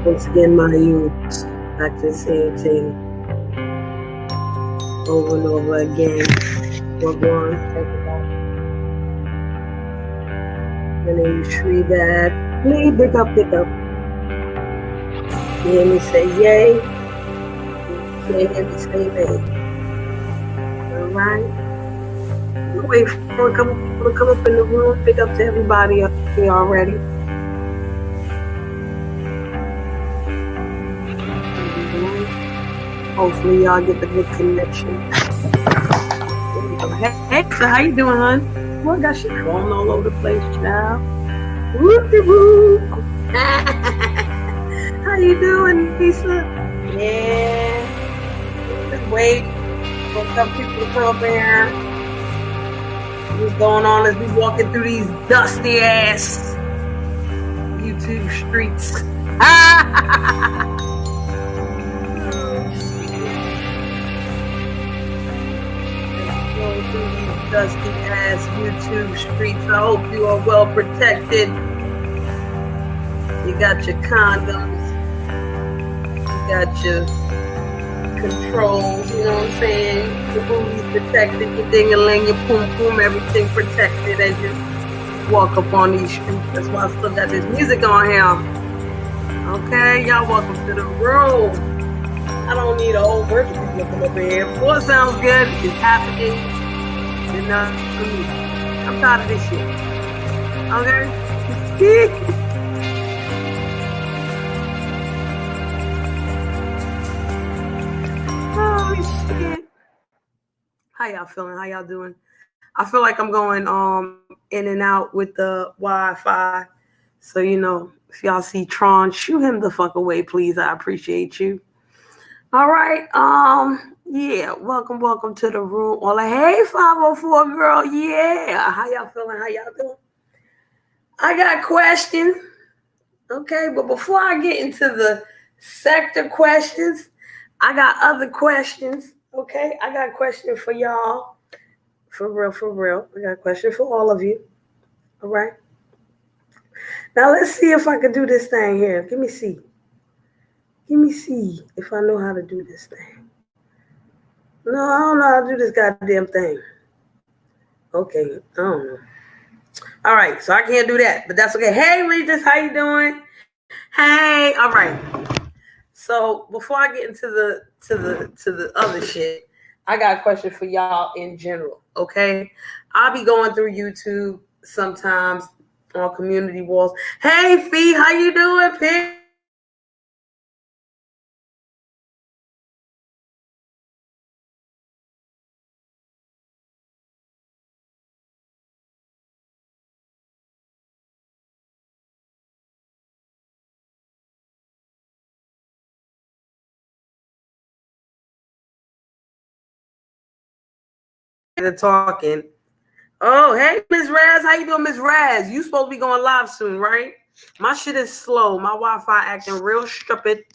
Once again, my youth, back to the same thing over and over again. We're going to talk about the name Tree Bad. Please pick up. You hear me say yay? You hear me say nay? Alright? Wait for a couple people to come up in the room, pick up to everybody up here already. Hopefully y'all get the good connection. Hey, so how you doing, hon? Boy, got shit falling all over the place, child. Whoop-de-whoop. How you doing, Lisa? Yeah. Just wait for some people to come up here. What's going on as we walking through these dusty ass YouTube streets? Going through these dusty ass YouTube streets. I hope you are well protected. You got your condoms. You got your controls, you know what I'm saying? Your booties protected, your ding-a-ling, your poom-poom, everything protected as you walk up on these streets. That's why I still got this music on here. Okay, y'all welcome to the room. I don't need a whole bunch of people looking over here. Four sounds good. It's happening. Enough for me. I'm tired of this shit. Okay? Shit. How y'all feeling? How y'all doing? I feel like I'm going in and out with the Wi-Fi. So, you know, if y'all see Tron, shoot him the fuck away, please. I appreciate you. All right. Yeah. Welcome to the room. Well, hey, 504 girl. Yeah. How y'all feeling? How y'all doing? I got questions. Okay, but before I get into the sector questions, I got other questions. Okay, I got a question for y'all. For real. I got a question for all of you. All right. Now let's see if I can do this thing here. Let me see if I know how to do this thing. No, I don't know how to do this goddamn thing. Okay, I don't know. All right, so I can't do that, but that's okay. Hey, Regis, how you doing? Hey, all right. So before I get into the other shit, I got a question for y'all in general. Okay, I'll be going through YouTube sometimes on community walls. Hey, Fee, how you doing, Pig? They're talking. Oh, hey, Miss Raz, how you doing, Miss Raz? You supposed to be going live soon, right? My shit is slow. My Wi-Fi acting real stupid.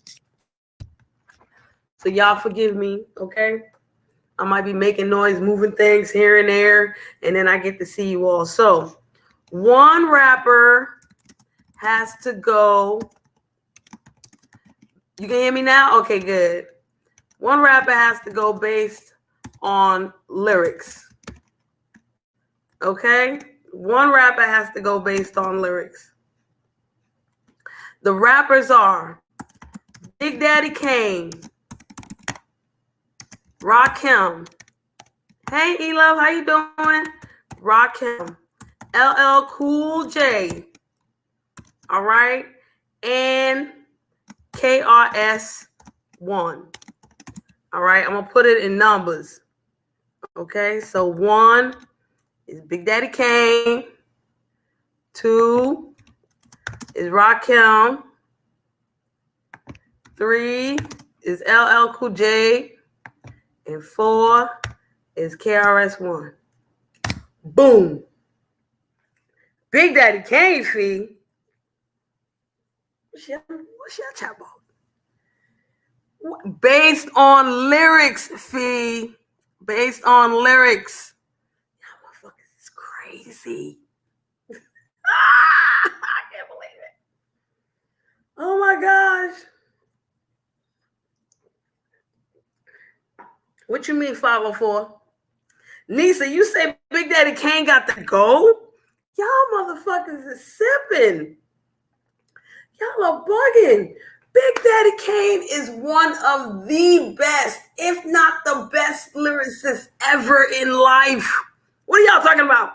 So y'all forgive me, okay? I might be making noise, moving things here and there, and then I get to see you all. So one rapper has to go. You can hear me now? Okay, good. One rapper has to go based on lyrics. Okay? One rapper has to go based on lyrics. The rappers are Big Daddy Kane, Rakim. Hey, E-Love, how you doing? Rakim. LL Cool J. All right? And KRS-One. All right? I'm going to put it in numbers. Okay? So 1 is Big Daddy Kane. 2 is Rakim. 3 is LL Cool J. And 4 is KRS-One. Boom. Big Daddy Kane, Fee. What's your chat about? Based on lyrics, Fee. Based on lyrics. Y'all motherfuckers is crazy. I can't believe Oh my gosh. What you mean 504? Nisa, you say Big Daddy Kane got to go? Y'all motherfuckers is sipping. Y'all are bugging. Big Daddy Kane is one of the best, if not the best lyricist ever in life. What are y'all talking about?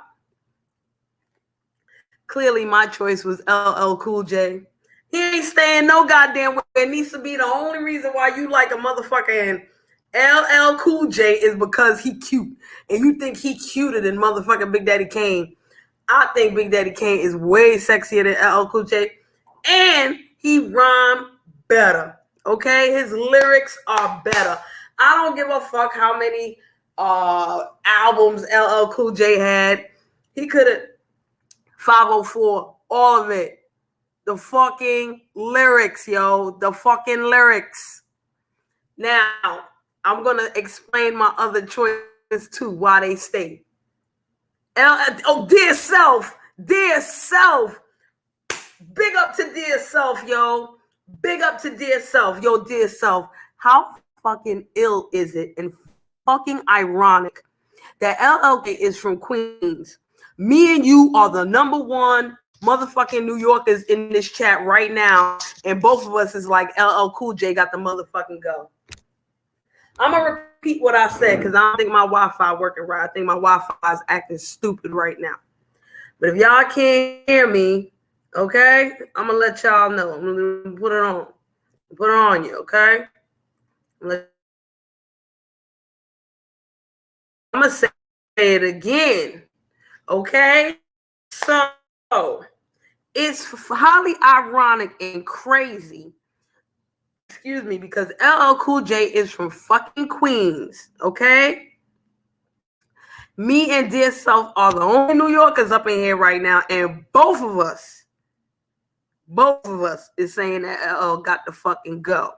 Clearly, my choice was LL Cool J. He ain't staying no goddamn way. It needs to be the only reason why you like a motherfucker. And LL Cool J is because he cute. And you think he cuter than motherfucking Big Daddy Kane. I think Big Daddy Kane is way sexier than LL Cool J. And he rhymed better. Okay? His lyrics are better. I don't give a fuck how many albums LL Cool J had. He could have 504, all of it. The fucking lyrics, yo. The fucking lyrics. Now, I'm going to explain my other choices too, why they stay. Dear Self. Dear Self. Big up to Dear Self, yo. Big up to Dear Self. Yo, Dear Self. How fucking ill is it and fucking ironic that LL is from Queens? Me and you are the number one motherfucking New Yorkers in this chat right now, and both of us is like LL Cool J got the motherfucking go. I'm going to repeat what I said because I don't think my Wi-Fi working right. I think my Wi-Fi is acting stupid right now. But if y'all can't hear me, okay, I'm going to let y'all know. I'm going to put it on. Put it on you, okay? I'm going to say it again, okay? So it's highly ironic and crazy, excuse me, because LL Cool J is from fucking Queens, okay? Me and Dear Self are the only New Yorkers up in here right now, and both of us is saying that LL got to fucking go.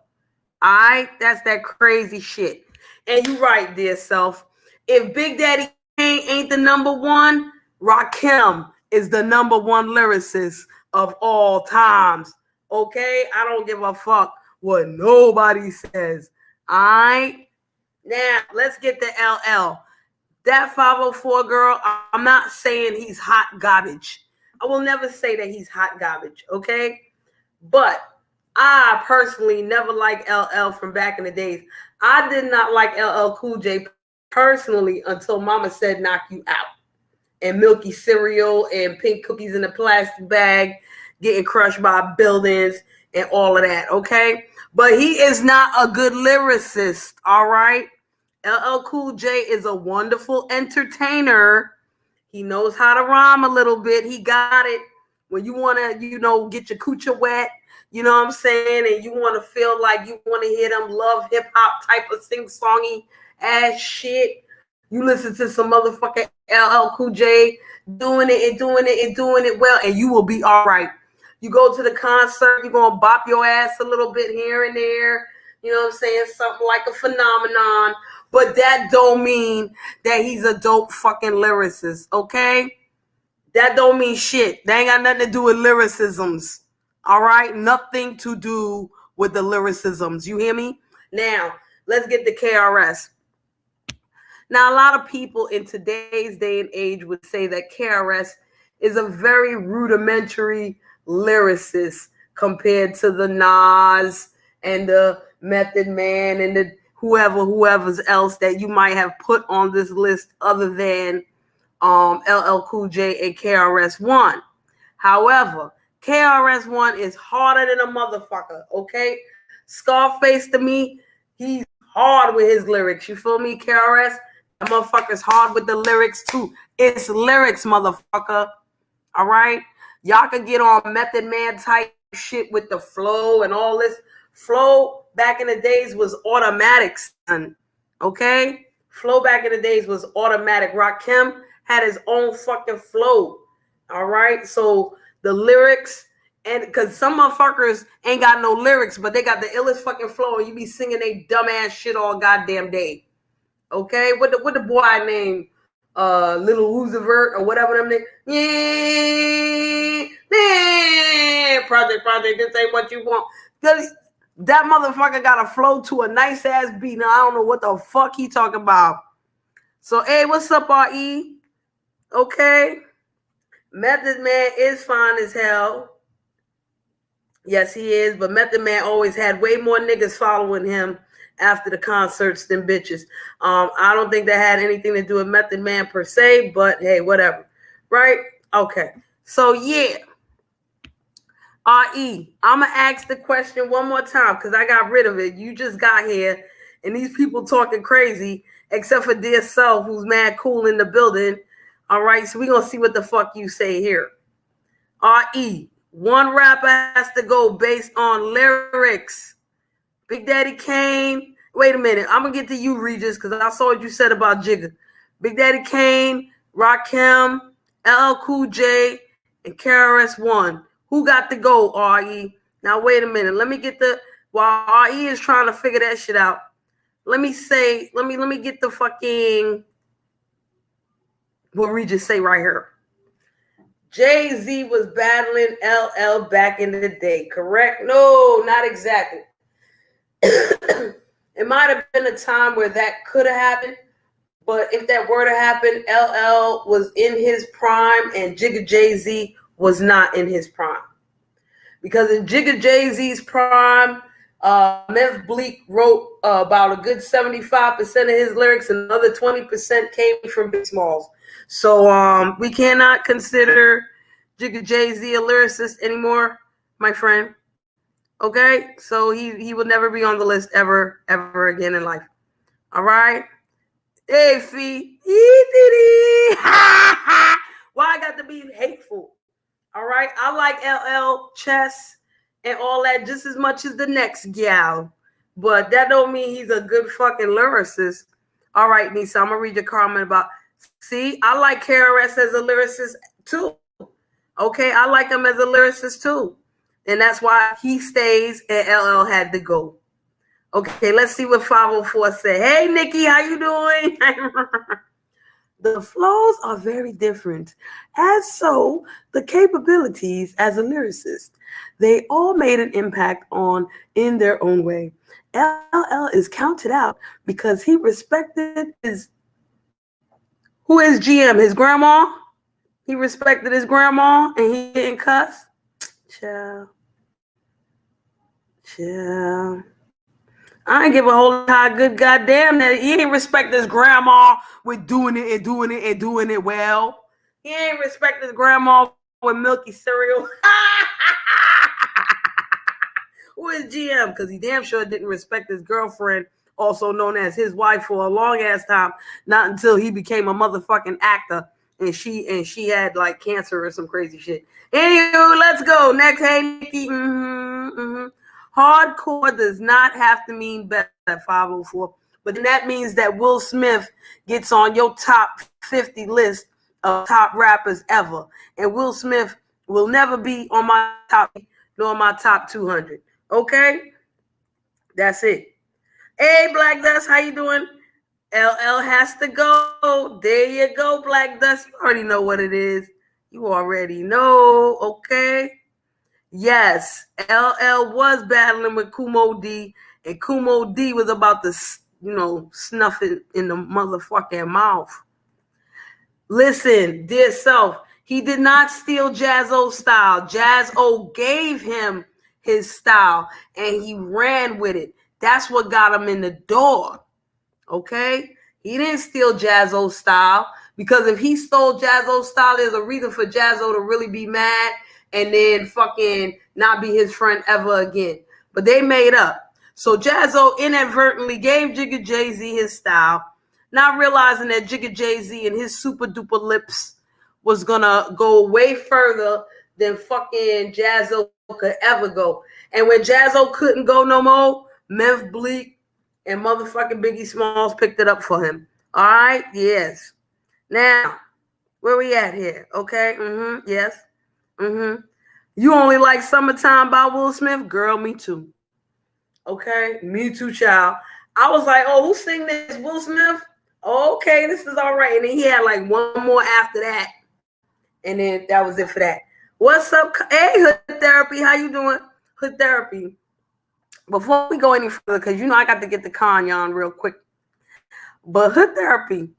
All right? That's that crazy shit. And you right, Dear Self. If Big Daddy Kane ain't the number one, Rakim is the number one lyricist of all times. Okay? I don't give a fuck what nobody says. All right? Now, let's get to LL. That 504 girl, I'm not saying he's hot garbage. I will never say that he's hot garbage, okay? But I personally never liked LL from back in the days. I did not like LL Cool J personally until Mama said knock you out. And milky cereal and pink cookies in a plastic bag, getting crushed by buildings and all of that, okay? But he is not a good lyricist, all right? LL Cool J is a wonderful entertainer. He knows how to rhyme a little bit. He got it. When you want to, get your coochie wet, you know what I'm saying? And you want to feel like you want to hear them love hip-hop type of sing-songy ass shit. You listen to some motherfucking LL Cool J doing it well, and you will be all right. You go to the concert, you're going to bop your ass a little bit here and there. You know what I'm saying? Something like a phenomenon. But that don't mean that he's a dope fucking lyricist, okay? That don't mean shit. That ain't got nothing to do with lyricisms, all right? Nothing to do with the lyricisms. You hear me? Now, let's get to KRS. Now, a lot of people in today's day and age would say that KRS is a very rudimentary lyricist compared to the Nas and the Method Man and the whoever's else that you might have put on this list other than LL Cool J and KRS-One. However, KRS-One is harder than a motherfucker, okay? Scarface to me, he's hard with his lyrics. You feel me, KRS? That motherfucker's hard with the lyrics too. It's lyrics, motherfucker. All right? Y'all can get on Method Man type shit with the flow and all this. Flow back in the days was automatic, son. Okay? Flow back in the days was automatic. Rakim had his own fucking flow. All right? So the lyrics, and because some motherfuckers ain't got no lyrics, but they got the illest fucking flow, and you be singing they dumbass shit all goddamn day. Okay? What the boy named Little Roosevelt or whatever them name. Yeah, project, this ain't what you want. Because that motherfucker got a flow to a nice ass beat. Now I don't know what the fuck he talking about. So, hey, what's up, RE? Okay. Method Man is fine as hell. Yes, he is. But Method Man always had way more niggas following him after the concerts than bitches. I don't think that had anything to do with Method Man per se, but hey, whatever. Right? Okay. So, yeah. RE, I'm going to ask the question one more time because I got rid of it. You just got here and these people talking crazy, except for dear self, who's mad cool in the building. All right, so we're going to see what the fuck you say here. RE, one rapper has to go based on lyrics. Big Daddy Kane. Wait a minute. I'm going to get to you, Regis, because I saw what you said about Jigga. Big Daddy Kane, Rakim, LL Cool J, and KRS-One. Who got to go, RE? Now, wait a minute. Let me get while RE is trying to figure that shit out, let me get the fucking, what Regis say right here. Jay-Z was battling LL back in the day, correct? No, not exactly. It might have been a time where that could have happened, but if that were to happen, LL was in his prime and Jigga Jay-Z was not in his prime. Because in Jigga Jay-Z's prime, Memphis Bleak wrote about a good 75% of his lyrics, and another 20% came from Big Smalls. So we cannot consider Jigga Jay-Z a lyricist anymore, my friend. Okay? So he will never be on the list ever again in life. All right? Hey, Fee. Why I got to be hateful? All right? I like LL Chess and all that just as much as the next gal. But that don't mean he's a good fucking lyricist. All right, Nisa, I'm going to read your comment about, see, I like KRS as a lyricist too. Okay, I like him as a lyricist too. And that's why he stays and LL had to go. Okay, let's see what 504 said. Hey, Nikki, how you doing? The flows are very different, as so the capabilities as a lyricist. They all made an impact in their own way. LL is counted out because he respected who is GM? His grandma? He respected his grandma and he didn't cuss? Chill. I ain't give a whole lot of good goddamn that he ain't respect his grandma with doing it well. He ain't respect his grandma with milky cereal. Who is GM? Because he damn sure didn't respect his girlfriend, also known as his wife, for a long ass time. Not until he became a motherfucking actor and she had like cancer or some crazy shit. Anywho, let's go. Next, hey Nikki. Hardcore does not have to mean better at 504, but then that means that Will Smith gets on your top 50 list of top rappers ever. And Will Smith will never be on my top nor my top 200. Okay? That's it. Hey, Black Dust, how you doing? LL has to go. There you go, Black Dust. You already know what it is. You already know. Okay? Yes, LL was battling with Kumo D, and Kumo D was about to, snuff it in the motherfucking mouth. Listen, dear self, he did not steal Jaz-O's style. Jaz-O gave him his style, and he ran with it. That's what got him in the door, okay? He didn't steal Jaz-O's style, because if he stole Jaz-O's style, there's a reason for Jaz-O to really be mad and then fucking not be his friend ever again. But they made up. So Jaz-O inadvertently gave Jigga Jay-Z his style, not realizing that Jigga Jay-Z and his super duper lips was gonna go way further than fucking Jaz-O could ever go. And when Jaz-O couldn't go no more, Memphis Bleak and motherfucking Biggie Smalls picked it up for him. All right? Yes. Now, where we at here? Okay? Yes. You only like Summertime by Will Smith? Girl, me too. Okay? Me too, child. I was like, oh, who sing this? Will Smith? Oh, okay, this is all right. And then he had like one more after that. And then that was it for that. What's up? Hey, Hood Therapy. How you doing? Hood Therapy. Before we go any further, because you know I got to get the Kanye on real quick. But Hood Therapy,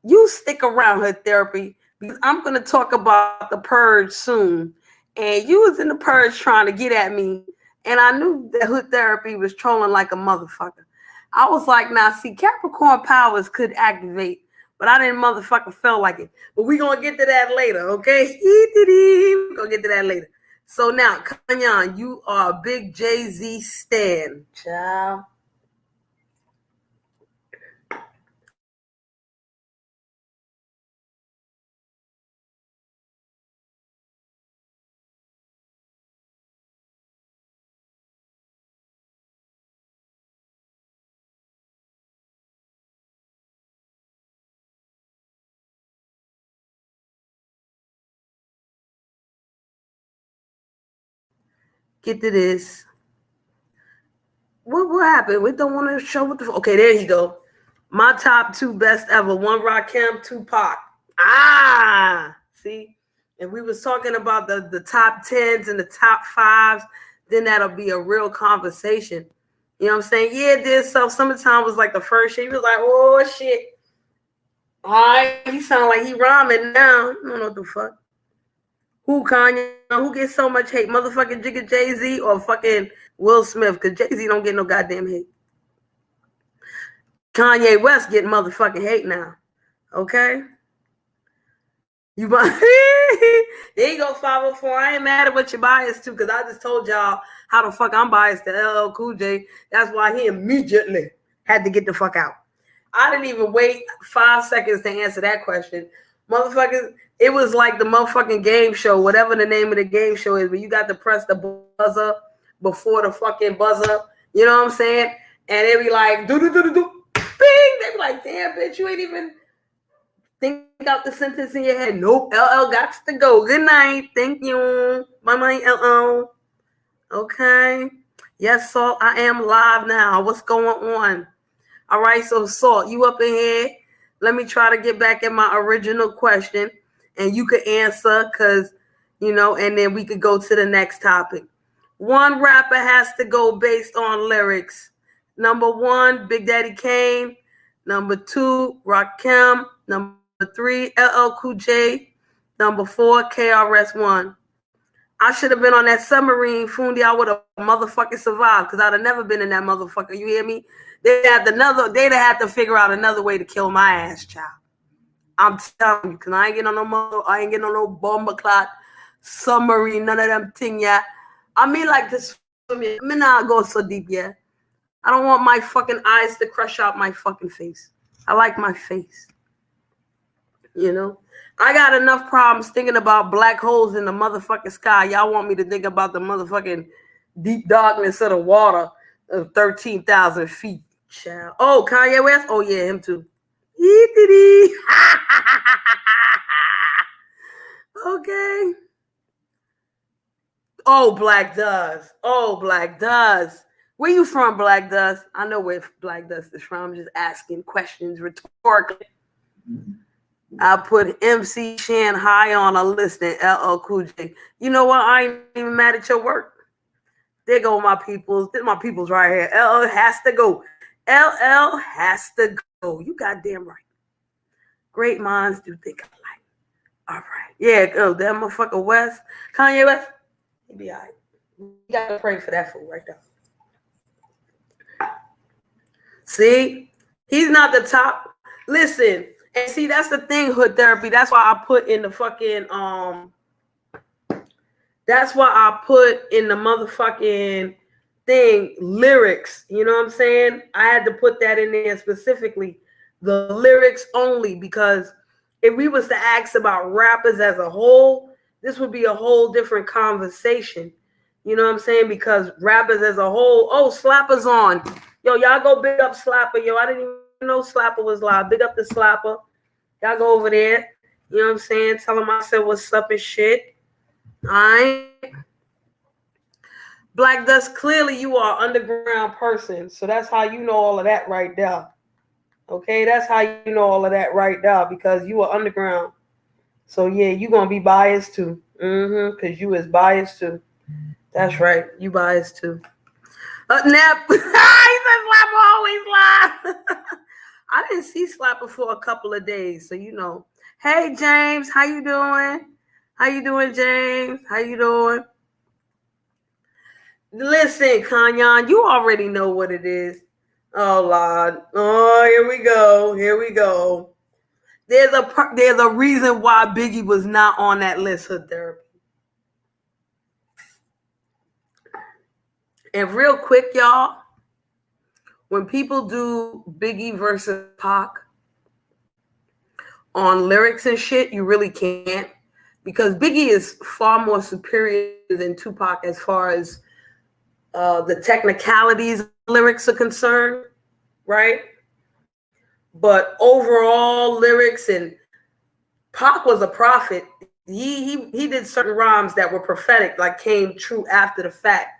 you stick around, Hood Therapy, because I'm going to talk about the purge soon. And you was in the purge trying to get at me. And I knew that Hood Therapy was trolling like a motherfucker. I was like, nah, see, Capricorn powers could activate, but I didn't motherfucker feel like it. But we going to get to that later, okay? We're going to get to that later. So now, Kanye, you are a big Jay-Z stan, child. Get to this. What happened? We don't want to show what the... Okay, there you go. My top 2 best ever. 1 Rakim, 2 Pac. See? And we was talking about the top 10s and the top 5s. Then that'll be a real conversation. You know what I'm saying? Yeah, this so Summertime was like the first shit. He was like, oh shit. All right, he sound like he rhyming now. I don't know what the fuck. Who, Kanye? Who gets so much hate? Motherfucking Jigga Jay-Z or fucking Will Smith? Because Jay-Z don't get no goddamn hate. Kanye West getting motherfucking hate now. Okay? You there you go, 504. I ain't mad at what you're biased to, because I just told y'all how the fuck I'm biased to LL Cool J. That's why he immediately had to get the fuck out. I didn't even wait 5 seconds to answer that question. Motherfuckers, it was like the motherfucking game show, whatever the name of the game show is, but you got to press the buzzer before the fucking buzzer. You know what I'm saying? And they be like, do-do-do-do-do, bing! They be like, damn, bitch, you ain't even think out the sentence in your head. Nope, LL got to go. Good night. Thank you. Bye-bye, LL. Okay. Yes, Salt, I am live now. What's going on? All right, so Salt, you up in here. Let me try to get back at my original question, and you could answer, because, you know, and then we could go to the next topic. 1 rapper has to go based on lyrics. Number 1, Big Daddy Kane. Number 2, Rakim. Number 3, LL Cool J. Number 4, KRS-One. I should have been on that submarine, Fundi. I would have motherfucking survived, because I'd have never been in that motherfucker. You hear me? They'd have to figure out another way to kill my ass, child. I'm telling you, because I ain't getting on no bomber clot submarine, none of them thing, yeah. I mean, like this, I mean, not go so deep, yeah. I don't want my fucking eyes to crush out my fucking face. I like my face. You know? I got enough problems thinking about black holes in the motherfucking sky. Y'all want me to think about the motherfucking deep darkness of the water of 13,000 feet. Child. Oh, Kanye West? Oh, yeah, him too. Okay. Oh, Black Dust. Oh, Black Dust. Where you from, Black Dust? I know where Black Dust is from. I'm just asking questions rhetorically. I put MC Shan high on a list and LL Cool J. You know what? I ain't even mad at your work. There go my peoples. There's my peoples right here. LL has to go. LL has to go. You goddamn right. Great minds do think alike. All right. Yeah, go. That motherfucker West. Kanye West. He be all right. You gotta pray for that fool right there. See? He's not the top. Listen. And see, that's the thing, Hood Therapy. That's why I put in the fucking that's why I put in the motherfucking thing lyrics. You know what I'm saying? I had to put that in there specifically. The lyrics only, because if we was to ask about rappers as a whole, this would be a whole different conversation. You know what I'm saying? Because rappers as a whole, oh, Slapper's on. Yo, y'all go big up Slapper. Yo, I didn't even know Slapper was live. Big up the Slapper. Y'all go over there. You know what I'm saying? Tell him I said what's up and shit. All right. Black Dust, clearly you are an underground person. So that's how you know all of that right there. Okay, that's how you know all of that right there, because you are underground. So yeah, you're going to be biased too. Because you is biased too. That's right. You biased too. Nap. He said Slapper always lies. I didn't see Slapper for a couple of days, so you know. Hey James, how you doing? How you doing, James? How you doing? Listen, Kanye, you already know what it is. Oh Lord. Oh, here we go. Here we go. There's a reason why Biggie was not on that list, Hood Therapy. And real quick, y'all, when people do Biggie versus Pac on lyrics and shit, you really can't. Because Biggie is far more superior than Tupac as far as the technicalities of lyrics are concerned, right? But overall lyrics, and Pac was a prophet. He did certain rhymes that were prophetic, like came true after the fact.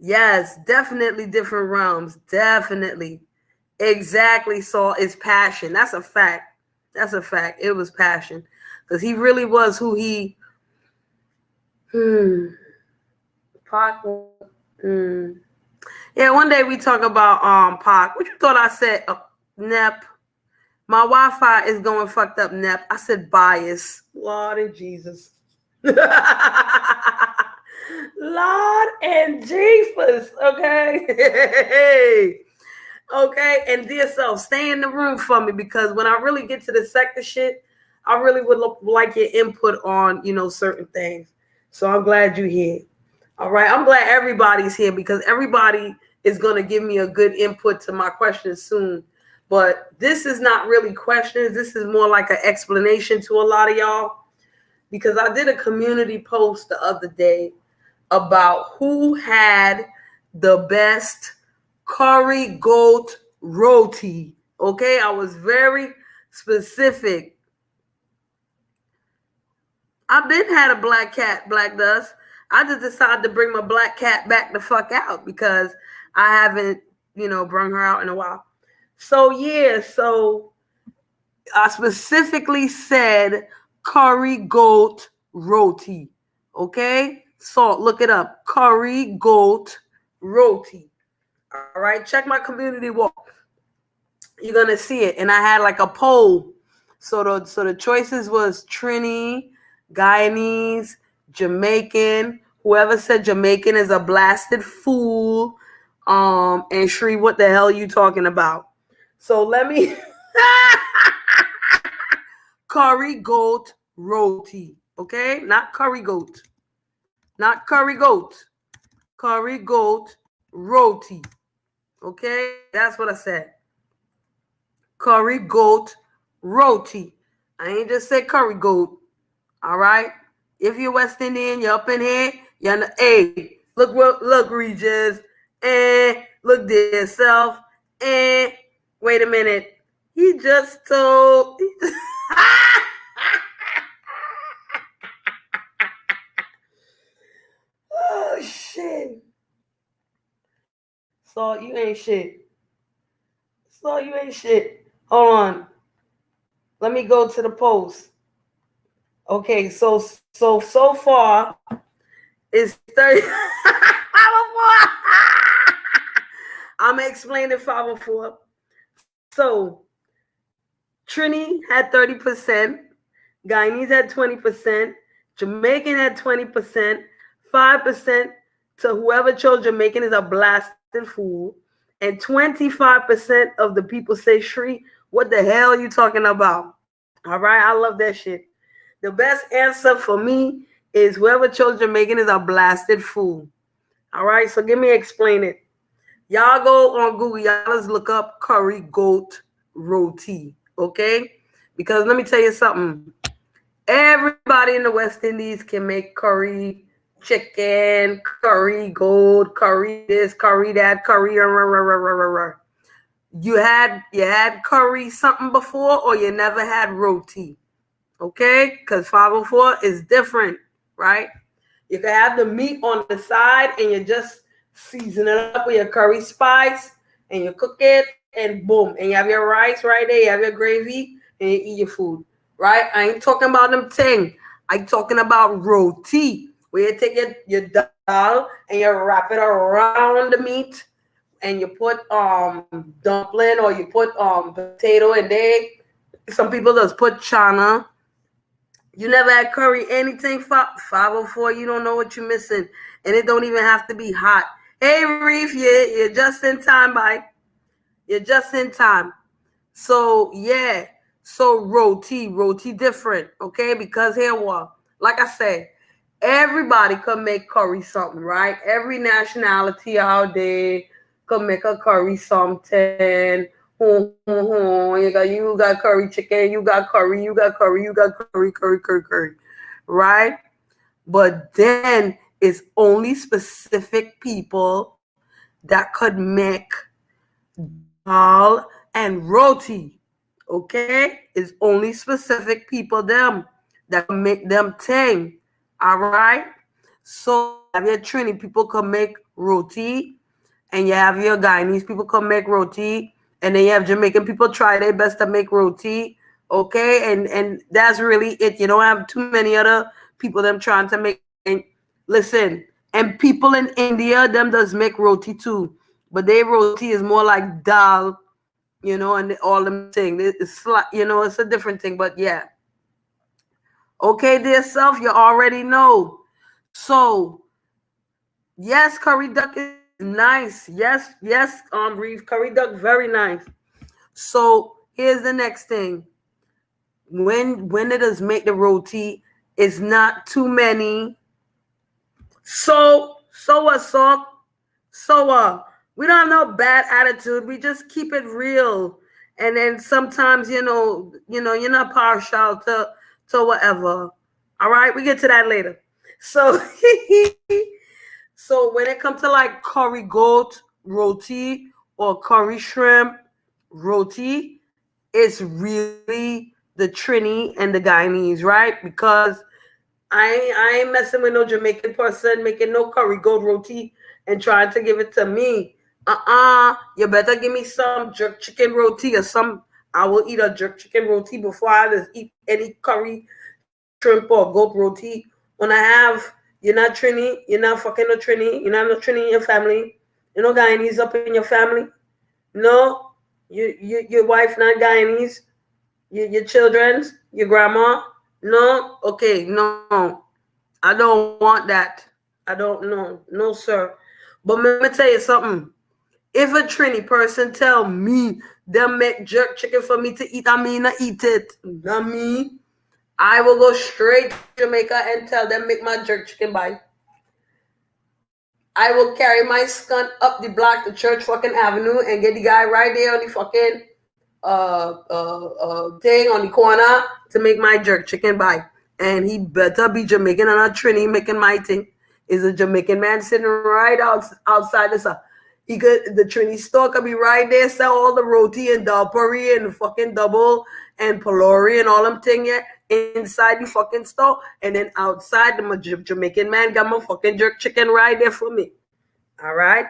Yes, definitely different realms. Definitely. Exactly. So it's passion. That's a fact. That's a fact. It was passion. Because he really was who he Pac. Yeah, one day we talk about Pac. What you thought I said? Nep. My Wi-Fi is going fucked up, Nep. I said bias. Lord and Jesus. Lord and Jesus. Okay. Okay. And dear self, stay in the room for me, because when I really get to the sector shit, I really would like your input on, certain things. So I'm glad you're here. All right. I'm glad everybody's here, because everybody is going to give me a good input to my questions soon. But this is not really questions. This is more like an explanation to a lot of y'all, because I did a community post the other day about who had the best curry goat roti. Okay. I was very specific. I've been had a black cat, Black Dust. I just decided to bring my black cat back the fuck out, because I haven't, brung her out in a while. So yeah, so I specifically said curry goat roti. Okay? So look it up. Curry goat roti. All right, check my community wall. You're gonna see it. And I had like a poll. So the choices was Trini, Guyanese, Jamaican. Whoever said Jamaican is a blasted fool. And Shri, what the hell are you talking about? So let me curry goat roti. Okay? Not curry goat. Not curry goat. Curry goat roti. Okay? That's what I said. Curry goat roti. I ain't just said curry goat. All right? If you're West Indian, you're up in here. You're hey, look, Regis. Look dear self. Wait a minute. He just told. Oh shit. So you ain't shit. So you ain't shit. Hold on. Let me go to the post. Okay, so far it's 30. 504. I'm gonna explain it 504. So Trini had 30%, Guyanese had 20%, Jamaican had 20%, 5% to whoever chose Jamaican is a blasted fool, and 25% of the people say Shri, what the hell are you talking about? All right, I love that shit. The best answer for me is whoever chose Jamaican is a blasted fool. All right, so give me explain it. Y'all go on Google, y'all just look up curry goat roti, okay? Because let me tell you something. Everybody in the West Indies can make curry chicken, curry goat, curry this, curry that, curry. You had curry something before, or you never had roti. Okay, because 504 is different, right? You can have the meat on the side and you just season it up with your curry spice and you cook it and boom. And you have your rice right there, you have your gravy and you eat your food, right? I ain't talking about them thing. I'm talking about roti, where you take your dal and you wrap it around the meat and you put dumpling or you put potato and egg. Some people just put chana. You never had curry anything for 504. You don't know what you're missing. And it don't even have to be hot. Hey, Reef, you're just in time, bye. You're just in time. So, yeah. So, roti different, okay? Because here what? Like I said, everybody can make curry something, right? Every nationality out there can make a curry something. You got curry chicken, you got curry, curry, right? But then it's only specific people that could make dal and roti. Okay? It's only specific people them that can make them thing. All right? So have your Trini people can make roti, and you have your Guyanese people can make roti, and then you have Jamaican people try their best to make roti. Okay? And that's really it. You don't have too many other people them trying to make. And listen, and people in India, them does make roti too. But their roti is more like dal, and all them things. It's like, it's a different thing, but yeah. Okay, dear self, you already know. So, yes, curry duck is nice. Yes, Reef, curry duck, very nice. So, here's the next thing. When it is make the roti, it's not too many. So we don't have no bad attitude. We just keep it real. And then sometimes, you're not partial to whatever. All right, we get to that later. So so when it comes to like curry goat roti or curry shrimp roti, it's really the Trini and the Guyanese, right? Because I ain't messing with no Jamaican person making no curry goat roti and trying to give it to me. You better give me some jerk chicken roti or some. I will eat a jerk chicken roti before I just eat any curry shrimp or goat roti. When you're not Trini, you're not fucking no Trini, you're not no Trini in your family, you know Guyanese up in your family. No, your wife not Guyanese, your children's, your grandma. No, okay, no, I don't want that. I don't know, no, sir. But let me tell you something. If a Trini person tell me them make jerk chicken for me to eat, I mean, I eat it. Not me. I will go straight to Jamaica and tell them make my jerk chicken by. I will carry my skunt up the block to Church fucking Avenue and get the guy right there on the fucking thing on the corner to make my jerk chicken by. And he better be Jamaican and not Trini making my thing. Is a Jamaican man sitting right outside the Trini store could be right there, sell all the roti and dal puri and fucking double and palori and all them thing inside the fucking store, and then outside the Jamaican man got my fucking jerk chicken right there for me. All right.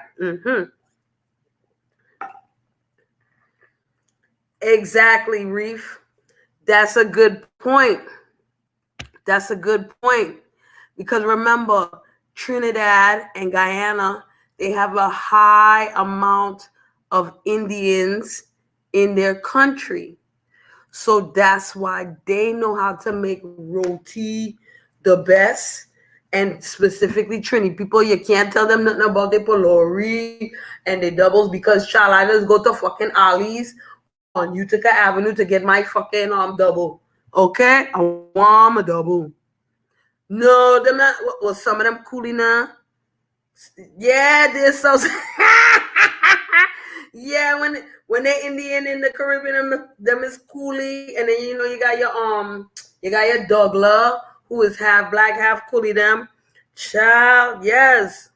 Exactly, Reef. That's a good point. Because remember, Trinidad and Guyana, they have a high amount of Indians in their country. So that's why they know how to make roti the best. And specifically Trini people, you can't tell them nothing about the polori and the doubles, because child, I just go to fucking Ali's on Utica Avenue to get my fucking double. Okay? I want a double. No, them not. Well, some of them coolie now. Yeah, they're so. Yeah, when they're Indian in the Caribbean, them is coolie, and then you got your Douglas, who is half black, half coolie them, Child, yes.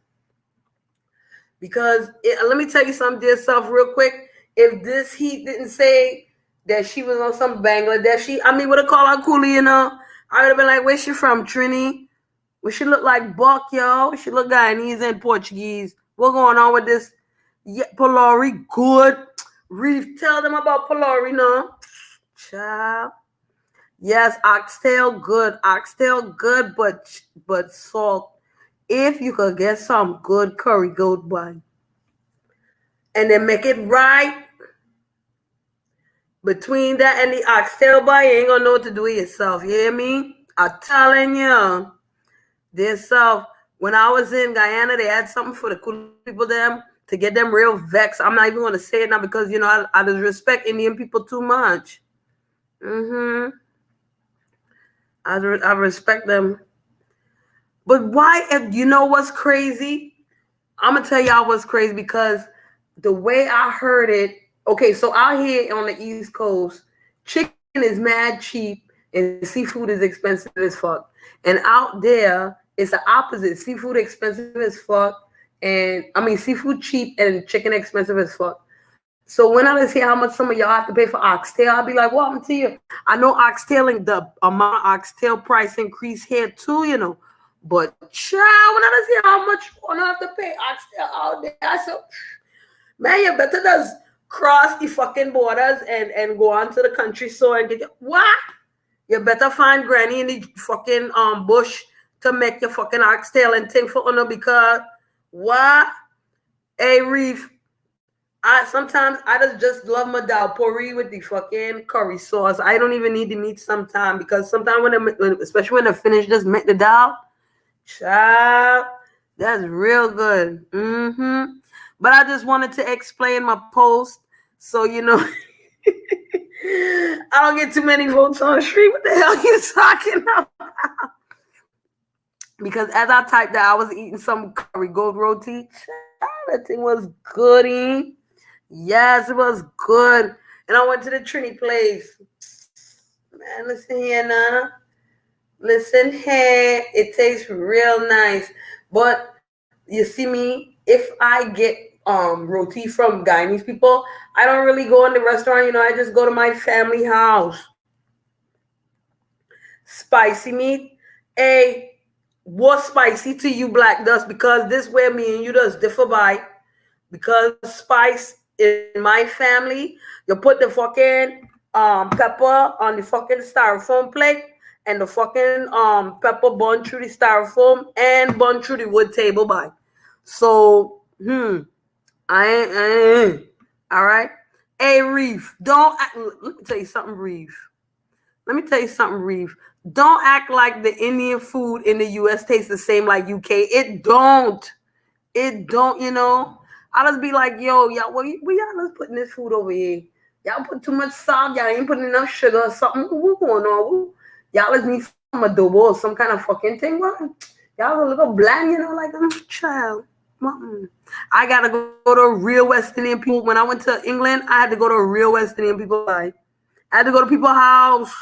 Because let me tell you something, dear self, real quick. If this heat didn't say that she was on some Bangladeshi, I mean, what I call her coolie, you know, I would have been like, where's she from, Trini? Well, she look like Buck, yo. She look Guyanese and Portuguese. What's going on with this? Yeah, Polari, good. Reef, tell them about Polari, no? Child. Yes, oxtail, good. Oxtail, good, but salt. If you could get some good curry goat bun and then make it right between that and the oxtail bun, you ain't gonna know what to do with yourself. You hear me? I'm telling you. This when I was in Guyana, they had something for the cool people them to get them real vexed. I'm not even gonna say it now because you know I just respect Indian people too much. I respect them. But why? You know what's crazy? I'm gonna tell y'all what's crazy because the way I heard it. Okay, so out here on the East Coast, chicken is mad cheap and seafood is expensive as fuck. And out there, it's the opposite. Seafood expensive as fuck, and I mean seafood cheap and chicken expensive as fuck. So when I just hear how much some of y'all have to pay for oxtail, I'll be like, "What happened to you?" I know oxtail and the amount of oxtail price increase here too, you know. But child, when I just hear how much you gonna have to pay oxtail out there, I said, "Man, you better just cross the fucking borders and go on to the country store and get your what? You better find granny in the fucking bush to make your fucking oxtail and thing for honor because what? Hey Reef, sometimes I just love my dal puri with the fucking curry sauce. I don't even need the meat sometimes because sometimes especially when I finish just make the dal, child, that's real good. But I just wanted to explain my post so you know I don't get too many votes on the street. What the hell are you talking about? Because as I typed that, I was eating some curry goat roti. That thing was goody. Yes, it was good. And I went to the Trini place. Man, listen here, Nana. Listen here. It tastes real nice. But you see me, if I get roti from Guyanese people, I don't really go in the restaurant, you know, I just go to my family house. Spicy meat. Hey, what's spicy to you, Black Dust? Because this way me and you just differ by. Because spice in my family, you put the fucking pepper on the fucking styrofoam plate and the fucking pepper bun through the styrofoam and bun through the wood table by. So, I ain't. All right. Hey, Reef, don't act, let me tell you something, Reef. Don't act like the Indian food in the US tastes the same like UK. It don't, you know. I'll just be like, yo, y'all, what y'all just putting this food over here? Y'all put too much salt, y'all ain't putting enough sugar or something. What's going on? Y'all just need some adobo or some kind of fucking thing. What? Y'all a little bland, you know, like I'm a child. I gotta go to real West Indian people. When I went to England, I had to go to real West Indian people. I had to go to people's house.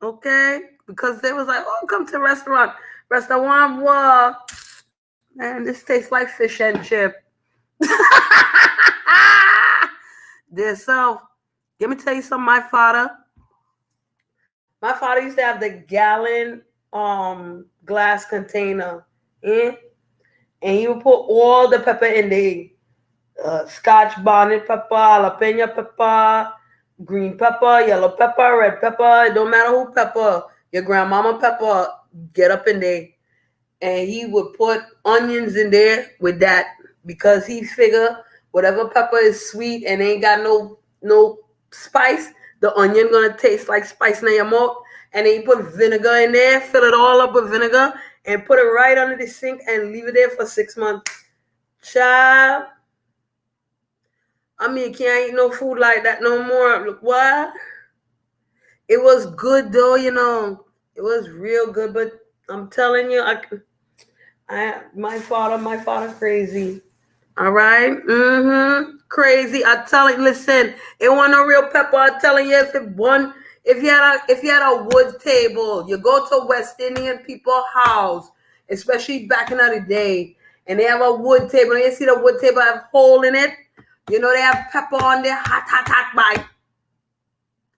Okay? Because they was like, oh, come to the restaurant. Restaurant, what? Man, this tastes like fish and chip. Dear self, let me tell you something. My father used to have the gallon glass container. And he would put all the pepper in the Scotch bonnet pepper, jalapeno pepper, green pepper, yellow pepper, red pepper. It don't matter who pepper. Your grandmama pepper, get up in there. And he would put onions in there with that because he figure whatever pepper is sweet and ain't got no spice, the onion gonna taste like spice in your mouth. And then he put vinegar in there, fill it all up with vinegar, and put it right under the sink and leave it there for 6 months. Child, I mean, can't eat no food like that no more. What? It was good though, you know. It was real good, but I'm telling you, my father crazy. All right? Crazy. I tell you, listen, it wasn't no real pepper. I'm telling you, if you had a wood table, you go to West Indian people's house, especially back in the day. And they have a wood table. And you see the wood table have a hole in it. You know, they have pepper on there. Hot, bye.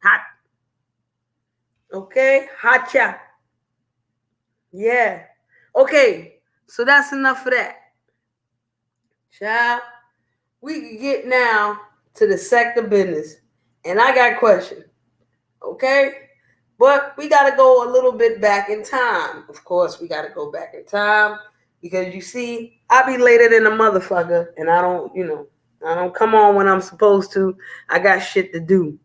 Hot. Okay? Hot cha. Yeah. Okay. So that's enough of that. Child. We can get now to the sector business. And I got a question. Okay? But we got to go a little bit back in time. Of course, we got to go back in time. Because you see, I be later than a motherfucker. And I don't, I don't come on when I'm supposed to. I got shit to do.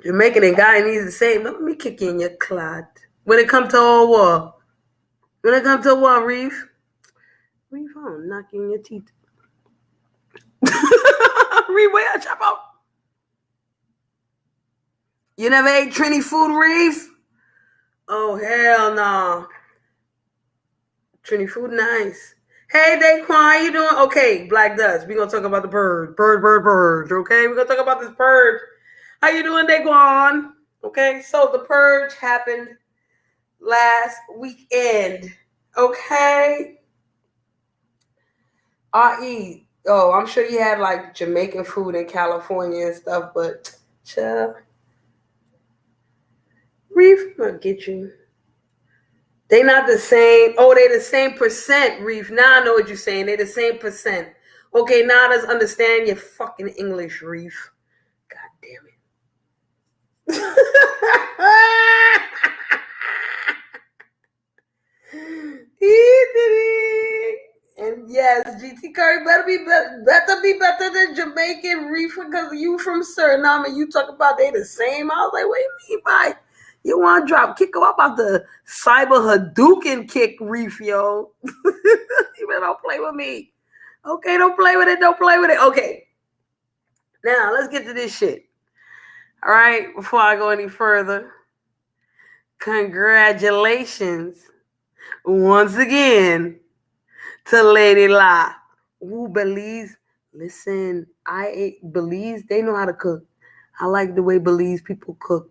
Jamaican and Guyanese the same. Let me kick in your clot. When it come to all war. When it come to war, Reef. Reef, I'm knocking your teeth. Reef, where I chop out? You never ate Trini food, Reef? Oh, hell no. Trini food, nice. Hey, Daquan, how you doing? Okay, Black Dust. We're going to talk about the purge. Purge. Okay, we're going to talk about this purge. How you doing, Daquan? Okay, so the purge happened last weekend. Okay? I'm sure you had like Jamaican food in California and stuff, but chill. Reef, I'm gonna get you. They not the same. Oh, they the same percent, Reef. Now I know what you're saying. They the same percent. Okay, now let's understand your fucking English, Reef. God damn it. And yes, GT Curry better be better than Jamaican Reefer because you from Suriname and you talk about they the same. I was like, what do you mean by you want to drop kick up about the cyber Hadouken kick Reef, yo? You better don't play with me. Okay, don't play with it. Okay. Now let's get to this shit. All right, before I go any further, congratulations once again to Lady La. Ooh, Belize. Listen, I ate Belize. They know how to cook. I like the way Belize people cook.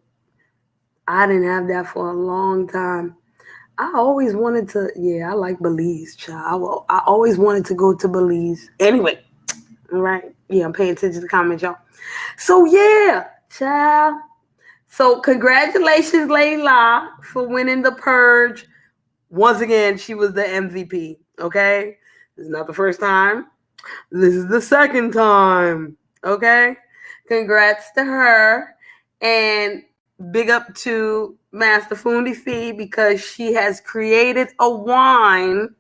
I didn't have that for a long time. I always wanted to, I like Belize, child. I always wanted to go to Belize. Anyway, all right. Yeah, I'm paying attention to the comments, y'all. So, child. So, congratulations, Lady La, for winning the purge. Once again, she was the MVP, okay? This is not the first time. This is the second time, okay? Congrats to her. And big up to Master Fundi Fee because she has created a wine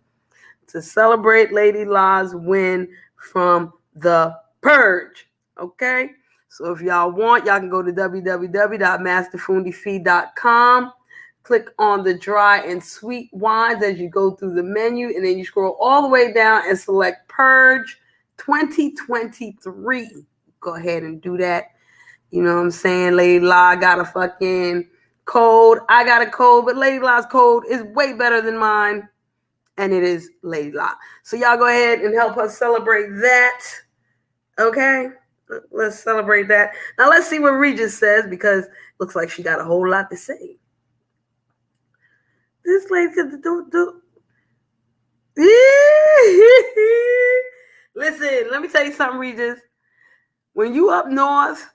to celebrate Lady La's win from the purge, okay? So if y'all want, y'all can go to www.masterfundifee.com. Click on the dry and sweet wines as you go through the menu, and then you scroll all the way down and select Purge 2023. Go ahead and do that. You know what I'm saying? Lady La got a fucking code. I got a code, but Lady La's code is way better than mine, and it is Lady La. So y'all go ahead and help us celebrate that. Okay? Let's celebrate that. Now let's see what Regis says because it looks like she got a whole lot to say. This lady do. Listen, let me tell you something, Regis. When you up north,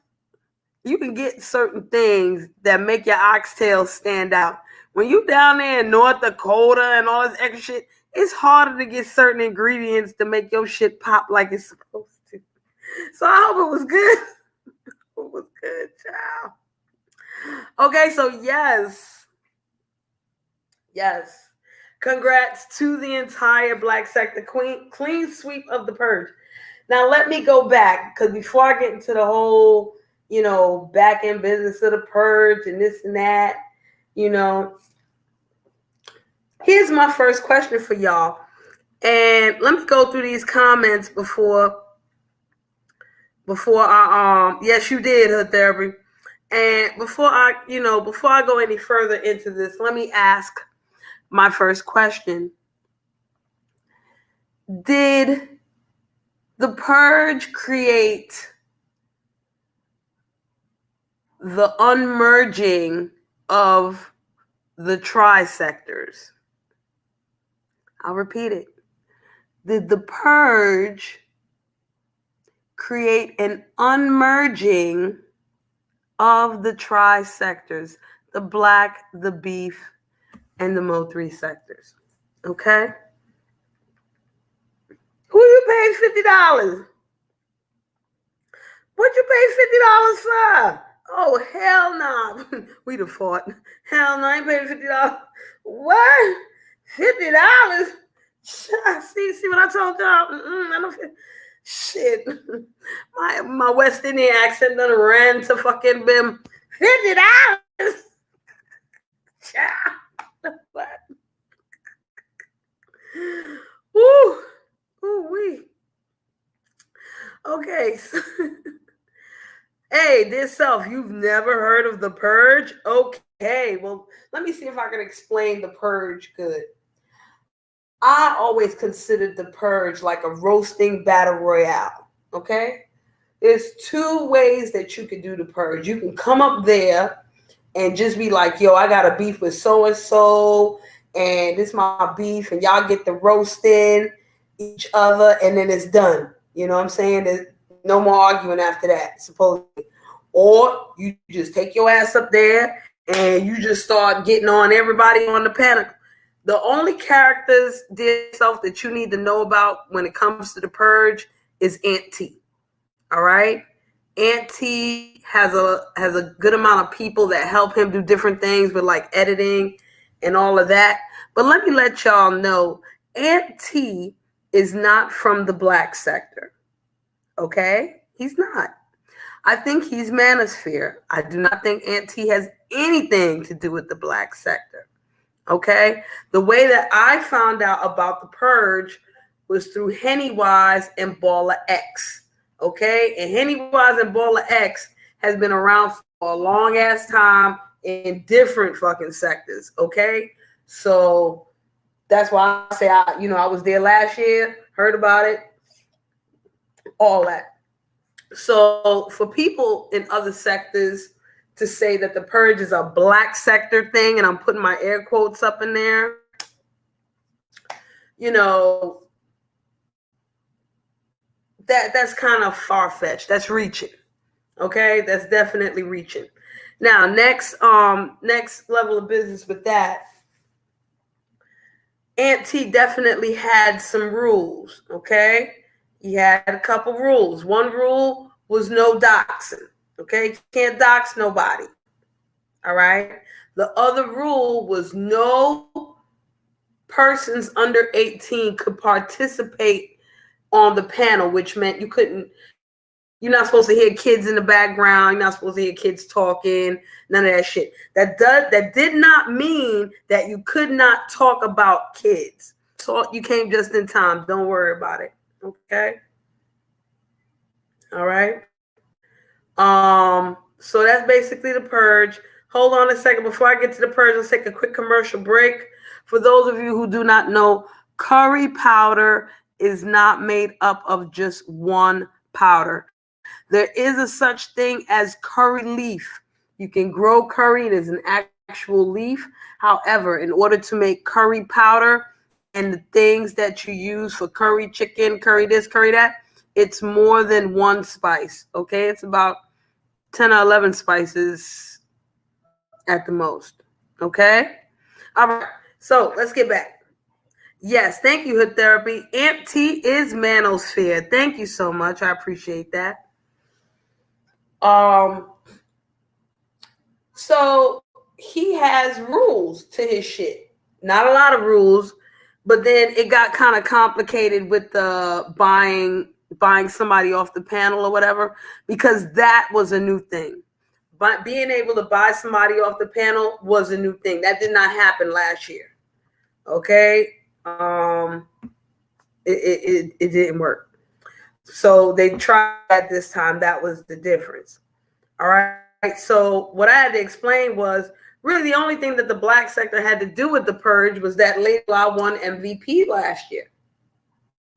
you can get certain things that make your oxtail stand out. When you down there in North Dakota and all this extra shit, it's harder to get certain ingredients to make your shit pop like it's supposed to. So I hope it was good. It was good, child. Okay, so yes. Congrats to the entire Black sector. Clean sweep of the purge. Now let me go back because before I get into the whole, back end business of the purge and this and that, here's my first question for y'all. And let me go through these comments before I yes, you did, Hood Therapy. And before I go any further into this, let me ask my first question. Did the purge create the unmerging of the tri-sectors? I'll repeat it. Did the purge create an unmerging of the tri-sectors, the black, the beef, and the Mo3 sectors? Okay? Who you paid $50? What you pay $50 for? Oh, hell no. We'd have fought. Hell no, I ain't paying $50. What? $50? See what I told y'all? I don't feel shit. My West Indian accent done ran to fucking bim. $50? What? Woo. Ooh wee. Okay. Hey, dear self, you've never heard of the purge? Okay, well, let me see if I can explain the purge good. I always considered the purge like a roasting battle royale, okay? There's two ways that you can do the purge. You can come up there and just be like, yo, I got a beef with so-and-so, and this is my beef, and y'all get to roasting each other, and then it's done. You know what I'm saying? There's no more arguing after that, supposedly. Or you just take your ass up there and you just start getting on everybody on the panel. The only characters, dear self, that you need to know about when it comes to the purge is Aunt T. All right? Aunt T has a good amount of people that help him do different things with like editing and all of that. But let me let y'all know, Aunt T is not from the black sector. Okay? He's not. I think he's manosphere. I do not think Aunt T has anything to do with the black sector. Okay? The way that I found out about the purge was through Hennywise and Baller X. Okay? And Hennywise and Baller X has been around for a long ass time in different fucking sectors. Okay? So that's why I say I was there last year, heard about it, all that. So for people in other sectors to say that the purge is a black sector thing, and I'm putting my air quotes up in there, that's kind of far-fetched. That's reaching. Okay, that's definitely reaching. Now, next level of business with that, Aunt T definitely had some rules. Okay. He had a couple rules. One rule was no doxing. Okay, you can't dox nobody. All right. The other rule was no persons under 18 could participate on the panel, which meant you're not supposed to hear kids in the background. You're not supposed to hear kids talking. None of that shit. That did not mean that you could not talk about kids. So you came just in time. Don't worry about it. Okay. All right. So that's basically the purge. Hold on a second. Before I get to the purge, let's take a quick commercial break. For those of you who do not know, curry powder is not made up of just one powder. There is a such thing as curry leaf. You can grow curry. It is an actual leaf. However, in order to make curry powder and the things that you use for curry chicken, curry this, curry that, it's more than one spice. Okay, it's about 10 or 11 spices at the most. Okay, all right. So let's get back. Yes, thank you, Hood Therapy. Aunt T is manosphere. Thank you so much. I appreciate that. So he has rules to his shit. Not a lot of rules, but then it got kind of complicated with the buying somebody off the panel or whatever, because that was a new thing. But being able to buy somebody off the panel was a new thing. That did not happen last year. Okay? It didn't work. So they tried this time. That was the difference. All right. So what I had to explain was really the only thing that the black sector had to do with the purge was that Lady Law won MVP last year.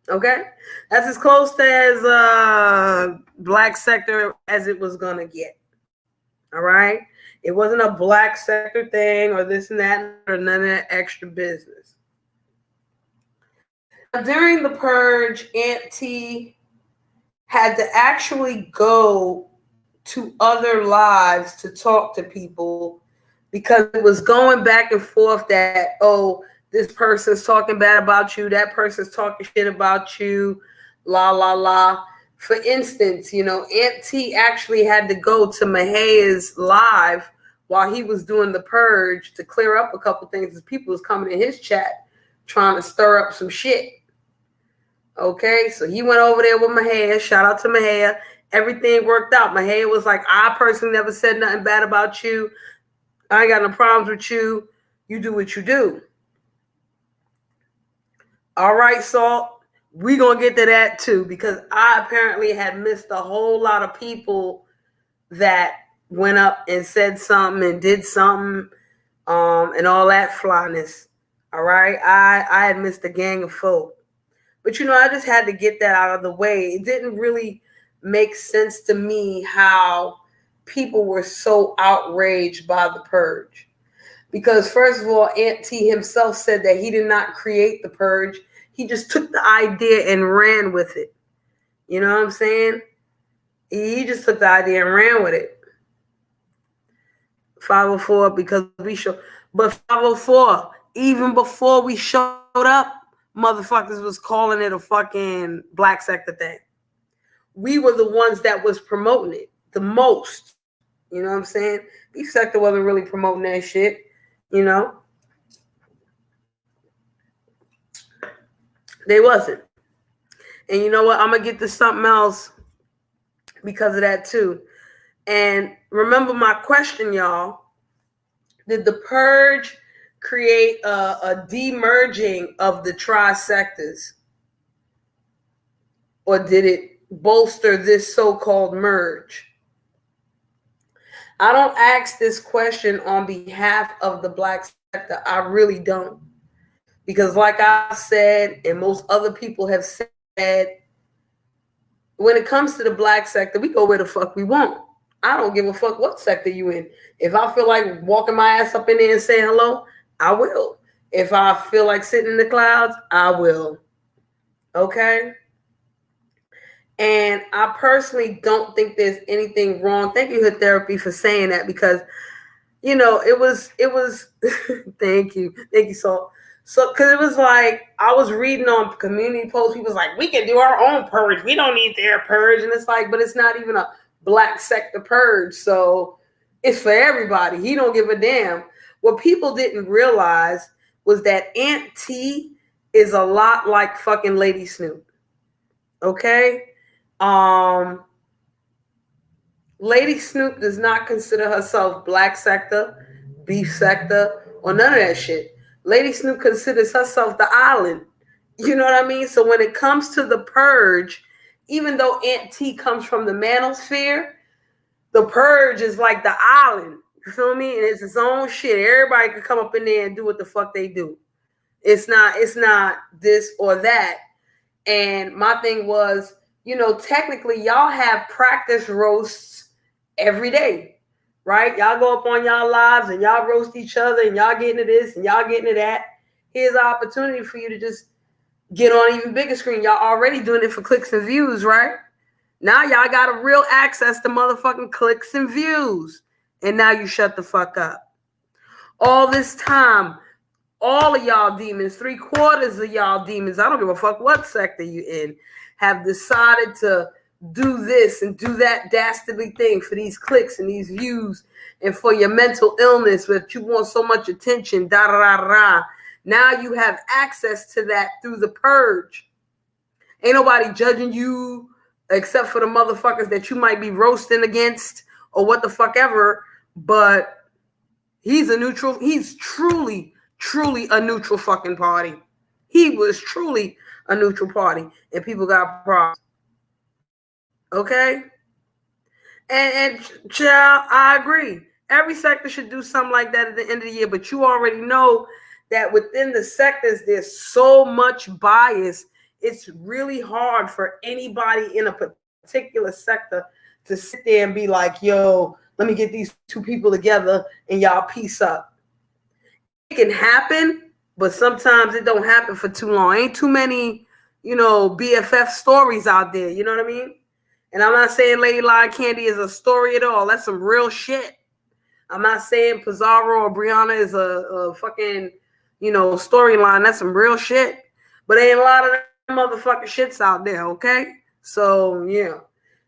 Okay. That's as close to as black sector as it was going to get. All right. It wasn't a black sector thing or this and that or none of that extra business. During the purge, Aunt T had to actually go to other lives to talk to people because it was going back and forth that, oh, this person's talking bad about you, that person's talking shit about you, la, la, la. For instance, Aunt T actually had to go to Mahea's live while he was doing the purge to clear up a couple things as people was coming in his chat trying to stir up some shit. Okay, so he went over there with Mahia. Shout out to Mahia. Everything worked out. Mahia was like, I personally never said nothing bad about you. I ain't got no problems with you. You do what you do. All right, Salt. We gonna get to that too, because I apparently had missed a whole lot of people that went up and said something and did something, and all that flyness. All right, I had missed a gang of folk. But, I just had to get that out of the way. It didn't really make sense to me how people were so outraged by the purge. Because, first of all, Aunt T himself said that he did not create the purge. He just took the idea and ran with it. You know what I'm saying? He just took the idea and ran with it. 504, because we showed. But 504, even before we showed up, motherfuckers was calling it a fucking black sector thing. We were the ones that was promoting it the most. You know what I'm saying? Beef sector wasn't really promoting that shit. They wasn't. And you know what? I'm going to get to something else because of that too. And remember my question, y'all. Did the purge create a demerging of the tri-sectors? Or did it bolster this so-called merge? I don't ask this question on behalf of the black sector. I really don't. Because like I said, and most other people have said, when it comes to the black sector, we go where the fuck we want. I don't give a fuck what sector you in. If I feel like walking my ass up in there and saying hello, I will. If I feel like sitting in the clouds, I will. Okay? And I personally don't think there's anything wrong. Thank you, Hood Therapy, for saying that, because, it was, thank you, Salt. So, because it was like, I was reading on community posts, people was like, we can do our own purge. We don't need their purge. And it's like, but it's not even a black sector purge. So it's for everybody. He don't give a damn. What people didn't realize was that Aunt T is a lot like fucking Lady Snoop. Okay? Lady Snoop does not consider herself black sector, beef sector, or none of that shit. Lady Snoop considers herself the island. You know what I mean? So when it comes to the purge, even though Aunt T comes from the manosphere, the purge is like the island. You feel me? And it's its own shit. Everybody can come up in there and do what the fuck they do. It's not this or that. And my thing was, technically y'all have practice roasts every day. Right? Y'all go up on y'all lives and y'all roast each other and y'all getting to this and y'all getting to that. Here's an opportunity for you to just get on even bigger screen. Y'all already doing it for clicks and views, right? Now y'all got a real access to motherfucking clicks and views. And now you shut the fuck up. All this time, all of y'all demons, 3/4 of y'all demons, I don't give a fuck what sector you in, have decided to do this and do that dastardly thing for these clicks and these views and for your mental illness that you want so much attention, da da da da. Now you have access to that through the purge. Ain't nobody judging you except for the motherfuckers that you might be roasting against or what the fuck ever. But he's truly a neutral fucking party. He was truly a neutral party, and people got problems. Okay? And child, I agree. Every sector should do something like that at the end of the year, but you already know that within the sectors, there's so much bias. It's really hard for anybody in a particular sector to sit there and be like, yo, let me get these two people together and y'all peace up. It can happen, but sometimes it don't happen for too long. Ain't too many, BFF stories out there. You know what I mean? And I'm not saying Lady Lion Candy is a story at all. That's some real shit. I'm not saying Pizarro or Brianna is a fucking, storyline. That's some real shit. But ain't a lot of them motherfucking shits out there, okay? So, yeah.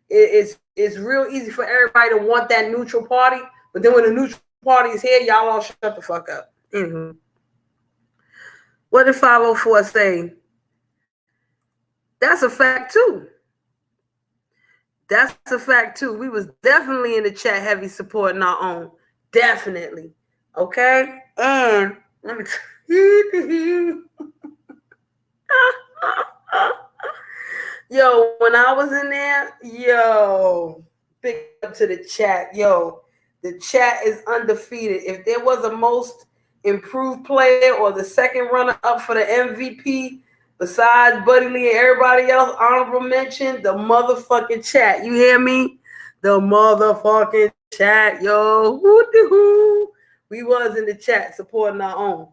It's real easy for everybody to want that neutral party. But then when the neutral party is here, y'all all shut the fuck up. Anywho. What did 504 say? That's a fact, too. That's a fact, too. We was definitely in the chat heavy supporting our own. Definitely. Okay? And let me yo, when I was in there, big up to the chat. Yo, the chat is undefeated. If there was a most improved player or the second runner up for the MVP, besides Buddy Lee and everybody else, honorable mention, the motherfucking chat. You hear me? The motherfucking chat, yo. Woo-hoo. We was in the chat supporting our own.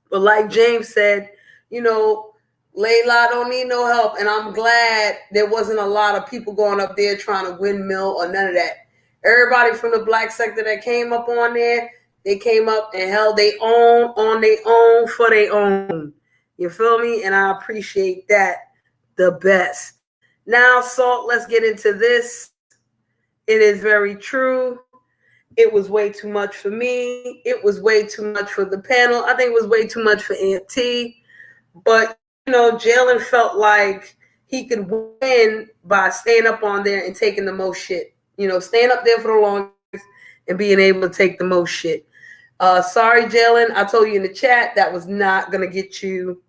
But like James said, Layla don't need no help. And I'm glad there wasn't a lot of people going up there trying to windmill or none of that. Everybody from the black sector that came up on there, they came up and held their own on their own for their own. You feel me? And I appreciate that the best. Now, Salt, let's get into this. It is very true. It was way too much for me. It was way too much for the panel. I think it was way too much for Aunt T. But, Jalen felt like he could win by staying up on there and taking the most shit. Staying up there for the longest and being able to take the most shit. Sorry, Jalen. I told you in the chat that was not going to get you.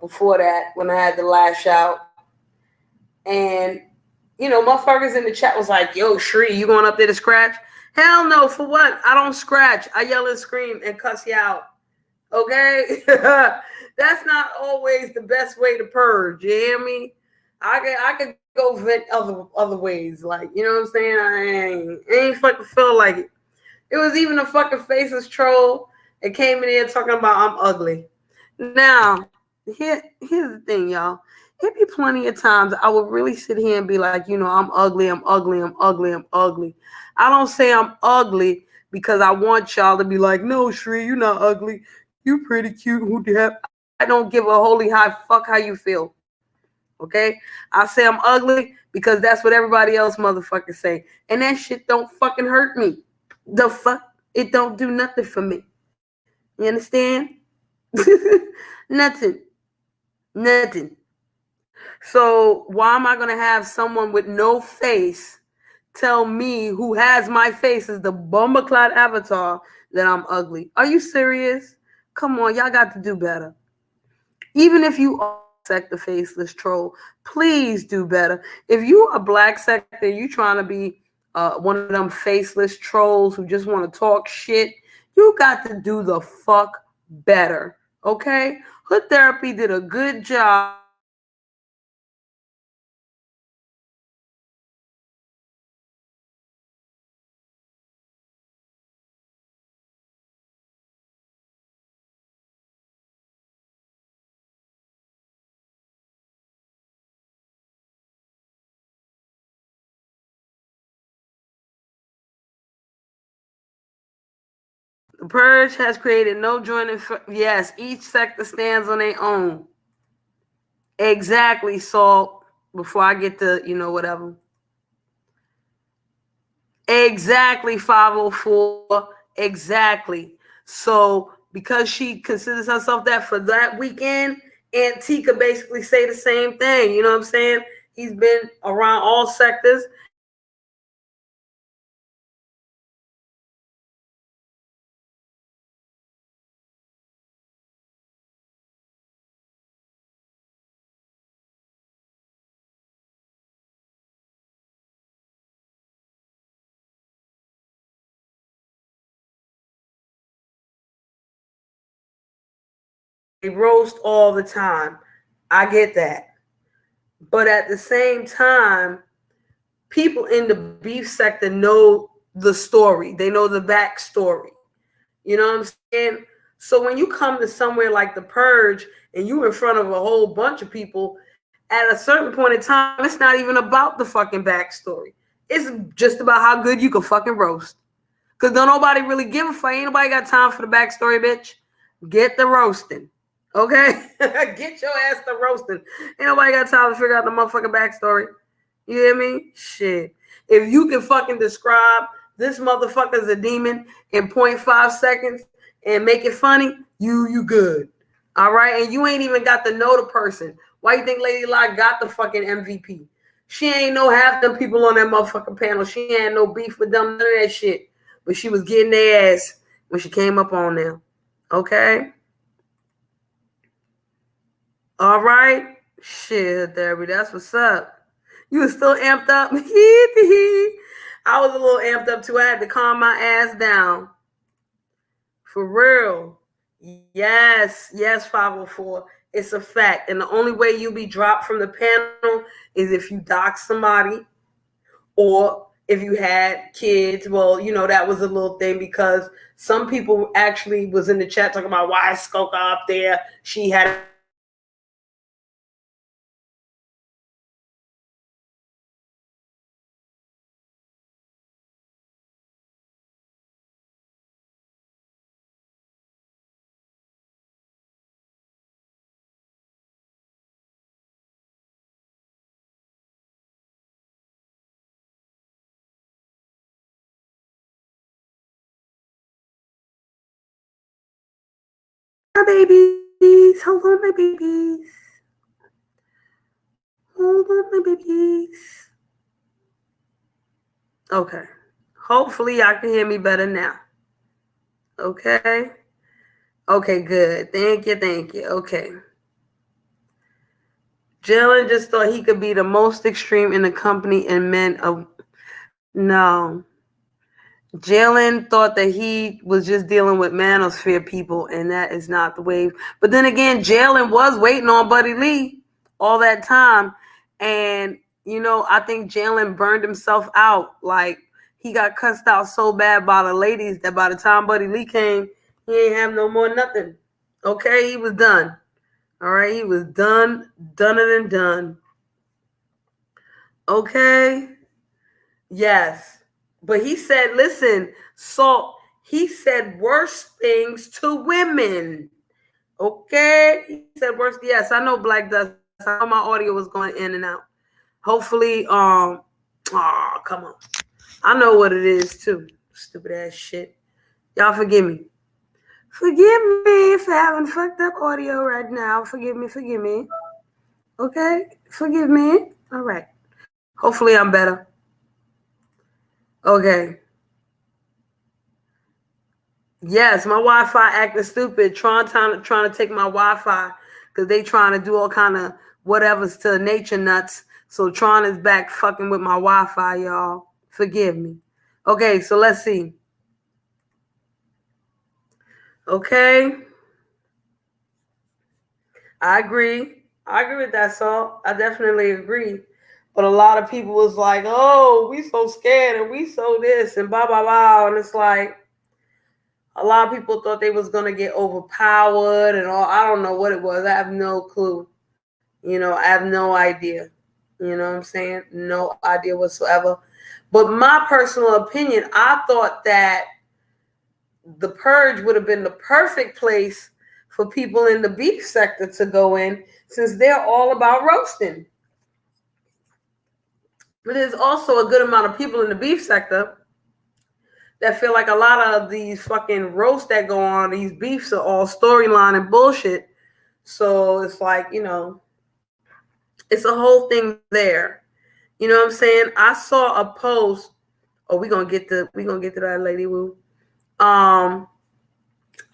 Before that, when I had to lash out. And, motherfuckers in the chat was like, yo, Shree, you going up there to scratch? Hell no, for what? I don't scratch. I yell and scream and cuss you out. Okay? That's not always the best way to purge. You hear me? I could go vent other ways. Like, you know what I'm saying? I ain't fucking feel like it. It was even a fucking faceless troll that came in here talking about I'm ugly. Now, here's the thing, y'all. It'd be plenty of times I would really sit here and be like, I'm ugly, I'm ugly, I'm ugly, I'm ugly. I don't say I'm ugly because I want y'all to be like, no, Shree, you're not ugly. You pretty cute. Who do you have? I don't give a holy high fuck how you feel. Okay? I say I'm ugly because that's what everybody else motherfuckers say. And that shit don't fucking hurt me. The fuck? It don't do nothing for me. You understand? Nothing. So why am I going to have someone with no face tell me who has my face as the bomberclad avatar that I'm ugly? Are you serious? Come on, y'all got to do better. Even if you are sector faceless troll, please do better. If you are black sector, you trying to be one of them faceless trolls who just want to talk shit, you got to do the fuck better. Okay? Hood Therapy did a good job. The purge has created no joining. Yes, each sector stands on their own. Exactly, Salt. Before I get to, whatever. Exactly, 504. Exactly. So because she considers herself that for that weekend, Aunt T could basically say the same thing. You know what I'm saying? He's been around all sectors. roast all the time. I get that. But at the same time, people in the beef sector know the story. They know the backstory. You know what I'm saying? So when you come to somewhere like the Purge and you in front of a whole bunch of people, at a certain point in time, it's not even about the fucking backstory. It's just about how good you can fucking roast. Because don't nobody really give a fuck. Ain't nobody got time for the backstory, bitch. Get the roasting. Okay? Get your ass to roasting. Ain't nobody got time to figure out the motherfucking backstory. You hear me? Shit. If you can fucking describe this motherfucker's a demon in 0.5 seconds and make it funny, you good. All right? And you ain't even got to know the person. Why you think Lady Locke got the fucking MVP? She ain't know half them people on that motherfucking panel. She ain't no beef with them, none of that shit. But she was getting their ass when she came up on them. Okay? All right? Shit, therapy. That's what's up. You was still amped up? I was a little amped up too. I had to calm my ass down. For real. Yes, 504. It's a fact. And the only way you'll be dropped from the panel is if you dox somebody or if you had kids. Well, you know, that was a little thing because some people actually was in the chat talking about why is Skoka up there? She had my babies. Hold on, my babies. Hold on, my babies. Okay. Hopefully y'all can hear me better now. Okay. Okay, good. Thank you. Okay. Jalen just thought he could be the most extreme in the company and men of no. Jalen thought that he was just dealing with manosphere people, and that is not the way. But then again, Jalen was waiting on Buddy Lee all that time. And, you know, I think Jalen burned himself out. Like, he got cussed out so bad by the ladies that by the time Buddy Lee came, he ain't have no more nothing. Okay, he was done. All right, he was done and done. Okay. Yes. But he said, listen, so he said worse things to women. Okay? He said worse. Yes, I know Black Dust. I know my audio was going in and out. Hopefully, come on. I know what it is too. Stupid ass shit. Y'all forgive me. Forgive me for having fucked up audio right now. Forgive me. Okay? Forgive me. All right. Hopefully I'm better. Okay. Yes, my Wi-Fi acting stupid. Trying to take my Wi-Fi because they trying to do all kind of whatevers to nature nuts. So Tron is back fucking with my Wi-Fi, y'all. Forgive me. Okay, so let's see. Okay. I agree with that, Salt. I definitely agree. But a lot of people was like, oh, we so scared and we so this and blah, blah, blah. And it's like, a lot of people thought they was going to get overpowered and all. I don't know what it was. I have no clue. You know, I have no idea. You know what I'm saying? No idea whatsoever. But my personal opinion, I thought that the Purge would have been the perfect place for people in the beef sector to go in since they're all about roasting. But there's also a good amount of people in the beef sector that feel like a lot of these fucking roasts that go on, these beefs are all storyline and bullshit. So it's like, you know, it's a whole thing there. You know what I'm saying? I saw a post. Oh, we're gonna get to that, Lady Woo. I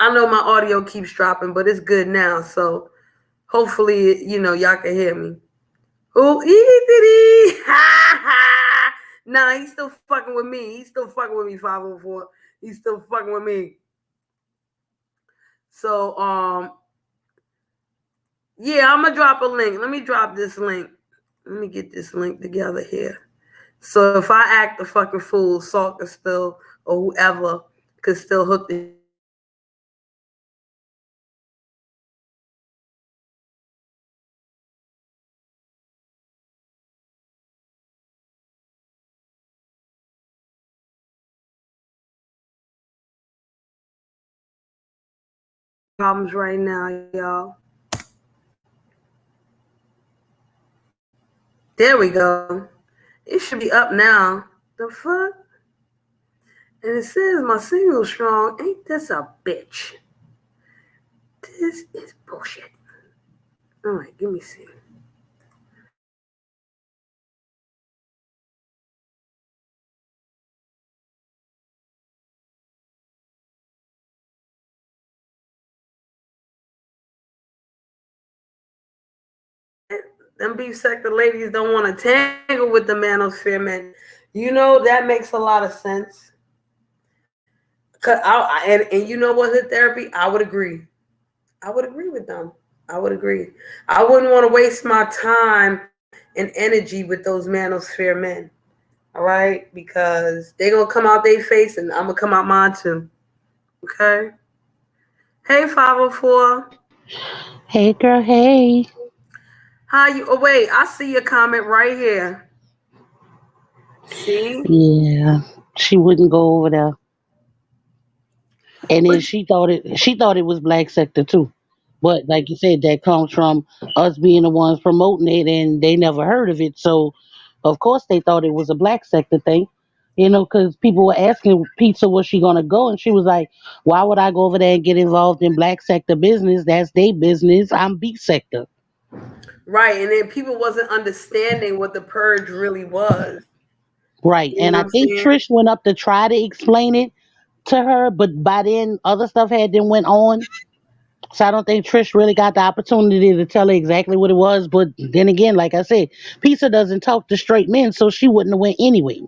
know my audio keeps dropping, but it's good now. So hopefully, you know, y'all can hear me. Oh, nah, he's still fucking with me. He's still fucking with me, 504. He's still fucking with me. So, Yeah, I'm gonna drop a link. Let me drop this link. Let me get this link together here. So if I act a fucking fool, Salt could still, or whoever could still hook the shit up. Problems right now, y'all. There we go. It should be up now. The fuck? And it says my signal's strong. Ain't this a bitch? This is bullshit. All right, give me a second. Them beef sector ladies don't want to tangle with the manosphere men. You know, that makes a lot of sense. And you know what, hit therapy? I would agree. I would agree with them. I would agree. I wouldn't want to waste my time and energy with those manosphere men. All right? Because they're going to come out their face and I'm going to come out mine too. Okay? Hey, 504. Hey girl, hey. How you? Oh, wait. I see your comment right here. See? Yeah, she wouldn't go over there. And then But she thought it was black sector too. But like you said, that comes from us being the ones promoting it and they never heard of it. So of course they thought it was a black sector thing. Because people were asking Pizza was she gonna go, and she was like, "Why would I go over there and get involved in black sector business? That's their business. I'm B sector." right. And then people wasn't understanding what the purge really was. Right. You And know I what I'm think saying? Trish went up to try to explain it to her, but by then other stuff had then went on. So I don't think Trish really got the opportunity to tell her exactly what it was. But then again, like I said, Pizza doesn't talk to straight men, so she wouldn't have went anyway.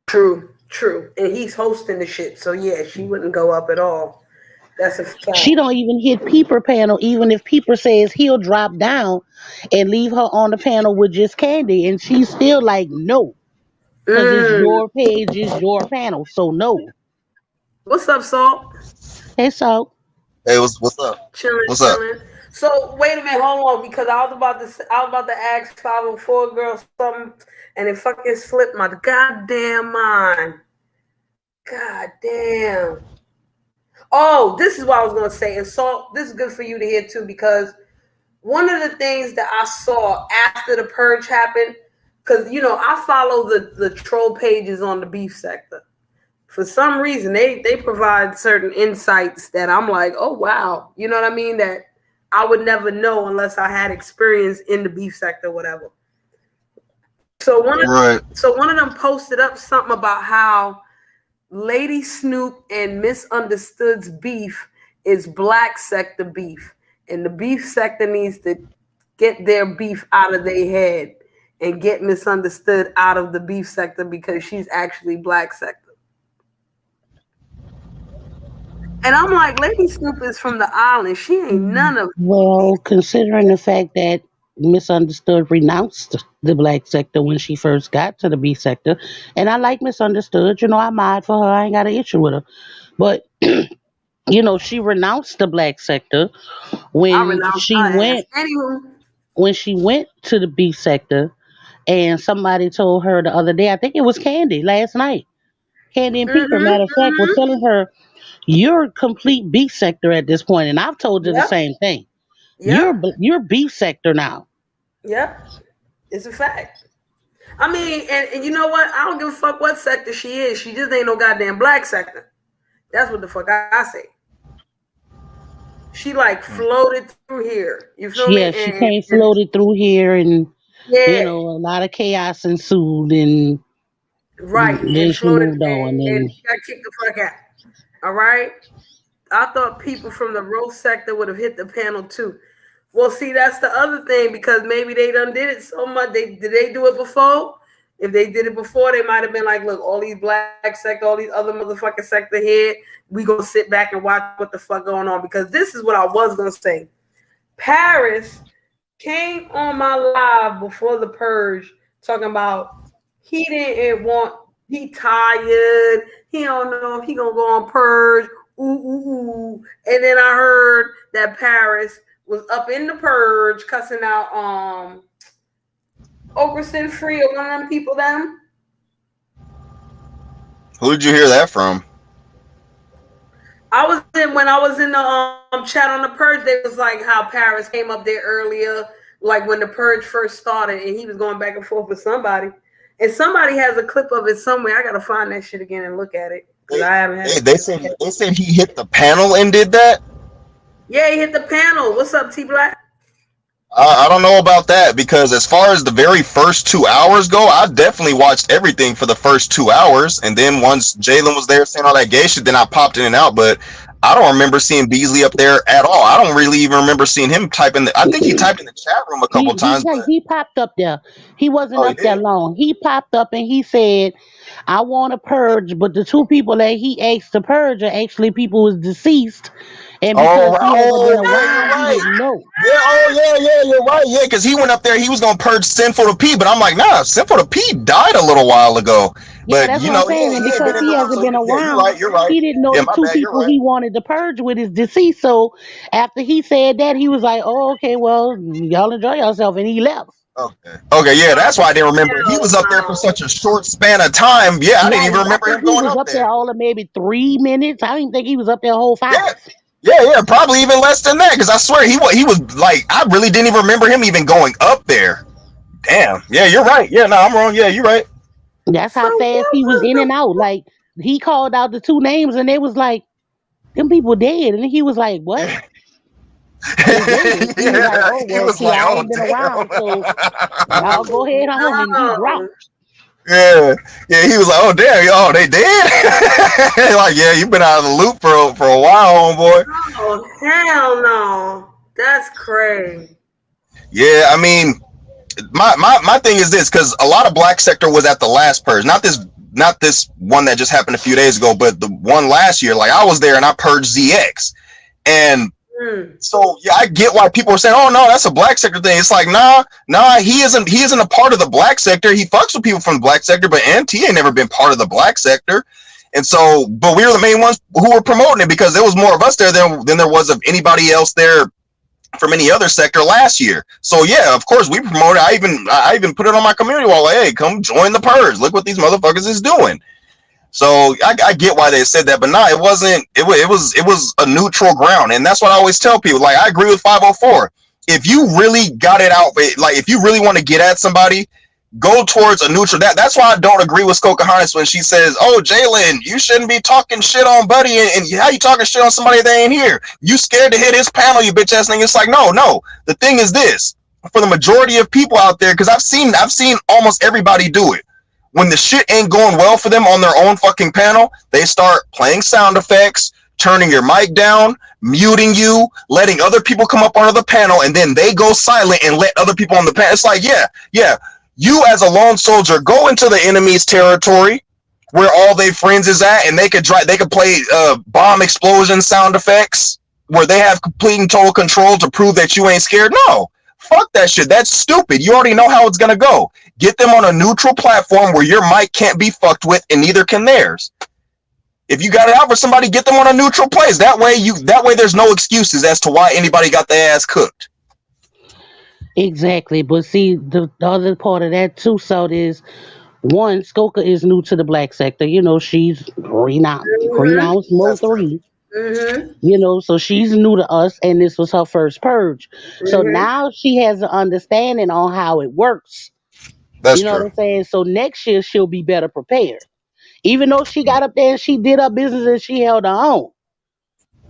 True, true. And he's hosting the shit. So yeah, she wouldn't go up at all. That's a She fact. don't even hit Peeper panel, even if Peeper says he'll drop down and leave her on the panel with just Candy, and she's still like no, because it's Mm. your page, it's your panel, so no. What's up, Salt? Hey, so Hey, what's up? Chilling, What's up? chilling. So wait a minute, hold on, because I was about to ask 504 girl something, and it fucking slipped my goddamn mind. God damn. Oh, this is what I was gonna say. And Salt, this is good for you to hear too, because one of the things that I saw after the purge happened, because I follow the troll pages on the beef sector. For some reason, they provide certain insights that I'm like, oh wow, you know what I mean? That I would never know unless I had experience in the beef sector, whatever. So one of Right. so one of them posted up something about how Lady Snoop and Misunderstood's beef is black sector beef, and the beef sector needs to get their beef out of their head and get Misunderstood out of the beef sector because she's actually black sector. And I'm like, Lady Snoop is from the island. She ain't none of these. well, considering the fact that Misunderstood renounced the black sector when she first got to the B sector, and I like Misunderstood, I admired for her. I ain't got an issue with her, but she renounced the black sector I when renounce she her ass. went Anywho, to the B sector, and somebody told her the other day, I think it was Candy last night. Candy and Peeper, mm-hmm, matter of fact, were mm-hmm. telling her, "You're a complete B sector at this point," and I've told her the Yep, same thing. yep, You're B sector now. yep. It's a fact. I mean, and you know what? I don't give a fuck what sector she is. She just ain't no goddamn black sector. That's what the fuck I say. She like floated through here. You feel me? Yeah, she came floated through here, and Yeah, a lot of chaos ensued, and right. And then she floated moved on. and And she got kicked the fuck out. All right. I thought people from the roast sector would have hit the panel too. Well, see, that's the other thing because maybe they done did it so much. Did they do it before? If they did it before, they might have been like, look, all these black sector, all these other motherfucking sector here, we gonna sit back and watch what the fuck going on. Because this is what I was gonna say. Paris came on my live before the purge talking about he didn't want, he tired, he don't know if he gonna go on purge, ooh ooh ooh. And then I heard that Paris was up in the purge cussing out Ogerson Free or one of them people them. Who did you hear that from? I was in when I was in the chat on the purge. They was like how Paris came up there earlier, like when the purge first started, and he was going back and forth with somebody. And somebody has a clip of it somewhere. I gotta find that shit again and look at it because I haven't had. They said he hit the panel and did that. Yeah, he hit the panel. What's up, T Black? I don't know about that because as far as the very first 2 hours go, I definitely watched everything for the first 2 hours, and then once Jalen was there saying all that gay shit, then I popped in and out. But I don't remember seeing Beasley up there at all. I don't really even remember seeing him type in. I think he typed in the chat room a couple times. He popped up there. He wasn't up there long. He popped up and he said, "I want to purge," but the two people that he asked to purge are actually people who's deceased. And because he hasn't been around, he didn't know. Yeah, you're right. Yeah, because he went up there, he was gonna purge Sinful to P, but I'm like, nah, Sinful to P died a little while ago. Yeah, but that's what I'm saying. And because he hasn't been around, you're right. He didn't know the two people he wanted to purge with is deceased. So after he said that, he was like, "Oh, okay, well, y'all enjoy yourself," and he left. Okay, yeah, that's why I didn't remember. He was up there for such a short span of time. Yeah, I didn't even remember him going up there. He was up there all of maybe 3 minutes. I didn't think he was up there a whole 5. Yeah, probably even less than that. Because I swear he was like, I really didn't even remember him even going up there. Damn. Yeah, you're right. Yeah, no, I'm wrong. Yeah, you're right. That's how fast he was in and out. Like he called out the two names, and they was like, "Them people dead," and he was like, "What?" He was like, "Oh well, see, I ain't been around, so y'all go ahead on," and he dropped. Yeah, he was like, "Oh damn, they dead." Like, yeah, you've been out of the loop for a while, homeboy. Oh hell no, that's crazy. Yeah, I mean, my thing is this, because a lot of black sector was at the last purge, not this one that just happened a few days ago, but the one last year. Like I was there and I purged ZX, and so yeah, I get why people are saying, "Oh no, that's a black sector thing." It's like, nah, he isn't a part of the black sector. He fucks with people from the black sector, but NT ain't never been part of the black sector. And so, but we were the main ones who were promoting it because there was more of us there than there was of anybody else there from any other sector last year. So yeah, of course we promoted. I even put it on my community wall, like, hey, come join the purge. Look what these motherfuckers is doing. So I get why they said that, but nah, it wasn't. It was a neutral ground, and that's what I always tell people. Like I agree with 504. If you really got it out, like if you really want to get at somebody, go towards a neutral. That's why I don't agree with Skokahanis when she says, "Oh, Jalen, you shouldn't be talking shit on Buddy, and how you talking shit on somebody that ain't here? You scared to hit his panel, you bitch ass nigga." It's like, no. The thing is this: for the majority of people out there, because I've seen almost everybody do it. When the shit ain't going well for them on their own fucking panel, they start playing sound effects, turning your mic down, muting you, letting other people come up onto the panel, and then they go silent and let other people on the panel. It's like, yeah. You as a lone soldier go into the enemy's territory where all their friends is at, and they could play bomb explosion sound effects where they have complete and total control to prove that you ain't scared. No, fuck that shit. That's stupid. You already know how it's gonna go. Get them on a neutral platform where your mic can't be fucked with, and neither can theirs. If you got it out for somebody, get them on a neutral place. That way there's no excuses as to why anybody got their ass cooked. Exactly, but see, the other part of that too, so is one, Skoka is new to the black sector. You know, she's renounced Mo 3. You know, so she's new to us, and this was her first purge. So now she has an understanding on how it works. That's you know true. What I'm saying? So next year she'll be better prepared. Even though she got up there and she did her business and she held her own.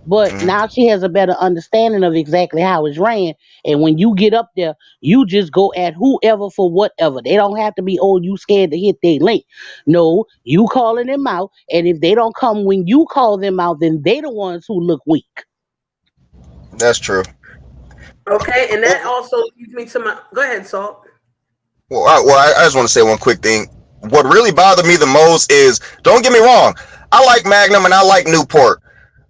But now she has a better understanding of exactly how it's ran. And when you get up there, you just go at whoever for whatever. They don't have to be, "Oh, you scared to hit their link." No, you calling them out. And if they don't come when you call them out, then they the ones who look weak. That's true. Okay, and that also leads me to my. Go ahead, Salt. Well, I just want to say one quick thing. What really bothered me the most is, don't get me wrong, I like Magnum and I like Newport.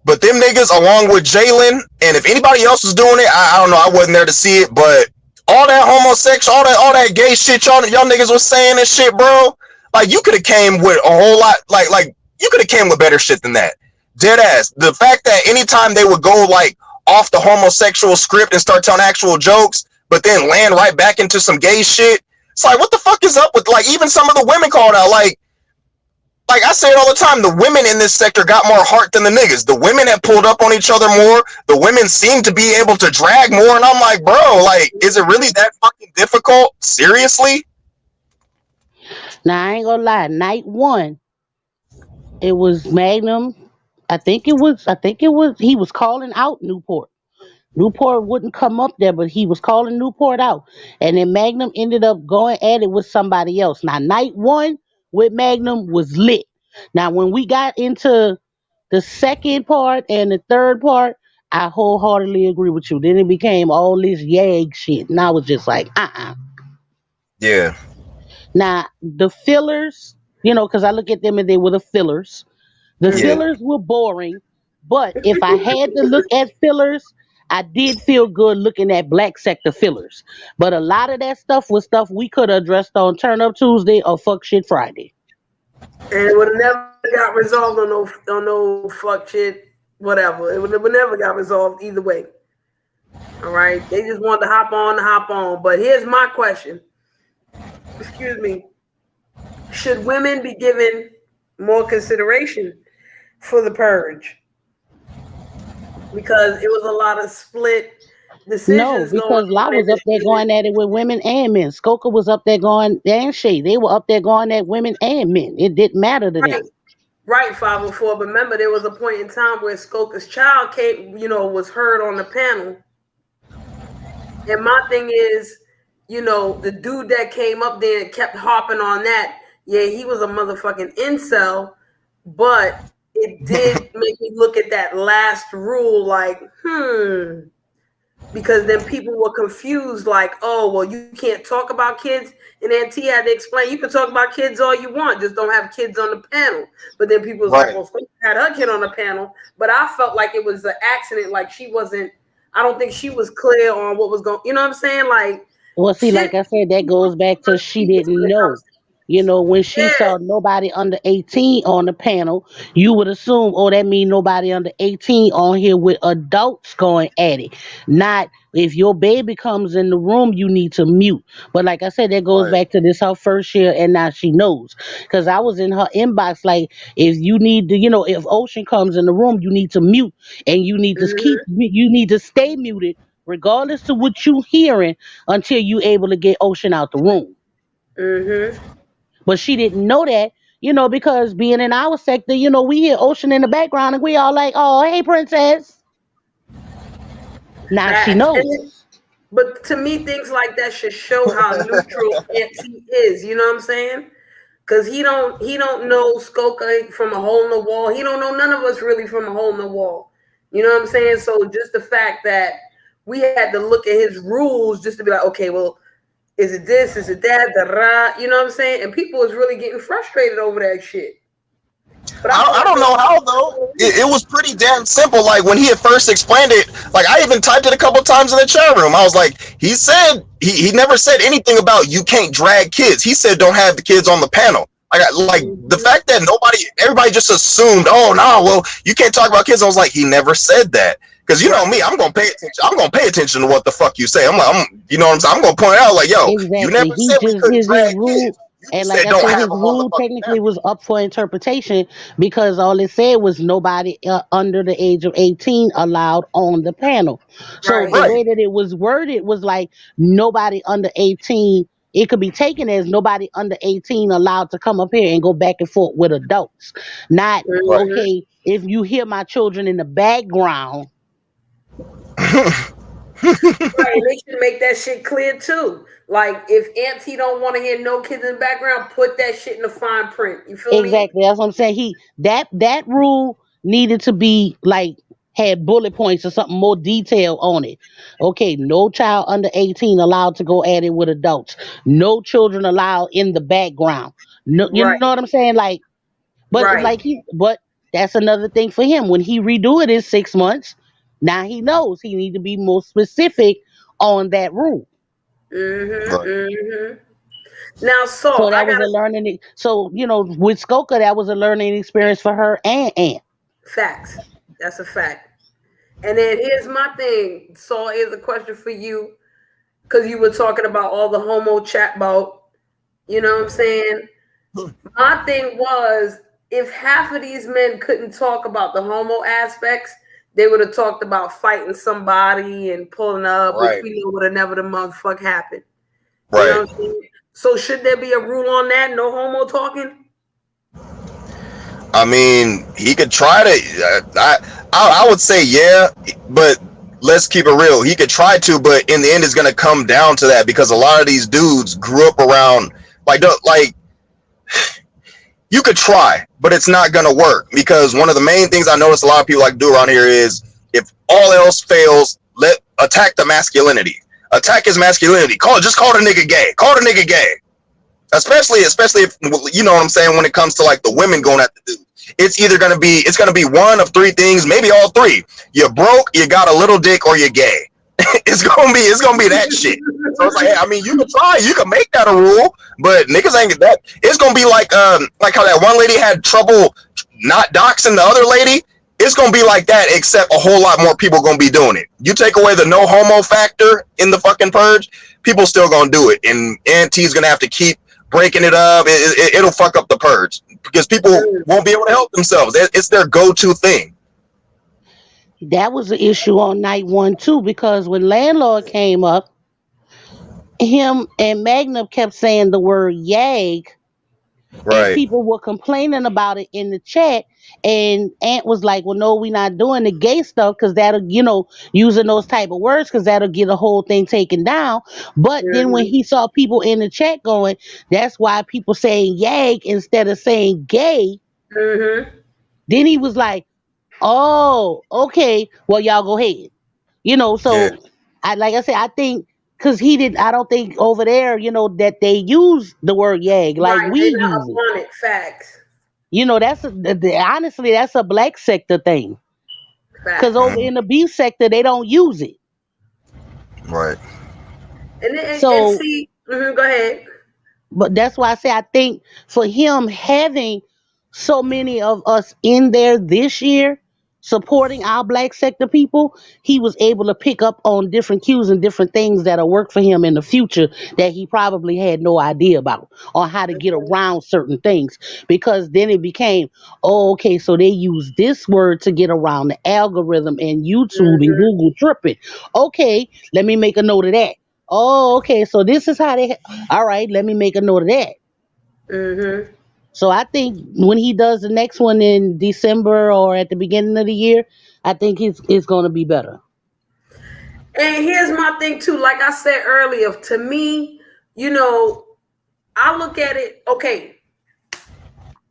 But them niggas, along with Jalen, and if anybody else was doing it, I don't know, I wasn't there to see it, but all that homosexual, all that gay shit y'all niggas was saying and shit, bro. Like you could have came with a whole lot, like you could have came with better shit than that. Dead ass. The fact that anytime they would go like off the homosexual script and start telling actual jokes, but then land right back into some gay shit. It's like, what the fuck is up with like even some of the women called out like I say it all the time, the women in this sector got more heart than the niggas. The women have pulled up on each other more. The women seem to be able to drag more. And I'm like, bro, like, is it really that fucking difficult? Seriously? Now I ain't gonna lie. Night one, it was Magnum. I think it was. He was calling out Newport. Newport wouldn't come up there, but he was calling Newport out. And then Magnum ended up going at it with somebody else. Now, night one with Magnum was lit. Now, when we got into the second part and the third part, I wholeheartedly agree with you. Then it became all this yag shit. And I was just like, Yeah. Now, the fillers, because I look at them and they were the fillers. The Yeah. Mhm. fillers were boring, but if I had to look at fillers, I did feel good looking at black sector fillers. But a lot of that stuff was stuff we could have addressed on Turn Up Tuesday or Fuck Shit Friday. And it would have never got resolved on no fuck shit, whatever. It would never got resolved either way. All right. They just wanted to hop on, But here's my question. Excuse me. Should women be given more consideration for the purge? Because it was a lot of split No, decisions going because La on in was up this there shit. going at it with women and men. Skoka was up there going, and Shay, they were up there going at women and men. It didn't matter to Right. them. Right, 504. But remember, there was a point in time where Skoka's child came, was heard on the panel. And my thing is, the dude that came up there and kept harping on that, yeah, he was a motherfucking incel, but it did make me look at that last rule like, because then people were confused, like, oh, well, you can't talk about kids. And then T had to explain, you can talk about kids all you want, just don't have kids on the panel. But then people was like, Right. well, Skoka had her kid on the panel. But I felt like it was an accident, like she wasn't, I don't think she was clear on what was going, you know what I'm saying? Like, Well, see, shit, like I said, that goes back to she didn't know. When she yeah, saw nobody under 18 on the panel, you would assume, oh, that means nobody under 18 on here with adults going at it. Not if your baby comes in the room, you need to mute. But like I said, that goes Right. back to this her first year, and now she knows. Because I was in her inbox, like, if you need to, if Ocean comes in the room, you need to mute, and you need to stay muted, regardless to what you hearing, until you able to get Ocean out the room. mm-hmm. But she didn't know that, because being in our sector, we hear Ocean in the background and we all like, oh, hey, princess. Now she Facts. knows. But to me, things like that should show how neutral he is. You know what I'm saying? Because he don't know Skoka from a hole in the wall. He don't know none of us really from a hole in the wall. You know what I'm saying? So just the fact that we had to look at his rules just to be like, okay, well, is it this? Is it that? Da, da, you know what I'm saying? And people was really getting frustrated over that shit. But I feel I like don't know how though. It was pretty damn simple. Like when he had first explained it, like I even typed it a couple times in the chat room. I was like, he said he never said anything about you can't drag kids. He said don't have the kids on the panel. Like the fact that everybody just assumed, oh no, well you can't talk about kids. I was like, he never said that. Because you know me, I'm gonna pay attention. I'm gonna pay attention to what the fuck you say. You know what I'm saying? I'm gonna point out like, yo, you Exactly. never He said we just couldn't his drag rule, kids. You and just like said I don't said, have his them on the rule fucking technically panel. was up for interpretation because all it said was nobody under the age of 18 allowed on the panel. So right. the Right. way that it was worded was like nobody under 18. It could be taken as nobody under 18 allowed to come up here and go back and forth with adults. Not Right. Mm-hmm. okay. If you hear my children in the background, Right, they should make that shit clear too. Like if Auntie don't want to hear no kids in the background, put that shit in the fine print. You feel me? exactly. That's what I'm saying. That rule needed to be like had bullet points or something more detail on it. Okay, no child under 18 allowed to go at it with adults. No children allowed in the background. No, you know Right, what I'm saying? right. But that's another thing for him. When he redo it in 6 months, now he knows he need to be more specific on that rule. Right. Now, so So I that was a got learning. So with Skoka, that was a learning experience for her and Ant. facts. That's a fact. And then here's my thing. So here's a question for you, because you were talking about all the homo chat about, you know what I'm saying? My thing was, if half of these men couldn't talk about the homo aspects, they would have talked about fighting somebody and pulling up, which Right. we know would have never the motherfuck happened. You know Right. what I'm saying? So should there be a rule on that? No homo talking? I mean, he could try to. I would say yeah, but let's keep it real. He could try to, but in the end, it's gonna come down to that because a lot of these dudes grew up around like you could try, but it's not gonna work because one of the main things I notice a lot of people like to do around here is if all else fails, let attack the masculinity. Attack his masculinity. Just call the nigga gay. Call the nigga gay. Especially if you know what I'm saying when it comes to like the women going at the dude. It's gonna be one of three things, maybe all three. You're broke, you got a little dick, or you're gay. it's gonna be that shit. So it's like, hey, I mean, you can try, you can make that a rule, but niggas ain't that. It's gonna be like how that one lady had trouble not doxing the other lady. It's gonna be like that, except a whole lot more people gonna be doing it. You take away the no homo factor in the fucking purge, people still gonna do it, and Auntie's gonna have to keep breaking it up. It'll fuck up the purge because people won't be able to help themselves. It's their go-to thing. That was the issue on night one too, because when landlord came up, him and Magnum kept saying the word yag, and Right. people were complaining about it in the chat. And Ant was like, "Well, no, we're not doing the gay stuff because that'll, using those type of words because that'll get the whole thing taken down." But then when he saw people in the chat going, "That's why people saying yag instead of saying gay," then he was like, "Oh, okay. Well, y'all go ahead." Yeah. So like I said, I think because he did, I don't think over there, that they use the word yag like Right, we they're not use up it. on it. Facts. Honestly, that's a black sector thing. Because Facts. over in the beef sector, they don't use it. Right. And So, see, go ahead. but that's why I say I think for him having so many of us in there this year supporting our black sector people, he was able to pick up on different cues and different things that'll work for him in the future that he probably had no idea about on how to get around certain things. Because then it became, oh, okay, so they use this word to get around the algorithm and YouTube and Google tripping. Okay, let me make a note of that. Oh, okay, so this is how they. All right, let me make a note of that. So I think when he does the next one in December or at the beginning of the year, I think it's going to be better. And here's my thing too. Like I said earlier, to me, I look at it. Okay,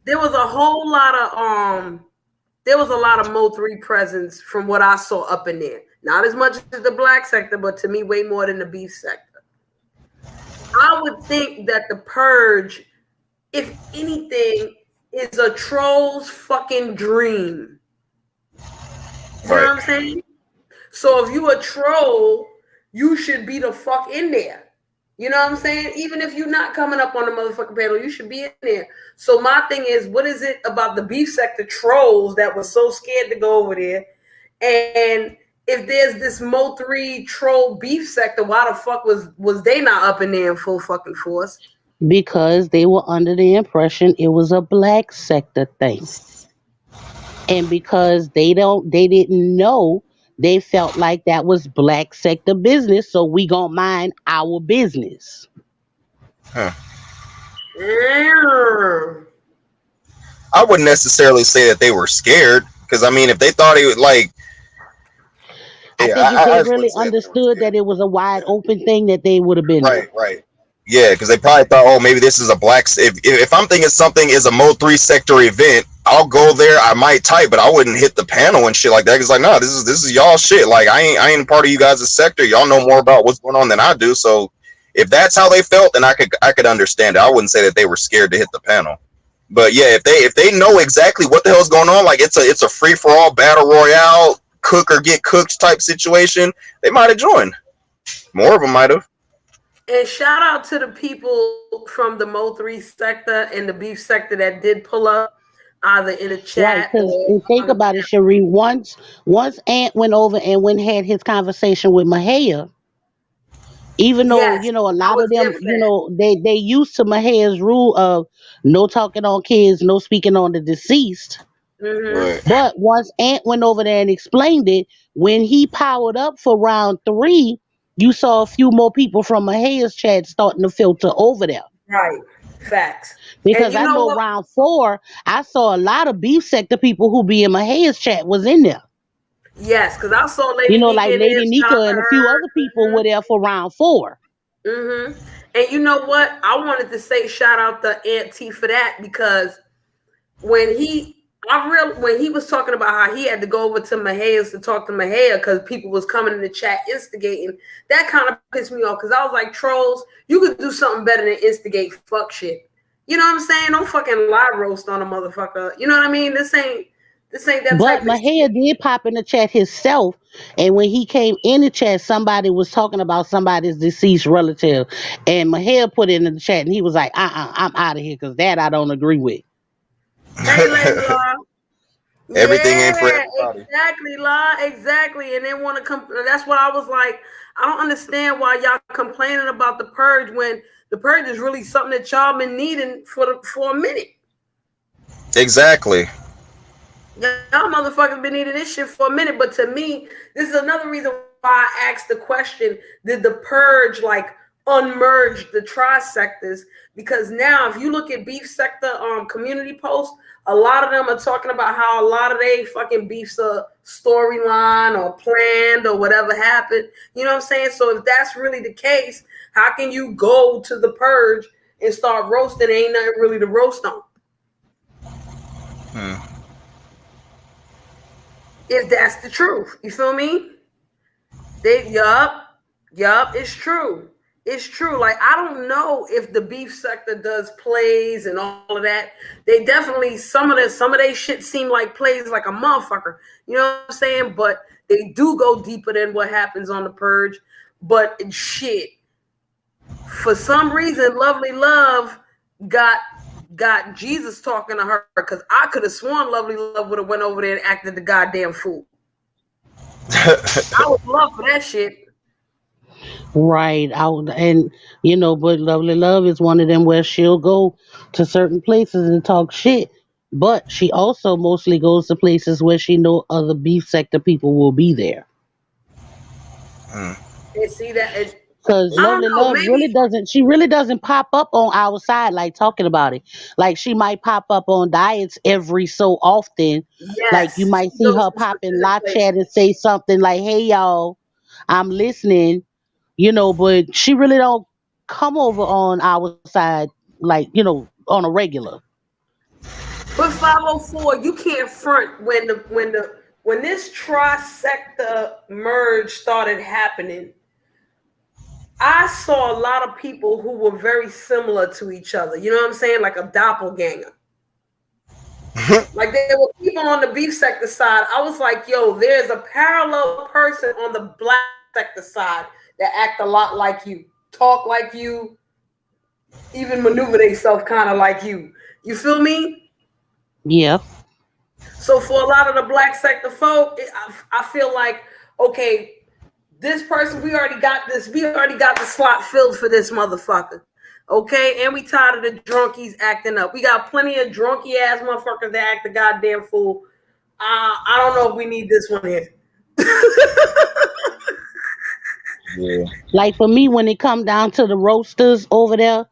there was a whole lot of there was a lot of Mo3 presence from what I saw up in there. Not as much as the black sector, but to me, way more than the beef sector. I would think that the purge, if anything, is a troll's fucking dream. You know what I'm saying? So if you a troll, you should be the fuck in there. You know what I'm saying? Even if you're not coming up on the motherfucking panel, you should be in there. So my thing is, what is it about the beef sector trolls that was so scared to go over there? And if there's this Mo3 troll beef sector, why the fuck was they not up in there in full fucking force? Because they were under the impression it was a black sector thing. And because they didn't know, they felt like that was black sector business, so we gonna mind our business. Huh. Yeah. I wouldn't necessarily say that they were scared because I mean, if they thought he would like, I yeah, think if I they just really wouldn't say that they were understood scared. that it was a wide open thing, that they would have been Right, there. right. Yeah, because they probably thought, oh, maybe this is a black. If I'm thinking something is a Mo3 sector event, I'll go there. I might type, but I wouldn't hit the panel and shit like that. Because like, no, this is y'all shit. Like, I ain't part of you guys' sector. Y'all know more about what's going on than I do. So if that's how they felt, then I could understand it. I wouldn't say that they were scared to hit the panel. But yeah, if they know exactly what the hell's going on, like it's a free for all battle royale, cook or get cooked type situation, they might have joined. More of them might have. And shout out to the people from the Mo 3 sector and the beef sector that did pull up either in the Right, chat because or think on the about it, Cherie. Once Ant went over and went had his conversation with Mahia, even though yes, you know a I lot was of there them, for you that. know, they used to Mahia's rule of no talking on kids, no speaking on the deceased. Hmm. Right. But once Ant went over there and explained it, when he powered up for round three, you saw a few more people from Mahia's chat starting to filter over there. Right. Facts. And Because you I know know what? round four, I saw a lot of beef sector people who be in Mahia's chat was in there. Yes, because I saw You Lady know, Nika like in there. Lady Shout Nika out to and a few other people her. were there for round four. Hmm. And you know what? I wanted to say shout out to Aunt T for that because when when he was talking about how he had to go over to Mahea's to talk to Mahea because people was coming in the chat instigating, that kind of pissed me off because I was like, trolls, you could do something better than instigate fuck shit. You know what I'm saying? Don't fucking lie roast on a motherfucker. You know what I mean? This ain't that But type of Mahia shit. did pop in the chat himself. And when he came in the chat, somebody was talking about somebody's deceased relative. And Mahia put it in the chat and he was like, I'm out of here because that I don't agree with. Hey, Lady Law. Everything ain't for Yeah, everybody. exactly, La, exactly. And they want to come. That's what I was like. I don't understand why y'all complaining about the purge when the purge is really something that y'all been needing for a minute. Exactly. Y'all motherfuckers been needing this shit for a minute. But to me, this is another reason why I asked the question: did the purge like unmerge the tri sectors? Because now, if you look at beef sector community posts, a lot of them are talking about how a lot of they fucking beefs a storyline or planned or whatever happened. You know what I'm saying? So if that's really the case, how can you go to the purge and start roasting? Ain't nothing really to roast on. Hmm. If that's the truth, you feel me? Yup, it's true. It's true. Like I don't know if the beef sector does plays and all of that. They definitely some of they shit seem like plays like a motherfucker. You know what I'm saying? But they do go deeper than what happens on the purge. But shit, for some reason, Lovely Love got got Jesus talking to her because I could have sworn Lovely Love would have went over there and acted the goddamn fool. I would love for that shit. Right. And, you know, but Lovely Love is one of them where she'll go to certain places and talk shit. But she also mostly goes to places where she know other beef sector people will be there. Hmm. And see that Cause I don't Lovely know, Love maybe she really doesn't pop up on our side like talking about it. Like she might pop up on diets every so often. Like you yes, might she see goes her to pop in specific live chat places. and say something like, "Hey y'all, I'm listening," you know, but she really don't come over on our side like, you know, on a regular. But 504, you can't front when this tri-sector merge started happening. I saw a lot of people who were very similar to each other. You know what I'm saying? Like a doppelganger. Like there were people on the beef sector side. I was like, yo, there's a parallel person on the black sector side that act a lot like you, talk like you, even maneuver themselves kind of like you. You feel me? Yeah. So for a lot of the black sector folk, I feel like, okay, this person, we already got this. We already got the slot filled for this motherfucker. Okay, and we tired of the drunkies acting up. We got plenty of drunky ass motherfuckers that act the goddamn fool. I don't know if we need this one here. Yeah. Like for me, when it come down to the roasters over there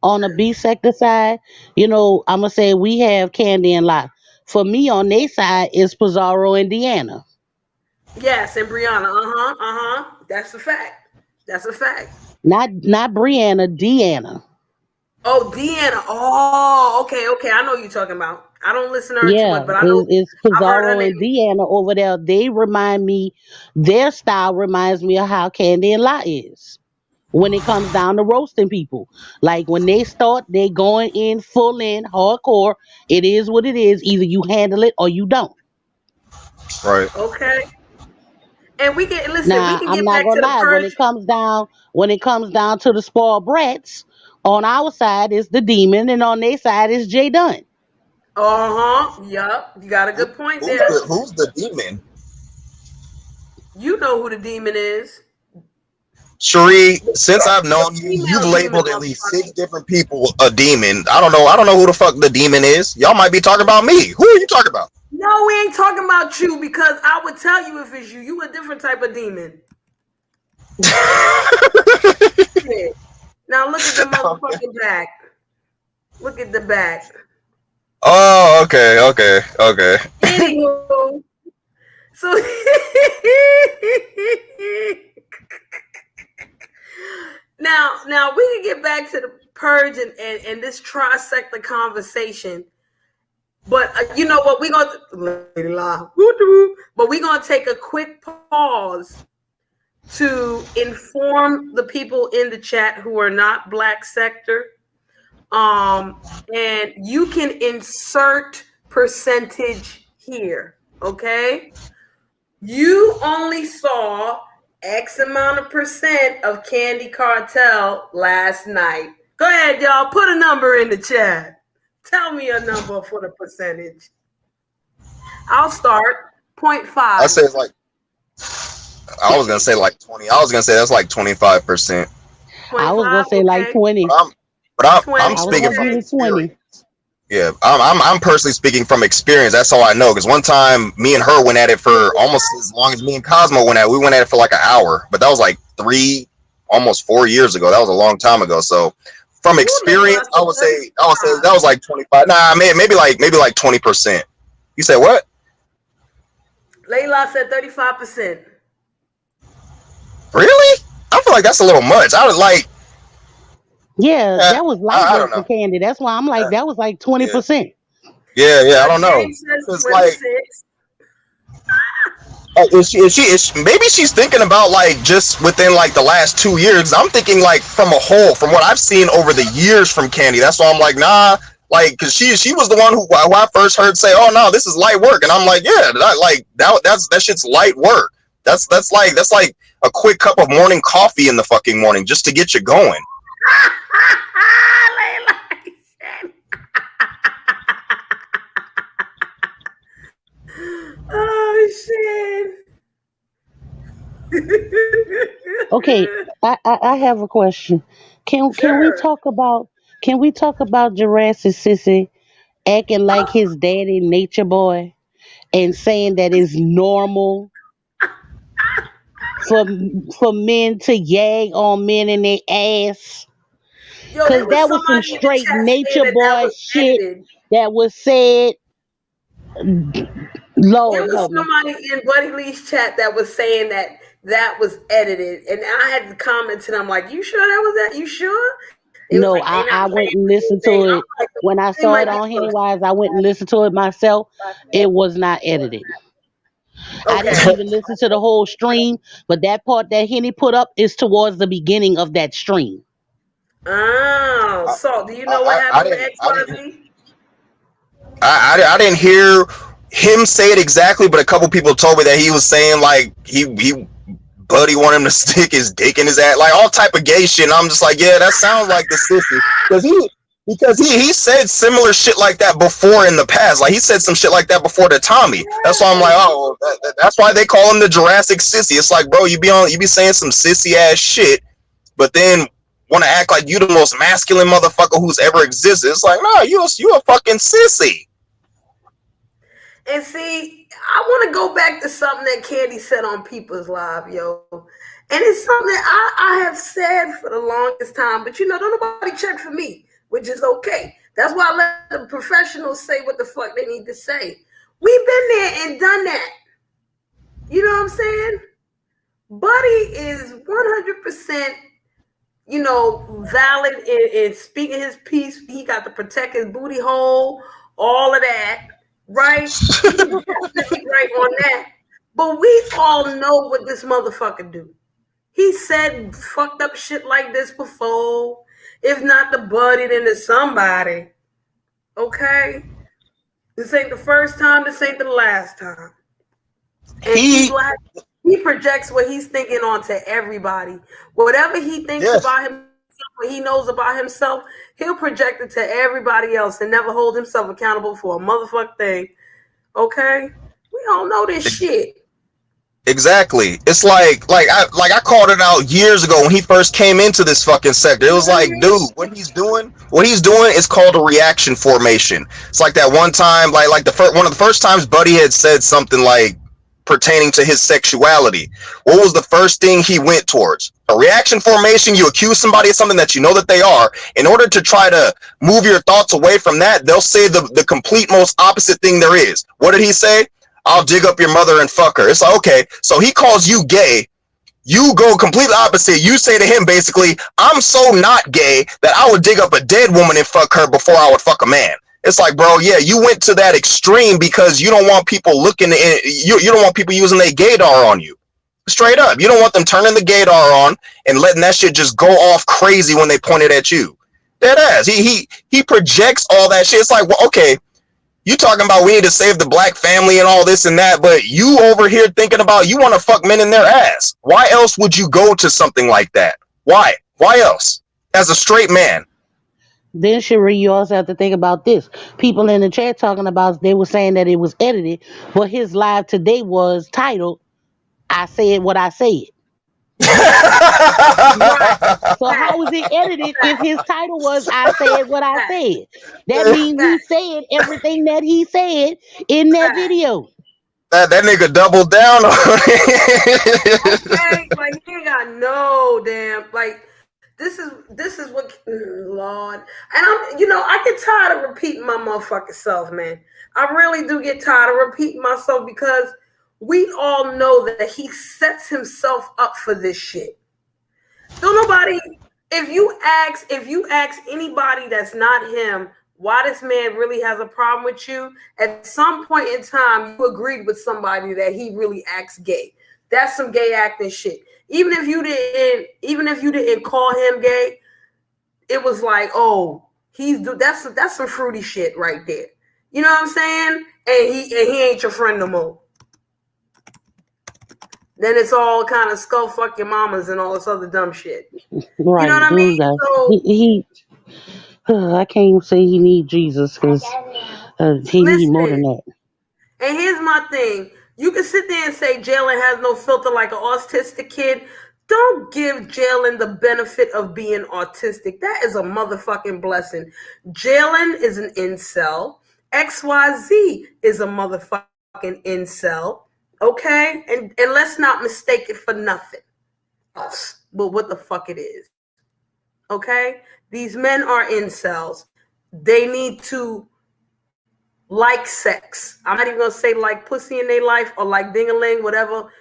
on the beef sector side, you know, I'ma say we have Candy and Lot. For me on their side is Pizarro and Deanna. Yes, and Brianna. That's a fact. That's a fact. Not Brianna, Deanna. Oh, Deanna. Oh, okay. I know you're talking about. I don't listen to her too Yeah, much, but I know it's I've heard her Pizarro name. and Deanna over there. They remind me, their style reminds me of how Candy and Lot is when it comes down to roasting people. Like when they start, they going in full in hardcore. It is what it is. Either you handle it or you don't. Right. Okay. And we can listen. We Now, can I'm get not back gonna to the lie, purge. when it comes down to the spoiled brats, on our side is the demon, and on their side is Jay Dunn. Yup. You got a good point Who's there. the demon? You know who the demon is. Cherie, since I've The known you, you've female demon, labeled at least motherfucker. 6 different people a demon. I don't know. I don't know who the fuck the demon is. Y'all might be talking about me. Who are you talking about? No, we ain't talking about you because I would tell you if it's you. You a different type of demon. Yeah. Now look at the motherfucking back. Look at the back. Oh, okay. Anywho, so now we can get back to the purge and this trisector conversation. But you know what? We're gonna take a quick pause to inform the people in the chat who are not Black sector. And you can insert percentage here, okay? You only saw X amount of percent of Candy Cartel last night. Go ahead, y'all. Put a number in the chat. Tell me a number for the percentage. I'll start 0.5. I say it's like. I was gonna say like 20. I was gonna say that's like 25%. I was gonna say like 20. But I'm 20, I was speaking gonna from give it 20. experience. Yeah, I'm personally speaking from experience. That's all I know. Because one time, me and her went at it for almost as long as me and Cosmo went at it. We went at it for like an hour, but that was like almost 4 years ago. That was a long time ago. So, from experience, I would say that was like 25. Nah, maybe like 20%. You said what? Layla said 35%. Really? I feel like that's a little much. I was like. Yeah, that was light I work don't for know. Candy. That's why I'm like, that was like 20%. Yeah, I don't know. It's like, maybe she's thinking about like just within like the last 2 years. I'm thinking like from a whole, from what I've seen over the years from Candy. That's why I'm like, nah, like, cause she was the one who I first heard say, oh no, this is light work, and I'm like, yeah, that shit's light work. That's like a quick cup of morning coffee in the fucking morning just to get you going. Oh shit. Okay, I have a question. Can we talk about Jurassic Sissy acting like his daddy Nature Boy and saying that it's normal for men to yag on men in their ass? Yo, Cause there was that was some somebody in the straight chat saying Nature that Boy was shit edited. that was said. There Lord was help me. somebody in Buddy Lee's chat that was saying that was edited, and I had to comment to them like, "You sure that was that? You sure?" It was No, like they not I playing went and the listened thing. to I'm it. like, When I they saw might it be on close. Hennywise, I went and listened to it myself. It was not edited. I didn't Okay. even listen to the whole stream, but that part that Henny put up is towards the beginning of that stream. Oh, so do you know what I happened with didn't. XYZ? I didn't hear him say it exactly, but a couple people told me that he was saying like he Buddy wanted him to stick his dick in his ass, like all type of gay shit. And I'm just like, yeah, that sounds like the sissy, because he said similar shit like that before in the past. Like he said some shit like that before to Tommy. That's why I'm like, oh, that's why they call him the Jurassic Sissy. It's like, bro, you be saying some sissy ass shit, but then want to act like you the most masculine motherfucker who's ever existed. It's like, no, you a fucking sissy. And see, I want to go back to something that Candy said on People's Live, yo. And it's something that I have said for the longest time, but don't nobody check for me, which is okay. That's why I let the professionals say what the fuck they need to say. We've been there and done that. You know what I'm saying? Buddy is 100%, valid in speaking his piece. He got to protect his booty hole, all of that. Right? He's definitely right on that. But we all know what this motherfucker do. He said fucked up shit like this before. If not the Buddy, then to somebody. Okay? This ain't the first time. This ain't the last time. And He He projects what he's thinking onto everybody. Whatever he thinks Yes. about himself, what he knows about himself, he'll project it to everybody else and never hold himself accountable for a motherfucking thing. Okay? We all know this shit. Exactly. It's like I called it out years ago when he first came into this fucking sector. It was like, dude, what he's doing is called a reaction formation. It's like that one time, like one of the first times Buddy had said something like pertaining to his sexuality. What was the first thing he went towards? A reaction formation. You accuse somebody of something that you know that they are. In order to try to move your thoughts away from that, they'll say the complete most opposite thing there is. What did he say? I'll dig up your mother and fuck her. It's like, okay, so he calls you gay. You go completely opposite. You say to him, basically, I'm so not gay that I would dig up a dead woman and fuck her before I would fuck a man. It's like, bro, yeah, you went to that extreme because you don't want people you don't want people using their gaydar on you. Straight up. You don't want them turning the gaydar on and letting that shit just go off crazy when they point it at you. Dead ass. He projects all that shit. It's like, well, okay, you talking about we need to save the black family and all this and that, but you over here thinking about you want to fuck men in their ass. Why else would you go to something like that? Why? Why else? As a straight man. Then, Cherie, you also have to think about this. People in the chat talking about, they were saying that it was edited, but his live today was titled, I Said What I Said. Right. So how is it edited if his title was I Said What I Said? That means he said everything that he said in that video. That nigga doubled down on it. Okay, like he ain't got no damn like this is what Lord. And I get tired of repeating my motherfucking self, man. I really do get tired of repeating myself because we all know that he sets himself up for this shit. Don't nobody if you ask anybody that's not him why this man really has a problem with you, at some point in time, you agreed with somebody that he really acts gay. That's some gay acting shit. Even if you didn't call him gay, it was like, oh, that's some fruity shit right there. You know what I'm saying? And he ain't your friend no more. Then it's all kind of skull fuck your mamas and all this other dumb shit. Right. You know what I mean? So I can't even say he need Jesus because he need more than that. And here's my thing. You can sit there and say Jalen has no filter like an autistic kid. Don't give Jalen the benefit of being autistic. That is a motherfucking blessing. Jalen is an incel. XYZ is a motherfucking incel. Okay? And let's not mistake it for nothing else but what the fuck it is. Okay? These men are incels. They need to like sex. I'm not even going to say like pussy in their life or like ding-a-ling, whatever.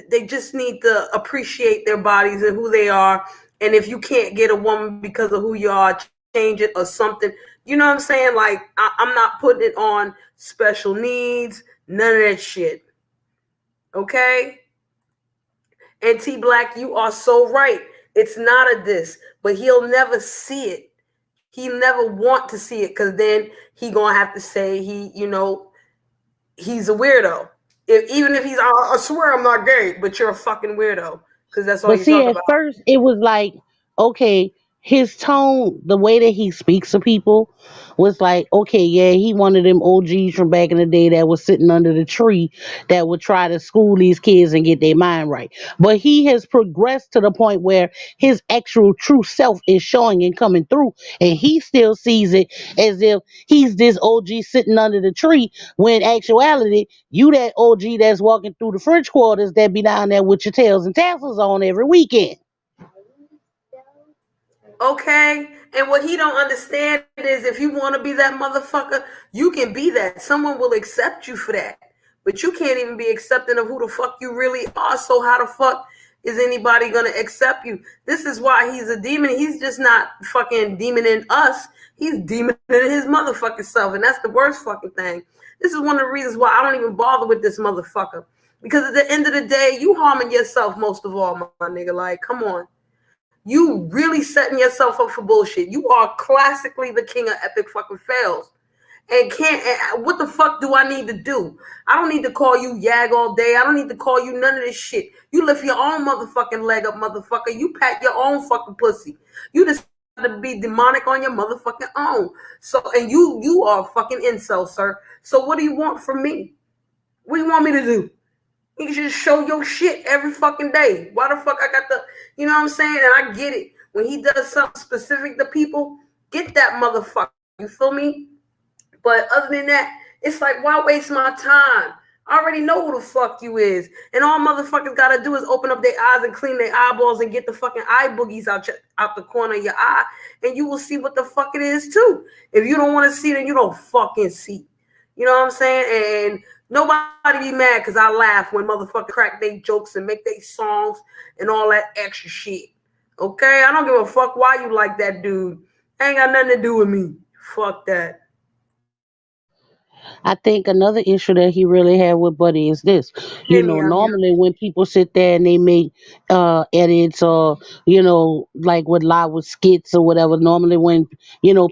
They just need to appreciate their bodies and who they are. And if you can't get a woman because of who you are, change it or something. You know what I'm saying? Like, I'm not putting it on special needs, none of that shit. Okay? And T Black, you are so right. It's not a diss, but he'll never see it. He never want to see it because then he gonna have to say he's a weirdo. Even if he's, I swear I'm not gay, but you're a fucking weirdo because that's all But you see, talk at about. first it was like, okay, his tone, the way that he speaks to people was like, okay, yeah, he one of them OGs from back in the day that was sitting under the tree that would try to school these kids and get their mind right. But he has progressed to the point where his actual true self is showing and coming through, and he still sees it as if he's this OG sitting under the tree, when in actuality, you that OG that's walking through the French quarters that be down there with your tails and tassels on every weekend. Okay. And what he don't understand is if you want to be that motherfucker, you can be that. Someone will accept you for that. But you can't even be accepting of who the fuck you really are. So how the fuck is anybody going to accept you? This is why he's a demon. He's just not fucking demoning us. He's demoning his motherfucking self. And that's the worst fucking thing. This is one of the reasons why I don't even bother with this motherfucker. Because at the end of the day, you harming yourself most of all, my nigga. Like, come on. You really setting yourself up for bullshit. You are classically the king of epic fucking fails. and can't. And what the fuck do I need to do? I don't need to call you Yag all day. I don't need to call you none of this shit. You lift your own motherfucking leg up, motherfucker. You pat your own fucking pussy. You decided to be demonic on your motherfucking own. So, and you are a fucking incel, sir. So what do you want from me? What do you want me to do? You just show your shit every fucking day. Why the fuck I got the, you know what I'm saying? And I get it. When he does something specific to people, get that motherfucker. You feel me? But other than that, it's like, why waste my time? I already know who the fuck you is. And all motherfuckers gotta do is open up their eyes and clean their eyeballs and get the fucking eye boogies out the corner of your eye. And you will see what the fuck it is too. If you don't want to see, then you don't fucking see. You know what I'm saying? And nobody be mad because I laugh when motherfuckers crack their jokes and make their songs and all that extra shit. Okay? I don't give a fuck why you like that dude. Ain't got nothing to do with me. Fuck that. I think another issue that he really had with Buddy is this. Hear me, I'm here. Normally when people sit there and they make edits or, like with live with skits or whatever, normally when,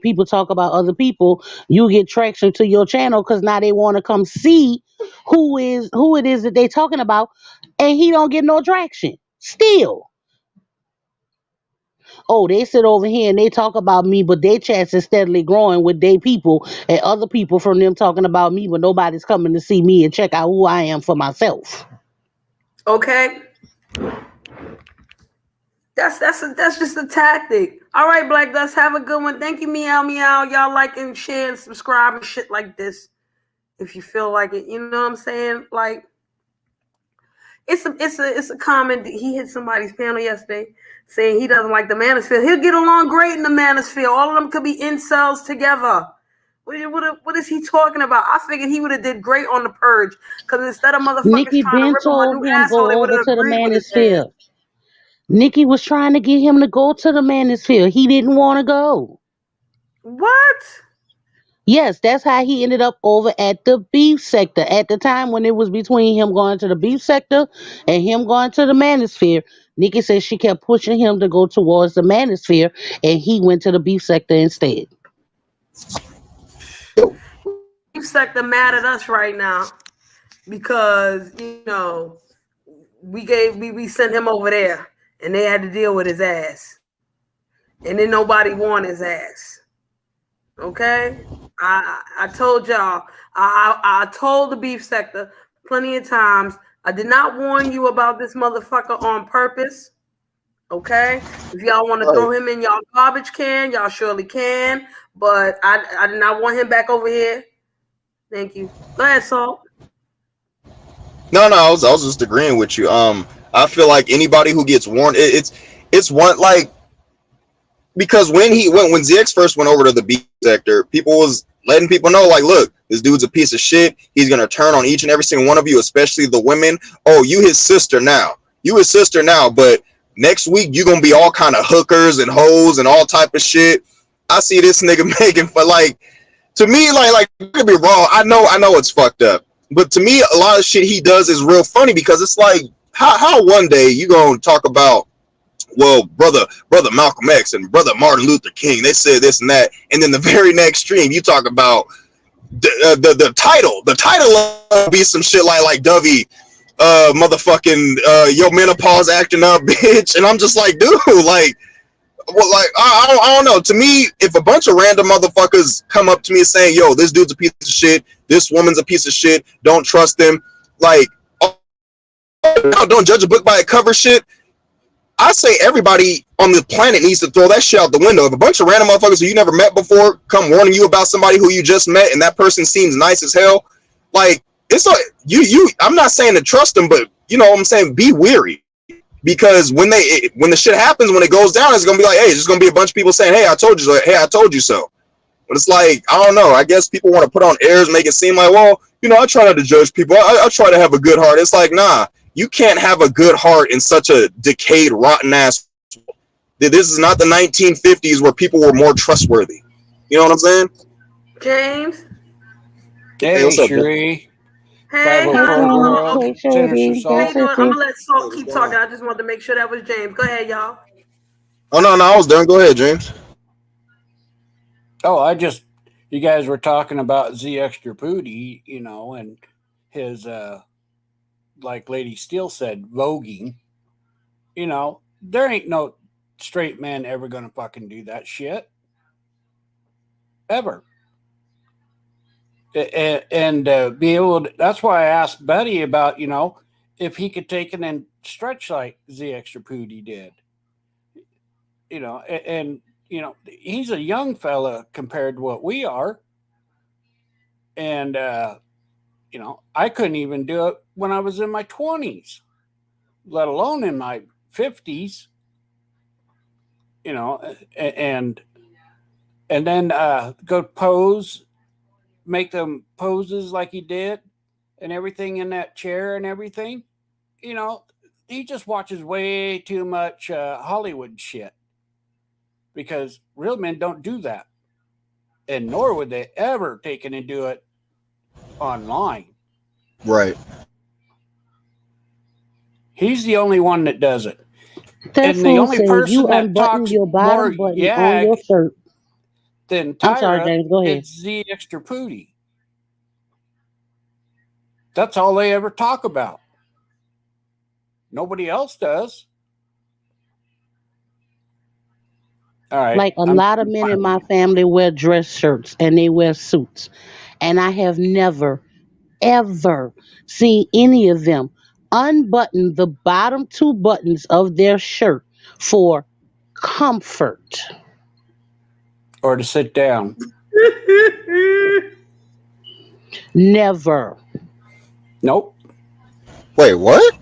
people talk about other people, you get traction to your channel because now they want to come see who it is that they talking about, and he don't get no traction. Still. Oh, they sit over here and they talk about me, but their chats is steadily growing with their people and other people from them talking about me, but nobody's coming to see me and check out who I am for myself. Okay. That's just a tactic. All right, Black Dust, have a good one. Thank you, meow meow. Y'all like and share and subscribe and shit like this if you feel like it. You know what I'm saying? Like, it's a comment. He hit somebody's panel yesterday saying he doesn't like the manosphere. He'll get along great in the manosphere. All of them could be incels together. What is he talking about? I figured he would have did great on the purge because instead of motherfuckers Nikki trying to Ben rip him a told new him asshole, they go would over have to the agreed with his ass. manosphere. Nikki was trying to get him to go to the manosphere. He didn't want to go. What? Yes, that's how he ended up over at the beef sector. At the time when it was between him going to the beef sector and him going to the manosphere, Nikki said she kept pushing him to go towards the manosphere and he went to the beef sector instead. Beef sector mad at us right now because we sent him over there and they had to deal with his ass, and then nobody won his ass. Okay, I told y'all. I told the beef sector plenty of times. I did not warn you about this motherfucker on purpose. Okay, if y'all want to throw him in y'all garbage can, y'all surely can. But I did not want him back over here. Thank you. Go ahead, Salt. No, I was just agreeing with you. I feel like anybody who gets warned, it's one like because when ZX first went over to the B sector, people was letting people know like, look, this dude's a piece of shit. He's gonna turn on each and every single one of you, especially the women. Oh, you his sister now. But next week you gonna be all kind of hookers and hoes and all type of shit. I see this nigga making for like, to me, like I could be wrong. I know it's fucked up. But to me, a lot of shit he does is real funny because it's like, how one day you gonna talk about, well, brother Malcolm X and brother Martin Luther King, they said this and that, and then the very next stream you talk about the title. The title will be some shit like Dovey, motherfucking yo menopause acting up, bitch, and I'm just like, dude, like. Well, like I don't know. To me, if a bunch of random motherfuckers come up to me saying, "Yo, this dude's a piece of shit. This woman's a piece of shit. Don't trust them," like, don't judge a book by a cover, shit. I say everybody on the planet needs to throw that shit out the window. If a bunch of random motherfuckers who you never met before come warning you about somebody who you just met and that person seems nice as hell, like it's like you. I'm not saying to trust them, but you know what I'm saying, be weary. Because when the shit happens, when it goes down, it's gonna be like, hey, there's gonna be a bunch of people saying, hey, I told you so. Hey, I told you so. But it's like, I don't know. I guess people want to put on airs, make it seem like, well, I try not to judge people. I try to have a good heart. It's like, nah, you can't have a good heart in such a decayed, rotten ass. This is not the 1950s where people were more trustworthy. You know what I'm saying? James. Hey, what's up, Sheree. Hey, Hey, Shady. I'm gonna let Salt keep talking. I just wanted to make sure that was James. Go ahead, y'all. Oh no, I was done. Go ahead, James. Oh, I just You guys were talking about Z Extra Pooty, and his like Lady Steele said, voguing. There ain't no straight man ever gonna fucking do that shit ever. And be able to, that's why I asked Buddy about if he could take it and stretch like Z Extra Pooty did. And he's a young fella compared to what we are. And I couldn't even do it when I was in my 20s, let alone in my 50s. And then go pose, make them poses like he did, and everything in that chair and everything. He just watches way too much Hollywood shit, because real men don't do that, and nor would they ever take it and do it online. Right. He's the only one that does it. That And the fool only said person you that unbutton talks your more bottom button on your yag shirt. than I'm sorry, Tyra James. Go ahead. is Z Extra Pooty. That's all they ever talk about. Nobody else does. All right. Like a lot of men in my family wear dress shirts and they wear suits. And I have never, ever seen any of them unbutton the bottom two buttons of their shirt for comfort. Or to sit down. Never. Nope. Wait, what?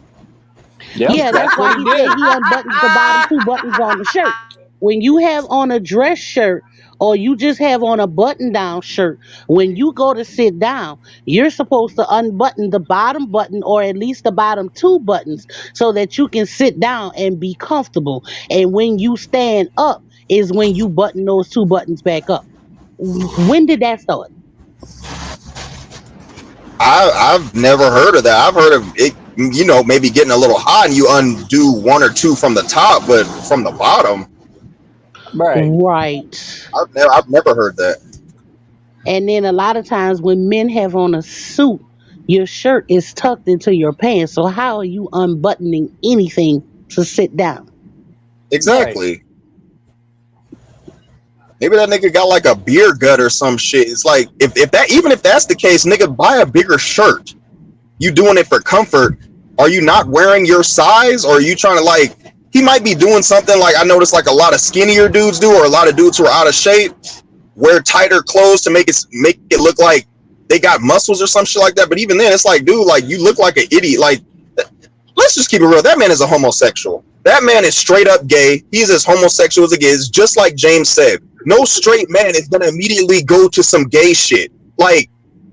Yep, Yeah, that's why what he he did. said he unbuttons the bottom two buttons on the shirt. When you have on a dress shirt or you just have on a button down shirt, when you go to sit down, you're supposed to unbutton the bottom button or at least the bottom two buttons so that you can sit down and be comfortable. And when you stand up is when you button those two buttons back up. When did that start? I've never heard of that. I've heard of it, maybe getting a little hot and you undo one or two from the top, but from the bottom, Right. Right. I've never heard that. And then a lot of times when men have on a suit, your shirt is tucked into your pants. So how are you unbuttoning anything to sit down? Exactly. Right. Maybe that nigga got like a beer gut or some shit. It's like if that, even if that's the case, nigga, buy a bigger shirt. You doing it for comfort. Are you not wearing your size, or are you trying to, like, he might be doing something like I noticed like a lot of skinnier dudes do, or a lot of dudes who are out of shape wear tighter clothes to make it look like they got muscles or some shit like that. But even then, it's like, dude, like, you look like an idiot. Like, let's just keep it real. That man is a homosexual. That man is straight up gay. He's as homosexual as it is, just like James said. No straight man is gonna immediately go to some gay shit. Like,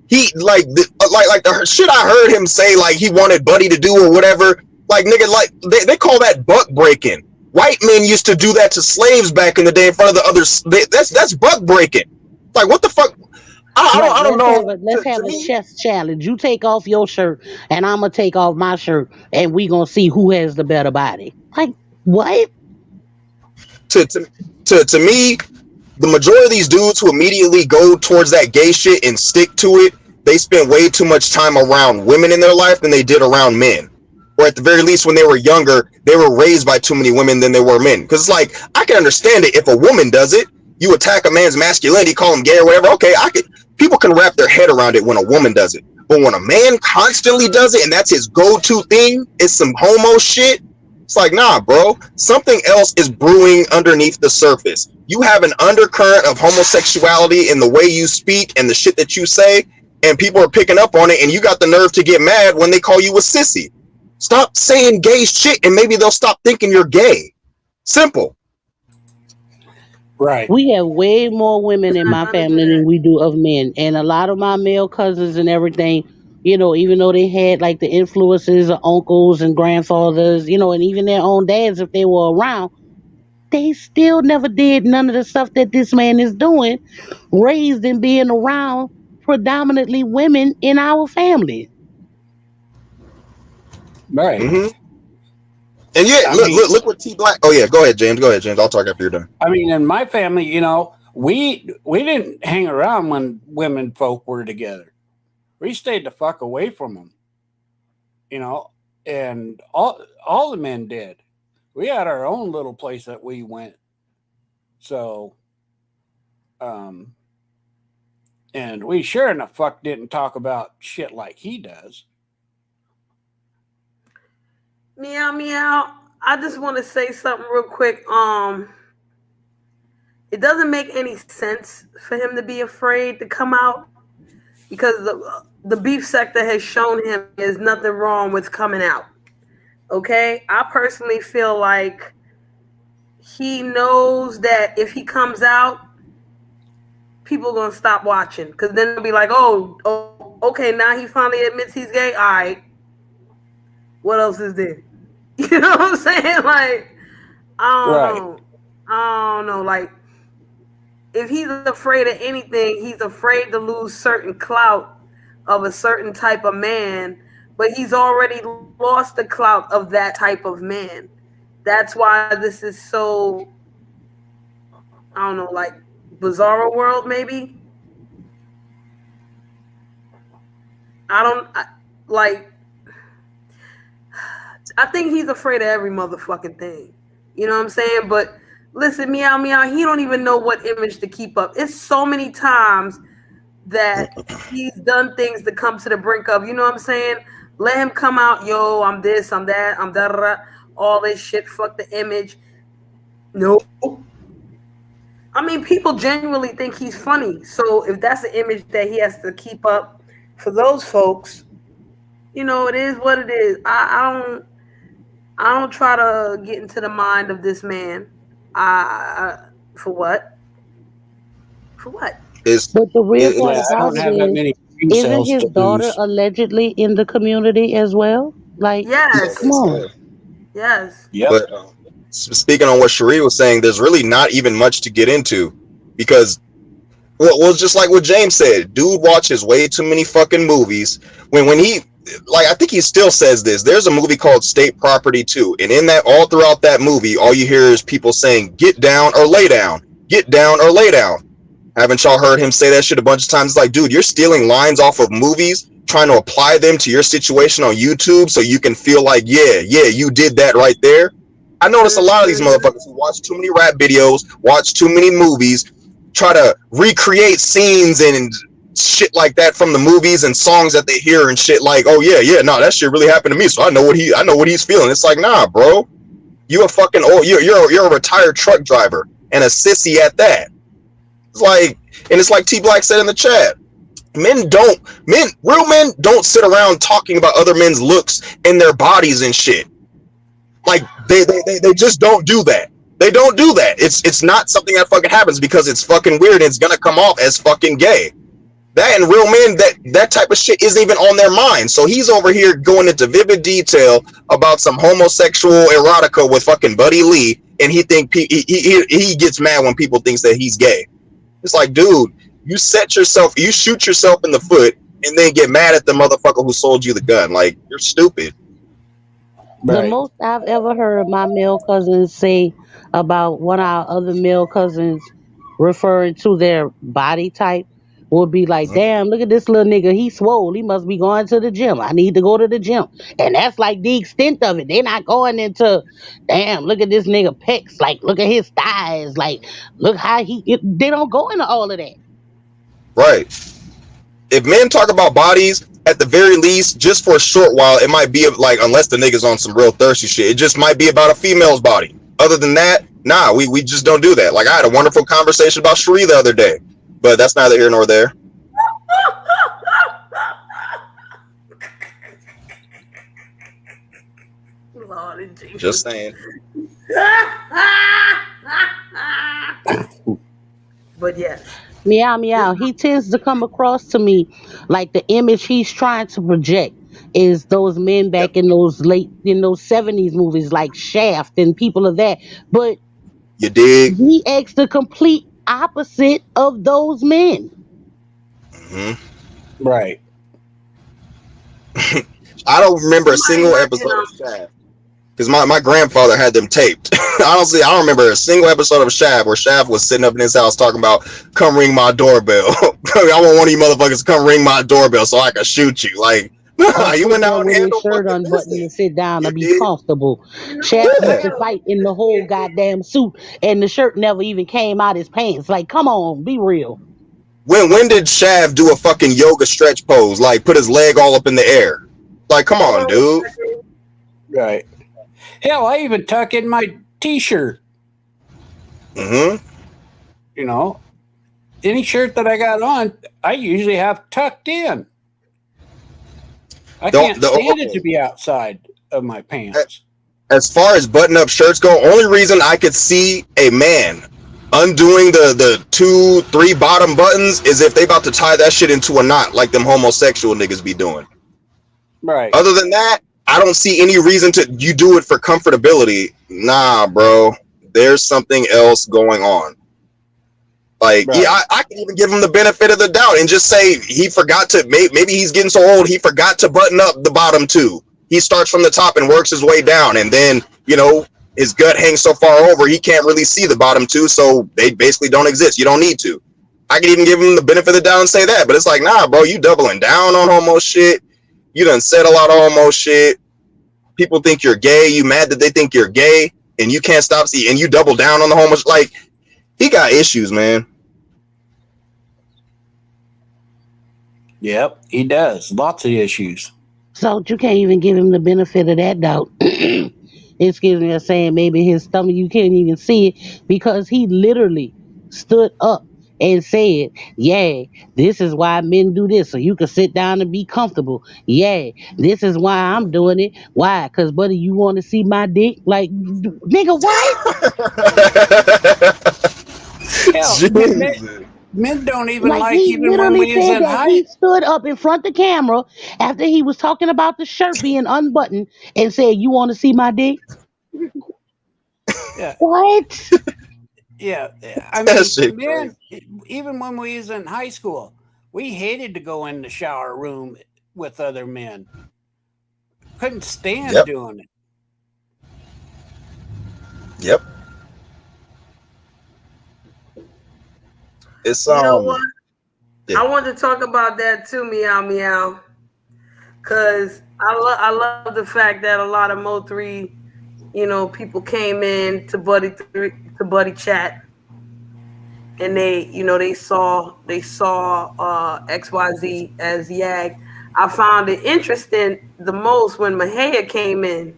he like the shit I heard him say, like he wanted Buddy to do or whatever. Like, nigga, like they call that buck breaking. White men used to do that to slaves back in the day in front of the others. That's buck breaking. Like, what the fuck? I don't know. Let's have a chest challenge. You take off your shirt and I'm gonna take off my shirt and we gonna see who has the better body. Like, what? To me, the majority of these dudes who immediately go towards that gay shit and stick to it, they spend way too much time around women in their life than they did around men. Or at the very least, when they were younger, they were raised by too many women than they were men. Because it's like, I can understand it if a woman does it. You attack a man's masculinity, call him gay or whatever. Okay, people can wrap their head around it when a woman does it. But when a man constantly does it and that's his go-to thing, it's some homo shit. It's like, nah, bro. Something else is brewing underneath the surface. You have an undercurrent of homosexuality in the way you speak and the shit that you say, and people are picking up on it, and you got the nerve to get mad when they call you a sissy. Stop saying gay shit, and maybe they'll stop thinking you're gay. Simple. Right. We have way more women in my family than we do of men. And a lot of my male cousins and everything, even though they had like the influences of uncles and grandfathers, and even their own dads, if they were around, they still never did none of the stuff that this man is doing, raised and being around predominantly women in our family. Right. Mm-hmm. And yeah, look what T Black. Oh yeah, go ahead, James. I'll talk after you're done. I mean, in my family, We didn't hang around when women folk were together. We stayed the fuck away from them, you know, and all the men did. We had our own little place that we went. So, um, and we sure enough fuck didn't talk about shit like he does. Meow meow. I just want to say something real quick. It doesn't make any sense for him to be afraid to come out because the beef sector has shown him there's nothing wrong with coming out. Okay, I personally feel like he knows that if he comes out, people are gonna stop watching because then they'll be like, oh, okay, now he finally admits he's gay. All right, what else is there? You know what I'm saying? Like, I don't Right. know. I don't know. Like, if he's afraid of anything, he's afraid to lose certain clout of a certain type of man, but he's already lost the clout of that type of man. That's why this is so, I don't know, like bizarro world maybe. I don't like. I think he's afraid of every motherfucking thing. You know what I'm saying? But listen, meow meow, he don't even know what image to keep up. It's so many times that he's done things to come to the brink of, you know what I'm saying? Let him come out, yo, I'm this, I'm that, I'm da da da, all this shit, fuck the image. Nope. I mean, people genuinely think he's funny. So if that's the image that he has to keep up for those folks, you know, it is what it is. I don't try to get into the mind of this man. For what? For what? It's But the real part Yeah, it's I about don't it have that is, many brain isn't cells his to daughter lose. allegedly in the community as well? Like, Yes. come on. Yes. Yep. but speaking on what Cherie was saying, there's really not even much to get into because well, just like what James said, dude watches way too many fucking movies. When he like, I think he still says this. There's a movie called State Property 2, and in that, all throughout that movie, all you hear is people saying, "Get down or lay down, get down or lay down." Haven't y'all heard him say that shit a bunch of times? It's like, dude, you're stealing lines off of movies, trying to apply them to your situation on YouTube so you can feel like, yeah, you did that right there. I notice a lot of these Mhm. motherfuckers who watch too many rap videos, watch too many movies, try to recreate scenes and shit like that from the movies and songs that they hear and shit like, oh yeah, no, that shit really happened to me, so I know what he's feeling. It's like, nah, bro, you a fucking old, you're a retired truck driver and a sissy at that. It's like, and it's like T Black said in the chat. Real men don't sit around talking about other men's looks and their bodies and shit. Like they just don't do that. They don't do that. It's not something that fucking happens because it's fucking weird and it's gonna come off as fucking gay. That and real men, that type of shit isn't even on their mind. So he's over here going into vivid detail about some homosexual erotica with fucking Buddy Lee, and he gets mad when people thinks that he's gay. It's like, dude, you shoot yourself in the foot, and then get mad at the motherfucker who sold you the gun. Like, you're stupid. The Right. most I've ever heard my male cousins say about one of our other male cousins referring to their body type would be like, Mhm. damn, look at this little nigga. He swole. He must be going to the gym. I need to go to the gym. And that's like the extent of it. They're not going into, damn, look at this nigga pecs. Like, look at his thighs. Like, look how they don't go into all of that. Right. If men talk about bodies, at the very least, just for a short while, it might be like, unless the nigga's on some real thirsty shit, it just might be about a female's body. Other than that, nah, we just don't do that. Like, I had a wonderful conversation about Sheree the other day, but that's neither here nor there. Lord Just Jesus. saying. But yes. Meow This, meow. He tends to come across to me like the image he's trying to project is those men Yep. back in those 70s movies like Shaft and people of that. But You dig? he acts the complete opposite of those men. Hmm. Right. I don't remember a somebody single mentioned episode of Shaft. Because my grandfather had them taped. Honestly, I don't remember a single episode of Shaft where Shaft was sitting up in his house talking about, come ring my doorbell. I want one of you motherfuckers to come ring my doorbell so I can shoot you. Like, Or nah, you sit went there out and with his handled shirt fucking unbuttoned and business. sit down You and be did? comfortable. You know Shaft what? used Yeah. to fight in the whole goddamn suit, and the shirt never even came out his pants. Like, come on, be real. When did Shaft do a fucking yoga stretch pose? Like, put his leg all up in the air? Like, come Hold on, on a dude. second. Right. Hell, I even tuck in my t-shirt. Mm-hmm. You know, any shirt that I got on, I usually have tucked in. I can't stand it to Okay. be outside of my pants. As far as button-up shirts go, only reason I could see a man undoing the 2, 3 bottom buttons is if they about to tie that shit into a knot like them homosexual niggas be doing. Right. Other than that, I don't see any reason to you do it for comfortability. Nah, bro. There's something else going on. Like, yeah, Right. I can even give him the benefit of the doubt and just say he forgot to. Maybe he's getting so old he forgot to button up the bottom 2. He starts from the top and works his way down, and then his gut hangs so far over he can't really see the bottom 2, so they basically don't exist. You don't need to. I can even give him the benefit of the doubt and say that, but it's like, nah, bro, you doubling down on homo shit. You done said a lot of homo shit. People think you're gay. You mad that they think you're gay, and you can't stop see, and you double down on the homo. Like, he got issues, man. Yep, he does. Lots of issues. So you can't even give him the benefit of that doubt. Excuse me, I'm saying maybe his stomach, you can't even see it because he literally stood up and said, yeah, this is why men do this. So you can sit down and be comfortable. Yeah, this is why I'm doing it. Why? Because, buddy, you want to see my dick? Like, nigga, what? Hell, Jesus. men don't even Like, like he even when literally we was said in that high. he stood up in front of the camera after he was talking about the shirt being unbuttoned and said, you want to see my dick? Yeah, What? yeah. I That mean, shit crazy. men, even when we was in high school, we hated to go in the shower room with other men. Couldn't stand Yep. doing it. Yep. It's You know what? yeah. I want to talk about that too, meow meow, because I love the fact that a lot of Mo3, people came in to buddy chat, and they saw XYZ as Yag. I found it interesting the most when Mahaya came in,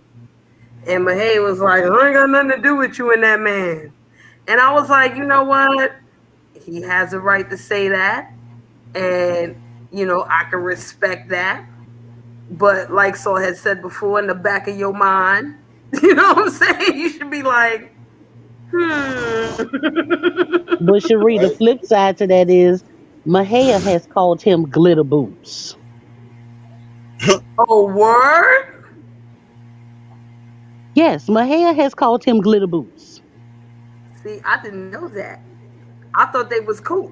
and Mahaya was like, "I ain't got nothing to do with you and that man," and I was like, you know what? He has a right to say that, and I can respect that. But like Saul had said before, in the back of your mind, you know what I'm saying? You should be like, But Cherie, the Right. flip side to that is Mahia has called him glitter boots. Oh, word? Yes, Mahia has called him glitter boots. See, I didn't know that. I thought they was cool.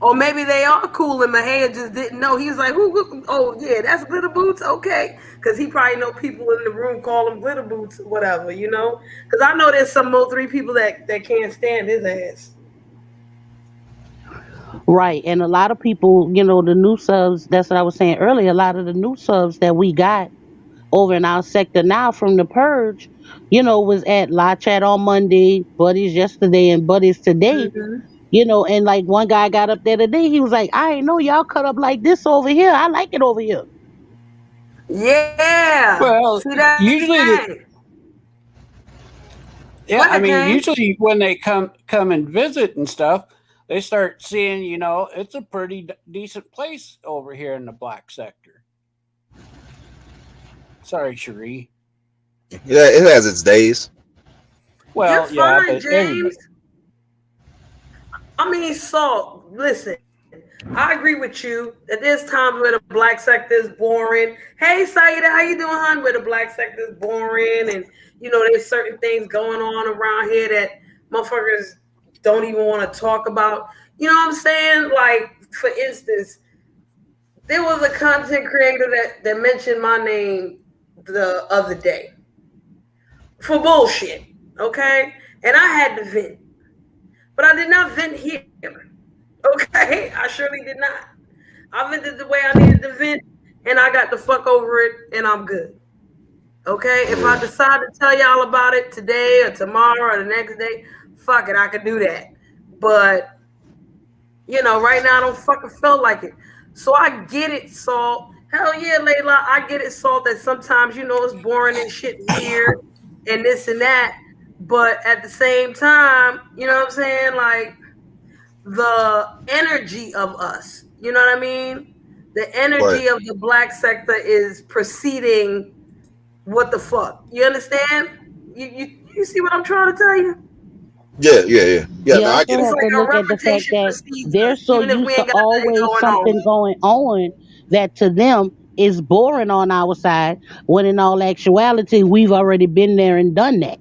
Or maybe they are cool and Mahaya just didn't know. He was like, who? Oh, yeah, that's Glitter Boots? Okay. Because he probably know people in the room call him Glitter Boots or whatever, Because I know there's some Mo3 people that can't stand his ass. Right. And a lot of people, the new subs, that's what I was saying earlier, a lot of the new subs that we got over in our sector now from the purge, was at live chat on Monday, buddies yesterday, and buddies today. Mm-hmm. And like one guy got up there today, he was like, I ain't know y'all cut up like this over here. I like it over here. Yeah. Well, See, that's the usually, thing. Go I ahead, mean, James. usually when they come and visit and stuff, they start seeing, it's a pretty decent place over here in the black sector. Sorry, Cherie. Yeah, it has its days. You're Well, yeah, fine, but everybody. James. I mean, Salt, listen, I agree with you that there's times where the black sector is boring. Hey, Saida, how you doing, hon? Where the black sector is boring, and there's certain things going on around here that motherfuckers don't even want to talk about. You know what I'm saying? Like, for instance, There was a content creator that mentioned my name the other day for bullshit, okay? And I had to vent, but I did not vent here, okay? I surely did not. I vented the way I needed to vent, and I got the fuck over it, and I'm good. Okay, if I decide to tell y'all about it today or tomorrow or the next day, fuck it, I could do that. But right now I don't fucking feel like it. So I get it, Salt. Hell yeah, Layla, I get it, Salt, that sometimes it's boring and shit here and this and that. But at the same time, you know what I'm saying? Like the energy of us, you know what I mean? The energy of the black sector is preceding what the fuck? You understand? You see what I'm trying to tell you? Yeah. You No, I also get it. have to Like look a at the fact reputation that precedes they're us, so even if we used to ain't got nothing always going something on. going on that to them is boring on our side, when in all actuality we've already been there and done that.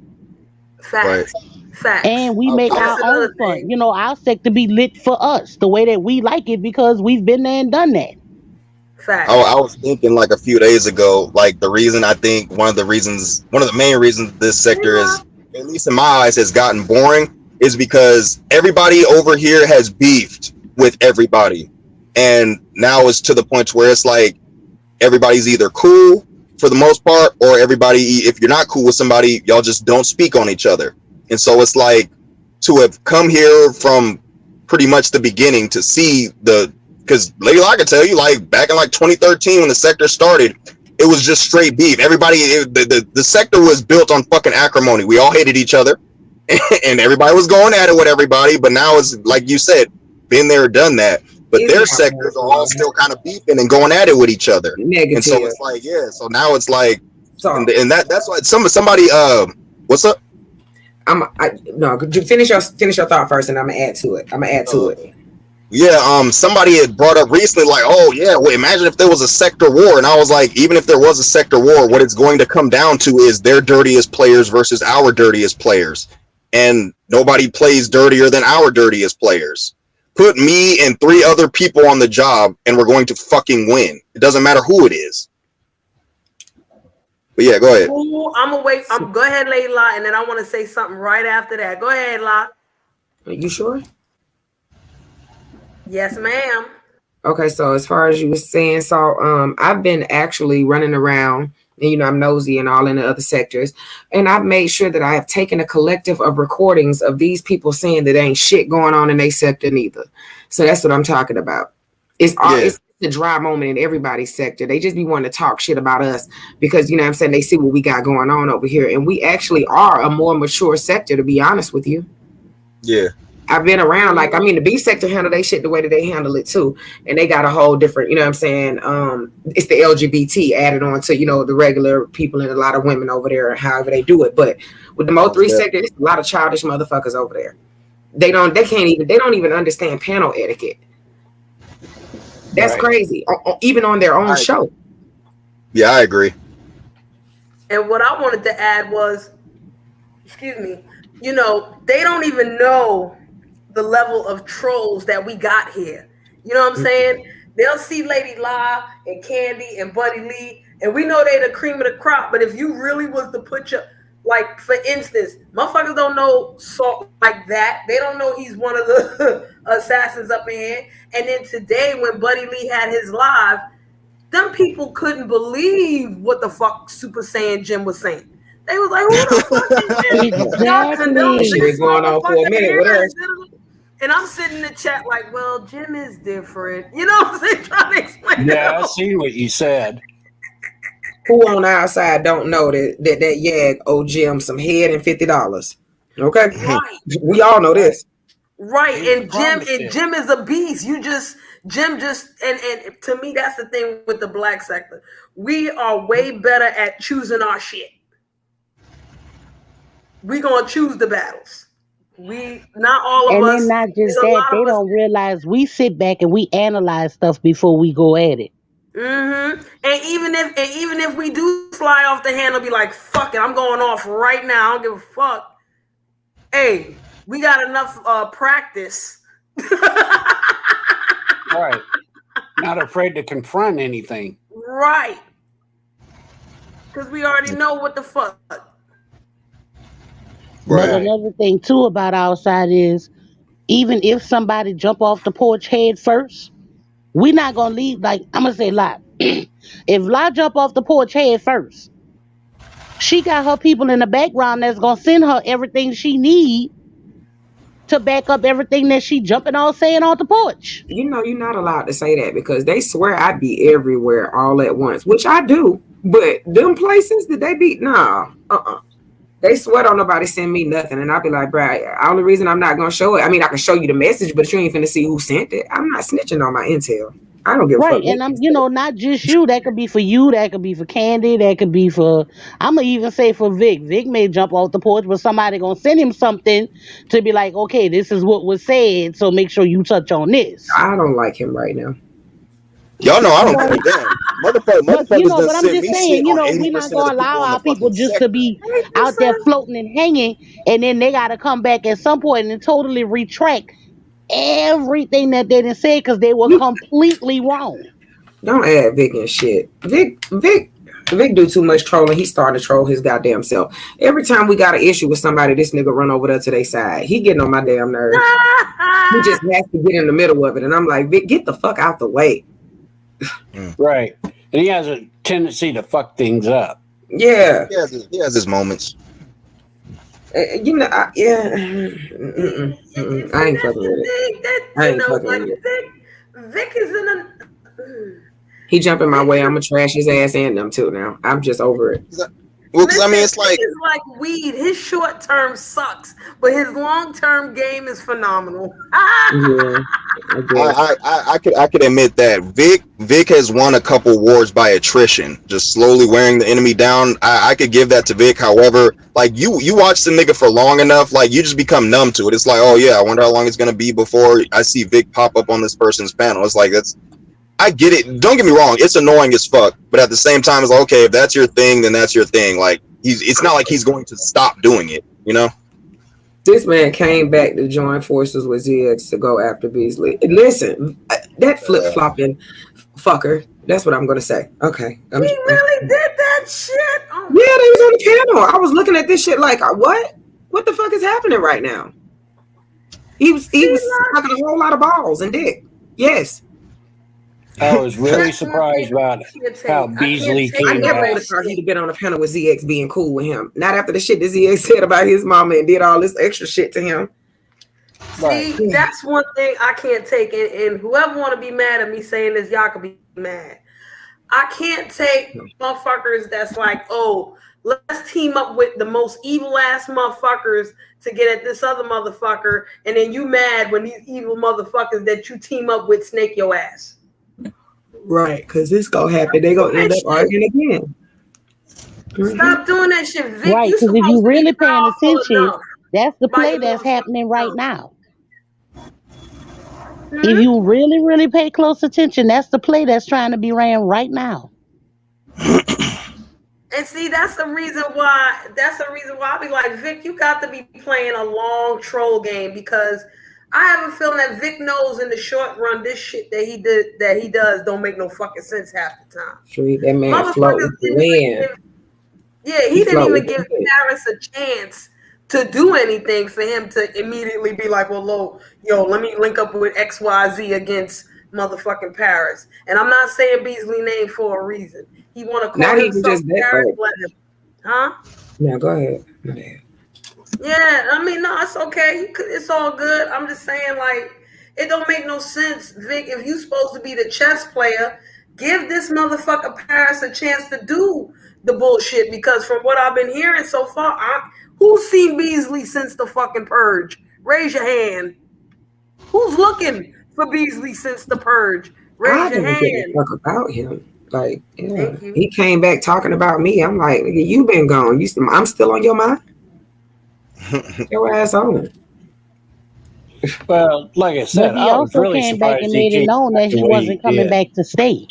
Right. Facts. Facts. And we I, make I, That's our another own fun. thing. Our sector be lit for us the way that we like it because we've been there and done that. I Facts. was thinking like a few days ago, like the reason I think one of the main reasons this sector is, at least in my eyes, has gotten boring is because everybody over here has beefed with everybody. And now it's to the point where it's like everybody's either cool for the most part, or everybody, if you're not cool with somebody, y'all just don't speak on each other. And so it's like, to have come here from pretty much the beginning to see because Layla, I can tell you, like back in like 2013 when the sector started, it was just straight beef. Everybody, the sector was built on fucking acrimony. We all hated each other, and everybody was going at it with everybody. But now it's like you said, been there, done that. But their sectors are all still kind of beefing and going at it with each other. Negative. And so it's like, yeah. So now it's like, So and that's why somebody, what's up? No, could you finish your thought first, and I'm gonna add to it. Yeah, somebody had brought up recently, like, oh yeah, well, imagine if there was a sector war, and I was like, even if there was a sector war, what it's going to come down to is their dirtiest players versus our dirtiest players, and nobody plays dirtier than our dirtiest players. Put me and 3 other people on the job, and we're going to fucking win. It doesn't matter who it is. But yeah, go ahead. Ooh, I'm gonna wait. Go ahead, Layla, and then I want to say something right after that. Go ahead, La. Are you sure? Yes, ma'am. Okay, so as far as you were saying, so I've been actually running around, and I'm nosy and all in the other sectors, and I've made sure that I have taken a collective of recordings of these people saying that ain't shit going on in their sector neither. So that's what I'm talking about. It's a dry moment in everybody's sector. They just be wanting to talk shit about us because what I'm saying, they see what we got going on over here, and we actually are a more mature sector, to be honest with you. Yeah. I've been around, like, the B sector handle their shit the way that they handle it too. And they got a whole different, it's the LGBT added on to, the regular people and a lot of women over there and however they do it. But with the Mo3 sector, there's a lot of childish motherfuckers over there. They don't even understand panel etiquette. That's crazy. Even on their own show. Yeah, I agree. And what I wanted to add was, excuse me, they don't even know the level of trolls that we got here. You know what I'm saying? They'll see Lady La and Candy and Buddy Lee, and we know they the cream of the crop. But if you really was to put your, like, for instance, motherfuckers don't know Salt like that. They don't know he's one of the assassins up in here. And then today when Buddy Lee had his live, them people couldn't believe what the fuck Super Saiyan Jim was saying. They was like, who the fuck is Jim? Y'all condone this going on for a minute with us. And I'm sitting in the chat like, well, Jim is different. You know what I'm saying? Trying to explain Yeah, I see what you said. Who on the outside don't know that Yag owe Jim some head and $50? Okay, right. We all know this. Right, and Jim is a beast. Jim just and to me that's the thing with the black sector. We are way better at choosing our shit. We gonna choose the battles. Not all of us. And then not just that, they don't realize we sit back and we analyze stuff before we go at it. Mm-hmm. And even if we do fly off the handle, be like, fuck it, I'm going off right now. I don't give a fuck. Hey, we got enough practice. All right. not afraid to confront anything. Right. Because we already know what the fuck. But Right. another thing too about outside is even if somebody jump off the porch head first, we not gonna leave. Like I'm gonna say, Lot. If Lot jump off the porch head first, she got her people in the background that's gonna send her everything she need to back up everything that she jumping off saying off the porch. You know, you're not allowed to say that because they swear I be everywhere all at once, which I do. But them places that they be, nah, They swear don't nobody send me nothing, and I'll be like, bruh, only reason I'm not gonna show it. I mean, I can show you the message, but you ain't finna see who sent it. I'm not snitching on my intel. I don't give a fuck. Right, and I'm, not just you. That could be for you. That could be for Candy. That could be for. I'm gonna even say for Vic. Vic may jump off the porch, but somebody gonna send him something to be like, okay, this is what was said, so make sure you touch on this. I don't like him right now. Y'all know I don't give a damn. Motherfuckers But done I'm sent just me saying, shit on we're 80% not of gonna the people allow in the our people fucking just sector. to be out there floating and hanging, and then they gotta come back at some point and totally retract everything that they didn't say because they were completely wrong. Don't add Vic and shit. Vic do too much trolling. He's starting to troll his goddamn self. Every time we got an issue with somebody, this nigga run over there to their side. He getting on my damn nerves. He just has to get in the middle of it. And I'm like, Vic, get the fuck out the way. Right. And he has a tendency to fuck things up. Yeah. He has his moments. Yeah. I ain't fucking with it. I ain't fucking with it. Vic is in a... He jumping my way. I'm gonna trash his ass and them too now. I'm just over it. Well, because I mean, it's like... It's like weed. His short term sucks, but his long term game is phenomenal. Yeah. I could admit that Vic has won a couple wars by attrition, just slowly wearing the enemy down. I could give that to Vic. However, like you watch the nigga for long enough, like you just become numb to it. It's like, oh yeah, I wonder how long it's gonna be before I see Vic pop up on this person's panel. It's like I get it. Don't get me wrong, it's annoying as fuck, but at the same time, it's like, okay, if that's your thing, then that's your thing. Like it's not like he's going to stop doing it, you know. This man came back to join forces with ZX to go after Beasley. Listen, that flip flopping fucker. That's what I'm gonna say. Okay. He really did that shit. Oh, yeah, they was on the panel. I was looking at this shit like, what? What the fuck is happening right now? He was sucking a whole lot of balls and dick. Yes. I was really surprised about how Beasley came I never would have thought he'd have been on a panel with ZX being cool with him. Not after the shit that ZX said about his mama and did all this extra shit to him. See, that's one thing I can't take. And whoever want to be mad at me saying this, y'all can be mad. I can't take motherfuckers that's like, oh, let's team up with the most evil ass motherfuckers to get at this other motherfucker. And then you mad when these evil motherfuckers that you team up with snake your ass. Right, because this gonna happen. They gonna end up arguing again. Stop doing that shit, Vic. Right, because if you really paying attention, that's the play that's happening right now. If you really, really pay close attention, that's the play that's trying to be ran right now. And see, that's the reason why I be like, Vic, you got to be playing a long troll game, because I have a feeling that Vic knows in the short run this shit that he does don't make no fucking sense half the time. Sweet, that man float with the wind. Yeah, he didn't even give Paris a chance to do anything for him to immediately be like, well, let me link up with XYZ against motherfucking Paris. And I'm not saying Beasley name for a reason. He want to call himself Paris. Huh? No, go ahead. My bad. Yeah, I mean, no, it's okay. It's all good. I'm just saying, like, it don't make no sense, Vic. If you supposed to be the chess player, give this motherfucker Paris a chance to do the bullshit. Because from what I've been hearing so far, who's seen Beasley since the fucking purge? Raise your hand. Who's looking for Beasley since the purge? Raise your hand. Give a fuck about him. Like, yeah, he came back talking about me. I'm like, nigga, you been gone. I'm still on your mind. Your ass on it. Well, like I said, but he also really came back and made it known that he wasn't coming back to stay.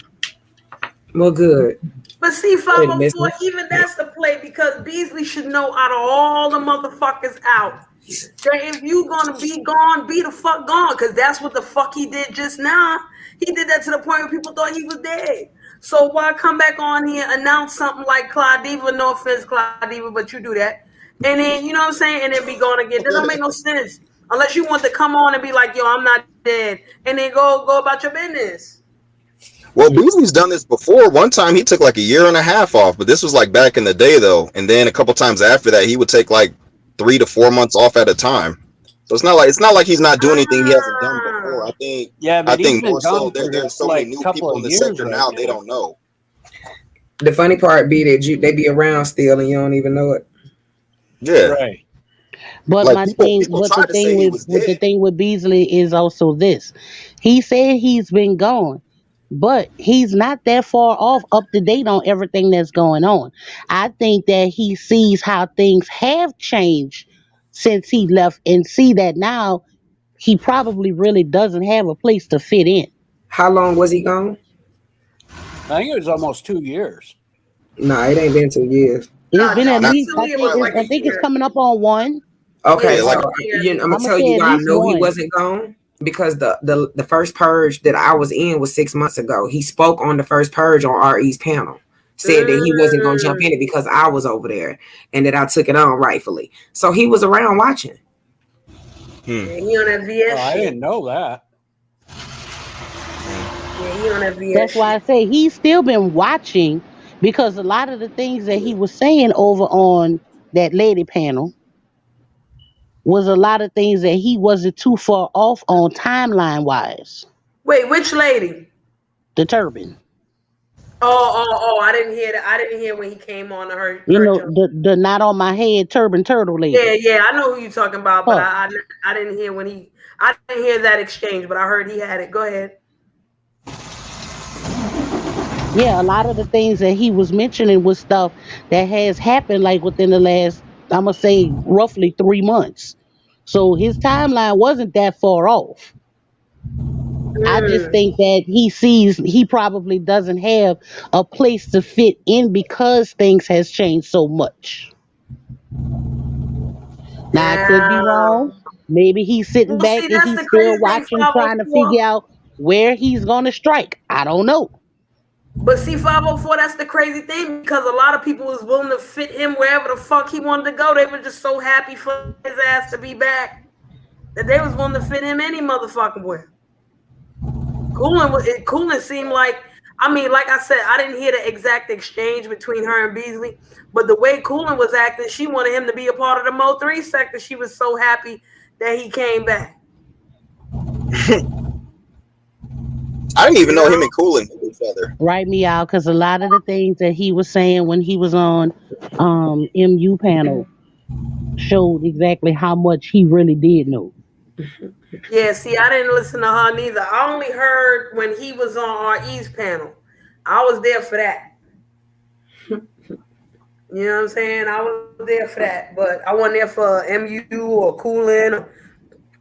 Well, good. But see, 504, even that's the play, because Beasley should know out of all the motherfuckers out, If you gonna be gone, be the fuck gone, because that's what the fuck he did just now. He did that to the point where people thought he was dead. So why come back on here and announce something like Claudiva? No offense, Claudiva, but you do that, and then you know what I'm saying, and then be gone again. That don't make no sense unless you want to come on and be like, "Yo, I'm not dead," and then go about your business. Well, Beasley's done this before. One time he took like a year and a half off, but this was like back in the day though. And then a couple times after that, he would take like 3 to 4 months off at a time. So it's not like he's not doing anything he hasn't done before. I think more so there's so many new people in the sector now they don't know. The funny part be that they be around still and you don't even know it. Yeah. Right. But like the thing with Beasley is also this. He said he's been gone, but he's not that far off up to date on everything that's going on. I think that he sees how things have changed since he left and see that now he probably really doesn't have a place to fit in. How long was he gone? I think it was almost 2 years. Nah, it ain't been 2 years. It's been at least, I think it's coming up on 1. Okay, Yeah, so I'm gonna tell you why I know he wasn't gone. Because the first purge that I was in was 6 months ago. He spoke on the first purge on RE's panel, said that he wasn't gonna jump in it because I was over there and that I took it on rightfully. So he was around watching. Yeah, he on that VS. Oh, I didn't know that. Yeah, he on that VS. That's why I say he's still been watching, because a lot of the things that he was saying over on that lady panel was a lot of things that he wasn't too far off on timeline wise. Wait, which lady? The turban. Oh! I didn't hear that. I didn't hear when he came on to her. You know, the not on my head turban turtle lady. Yeah. I know who you're talking about, but I didn't hear when I didn't hear that exchange, but I heard he had it. Go ahead. Yeah, a lot of the things that he was mentioning was stuff that has happened like within the last, I'm gonna say, roughly 3 months. So his timeline wasn't that far off. I just think that he probably doesn't have a place to fit in because things has changed so much. Now I could be wrong. Maybe he's sitting back and he's still watching, trying to figure out where he's gonna strike. I don't know. But see, 504, that's the crazy thing, because a lot of people was willing to fit him wherever the fuck he wanted to go. They were just so happy for his ass to be back that they was willing to fit him any motherfucking way. Coolin seemed like, I mean, like I said, I didn't hear the exact exchange between her and Beasley, but the way Coolin was acting, she wanted him to be a part of the Mo3 sector. She was so happy that he came back. I didn't even know him and Coolin knew each other. Right me out, because a lot of the things that he was saying when he was on MU panel showed exactly how much he really did know. Yeah, see, I didn't listen to her neither. I only heard when he was on RE's panel. I was there for that. You know what I'm saying? I was there for that, but I wasn't there for MU or Coolin.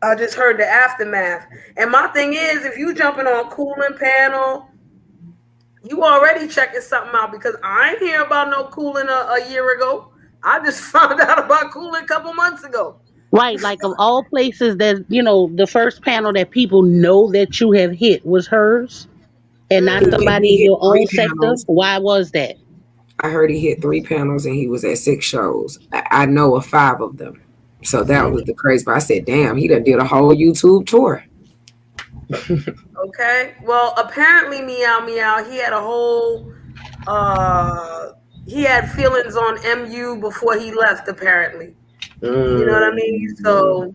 I just heard the aftermath. And my thing is, if you jumping on Coolin panel, you already checking something out, because I ain't hear about no Coolin a year ago. I just found out about Coolin a couple months ago. Right, like of all places that, the first panel that people know that you have hit was hers and not somebody in your own sector. Why was that? I heard he hit 3 panels and he was at 6 shows. I know of 5 of them. So that was the crazy. But I said, damn, he done did a whole YouTube tour. Okay. Well, apparently, Meow, he had a whole, he had feelings on MU before he left, apparently. You know what I mean? So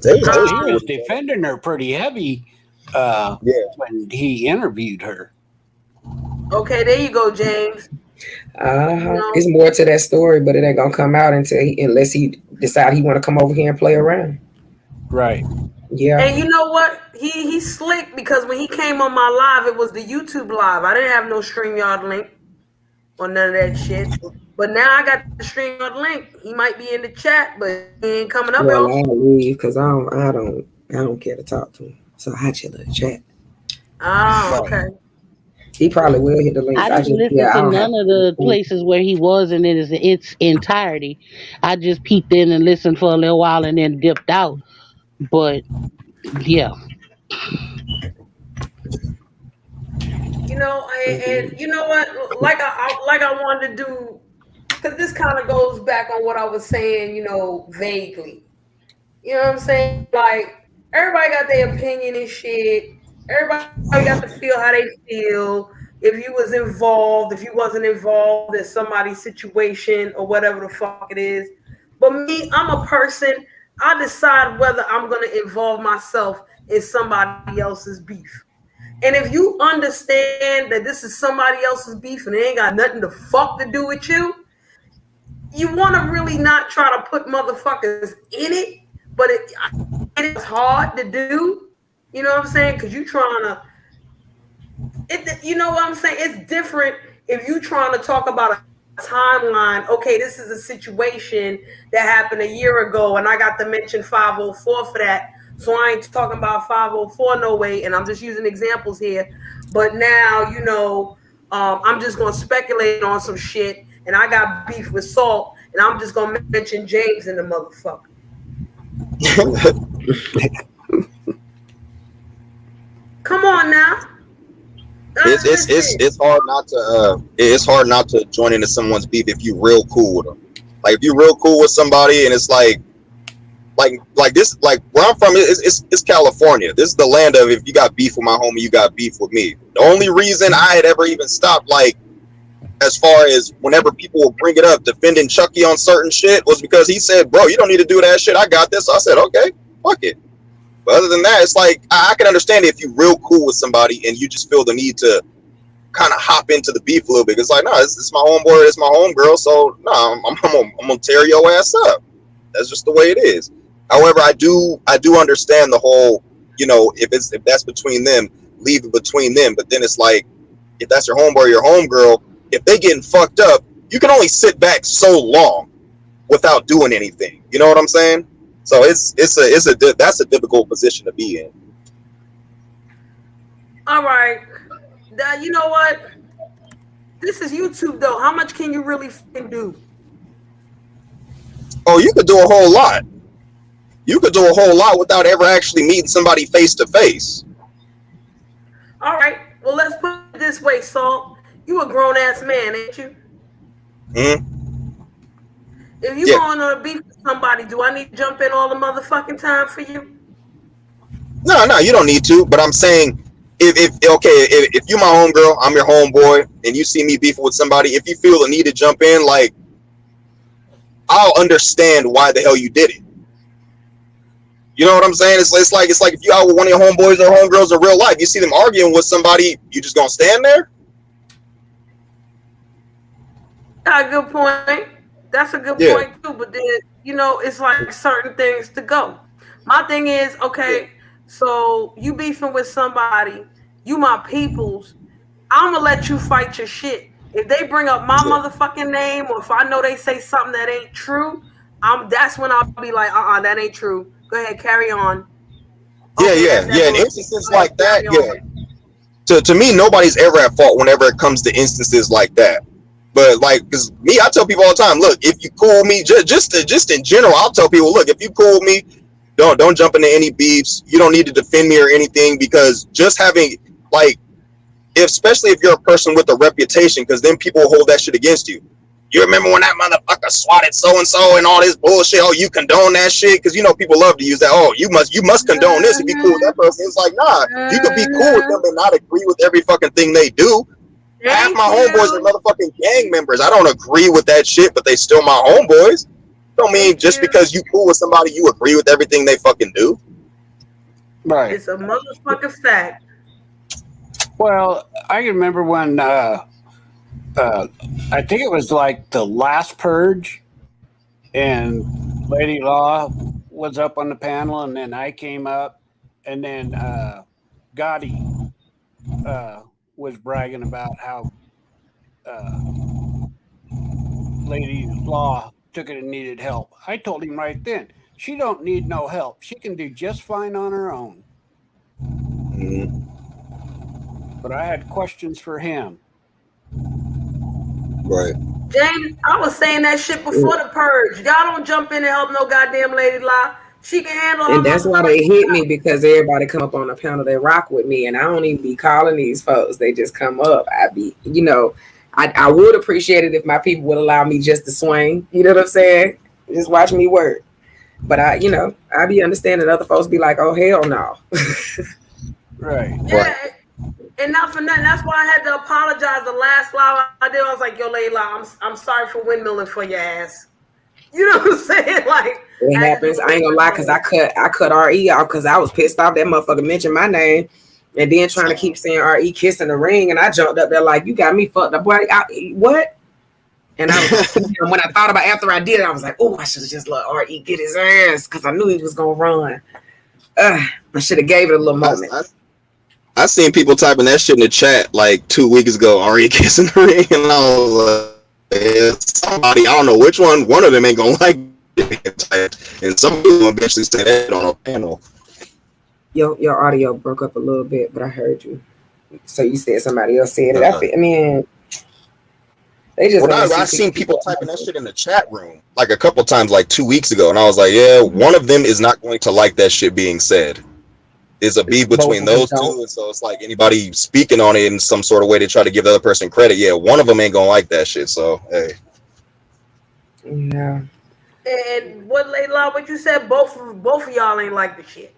he was defending her pretty heavy when he interviewed her. Okay, there you go, James. It's more to that story, but it ain't gonna come out unless he decide he want to come over here and play around. Right. Yeah. And you know what? He's slick, because when he came on my live, it was the YouTube live. I didn't have no StreamYard link or none of that shit. But now I got the StreamYard link. He might be in the chat, but he ain't coming up. Well, I'll leave because I don't care to talk to him. So I chill in the chat. Oh, okay. He probably will hit the links. I I didn't just listen I to don't have. none of the places where he was in its entirety. I just peeked in and listened for a little while and then dipped out. But yeah, And you know what? Like I wanted to do, because this kind of goes back on what I was saying, vaguely. You know what I'm saying? Like, everybody got their opinion and shit. Everybody got to feel how they feel. If you was involved, if you wasn't involved in somebody's situation or whatever the fuck it is. But me, I'm a person. I decide whether I'm gonna involve myself in somebody else's beef. And if you understand that this is somebody else's beef and it ain't got nothing to fuck to do with you want to really not try to put motherfuckers in it, but it is hard to do. You know what I'm saying? Because you trying to, you know what I'm saying? It's different if you trying to talk about a timeline. Okay, this is a situation that happened a year ago, and I got to mention 504 for that. So I ain't talking about 504 no way, and I'm just using examples here. But now, I'm just gonna speculate on some shit, and I got beef with Salt, and I'm just gonna mention James in the motherfucker. Come on now. It's hard not to join into someone's beef if you real cool with them. Like if you real cool with somebody and it's like this, like where I'm from, it's California. This is the land of if you got beef with my homie, you got beef with me. The only reason I had ever even stopped, like as far as whenever people will bring it up defending Chucky on certain shit, was because he said, bro, you don't need to do that shit, I got this. So I said, okay, fuck it. But other than that, it's like I can understand if you're real cool with somebody and you just feel the need to kind of hop into the beef a little bit. It's like, no, it's my homeboy, it's my homegirl, so no, I'm gonna tear your ass up. That's just the way it is. However, I do understand the whole, if that's between them, leave it between them. But then it's like, if that's your homeboy or your homegirl, if they getting fucked up, you can only sit back so long without doing anything. You know what I'm saying? So that's a difficult position to be in. All right. You know what? This is YouTube though. How much can you really do? Oh, you could do a whole lot. You could do a whole lot without ever actually meeting somebody face to face. All right. Well, let's put it this way, Salt. You a grown ass man, ain't you? Mm-hmm. If you going on a beef with somebody, do I need to jump in all the motherfucking time for you? No, you don't need to. But I'm saying, if you my homegirl, I'm your homeboy, and you see me beefing with somebody, if you feel the need to jump in, like, I'll understand why the hell you did it. You know what I'm saying? It's like if you out with one of your homeboys or homegirls in real life, you see them arguing with somebody, you just gonna stand there? Good point. That's a good point too. But then, it's like certain things to go. My thing is, okay, so you beefing with somebody, you my peoples, I'm gonna let you fight your shit. If they bring up my motherfucking name, or if I know they say something that ain't true, that's when I'll be like, that ain't true. Go ahead, carry on. Okay, in instances like that, To me, nobody's ever at fault whenever it comes to instances like that. But like, because me, I tell people all the time, look, if you cool with me, just in general, I'll tell people, look, if you cool with me, don't jump into any beefs. You don't need to defend me or anything, because just having, like, especially if you're a person with a reputation, because then people will hold that shit against you. You remember when that motherfucker swatted so and so and all this bullshit? Oh, you condone that shit? Because people love to use that. Oh, you must condone this and be cool with that person. It's like, nah, you could be cool with them and not agree with every fucking thing they do. Half my homeboys are motherfucking gang members. I don't agree with that shit, but they still my homeboys. Don't mean just because you cool with somebody, you agree with everything they fucking do. Right. It's a motherfucking fact. Well, I remember when I think it was like the last purge, and Lady Law was up on the panel, and then I came up, and then Gotti was bragging about how Lady Law took it and needed help. I told him right then, she don't need no help. She can do just fine on her own. but I had questions for him. Right. James, I was saying that shit before the purge. Y'all don't jump in and help no goddamn lady lie. She can handle her. And that's why they hit me, because everybody come up on a panel, they rock with me, and I don't even be calling these folks. They just come up. I be, I would appreciate it if my people would allow me just to swing. You know what I'm saying? Just watch me work. But I be understanding other folks be like, oh hell no. Right. Yeah. And not for nothing. That's why I had to apologize. The last live I did, I was like, yo, Layla, I'm sorry for windmilling for your ass. You know what I'm saying? Like, it happens. I ain't gonna lie, because I cut RE off because I was pissed off that motherfucker mentioned my name, and then trying to keep saying RE kissing the ring, and I jumped up there like, you got me fucked up. Boy, what? And I was when I thought about after I did it, I was like, oh, I should have just let RE get his ass, because I knew he was gonna run. I should have gave it a little moment. I seen people typing that shit in the chat like 2 weeks ago, already kissing the ring, and I was like, somebody, I don't know which one of them ain't gonna like it, and some people will eventually say that on a panel. Your audio broke up a little bit, but I heard you. So you said somebody else said it. I mean, they just. Well, I seen people typing that shit in the chat room like a couple times, like 2 weeks ago, and I was like, yeah, one of them is not going to like that shit being said. Is a beef between those two, and so it's like anybody speaking on it in some sort of way to try to give the other person credit. Yeah, one of them ain't gonna like that shit. So hey. Yeah. And what, Layla, what you said? Both of y'all ain't like the shit.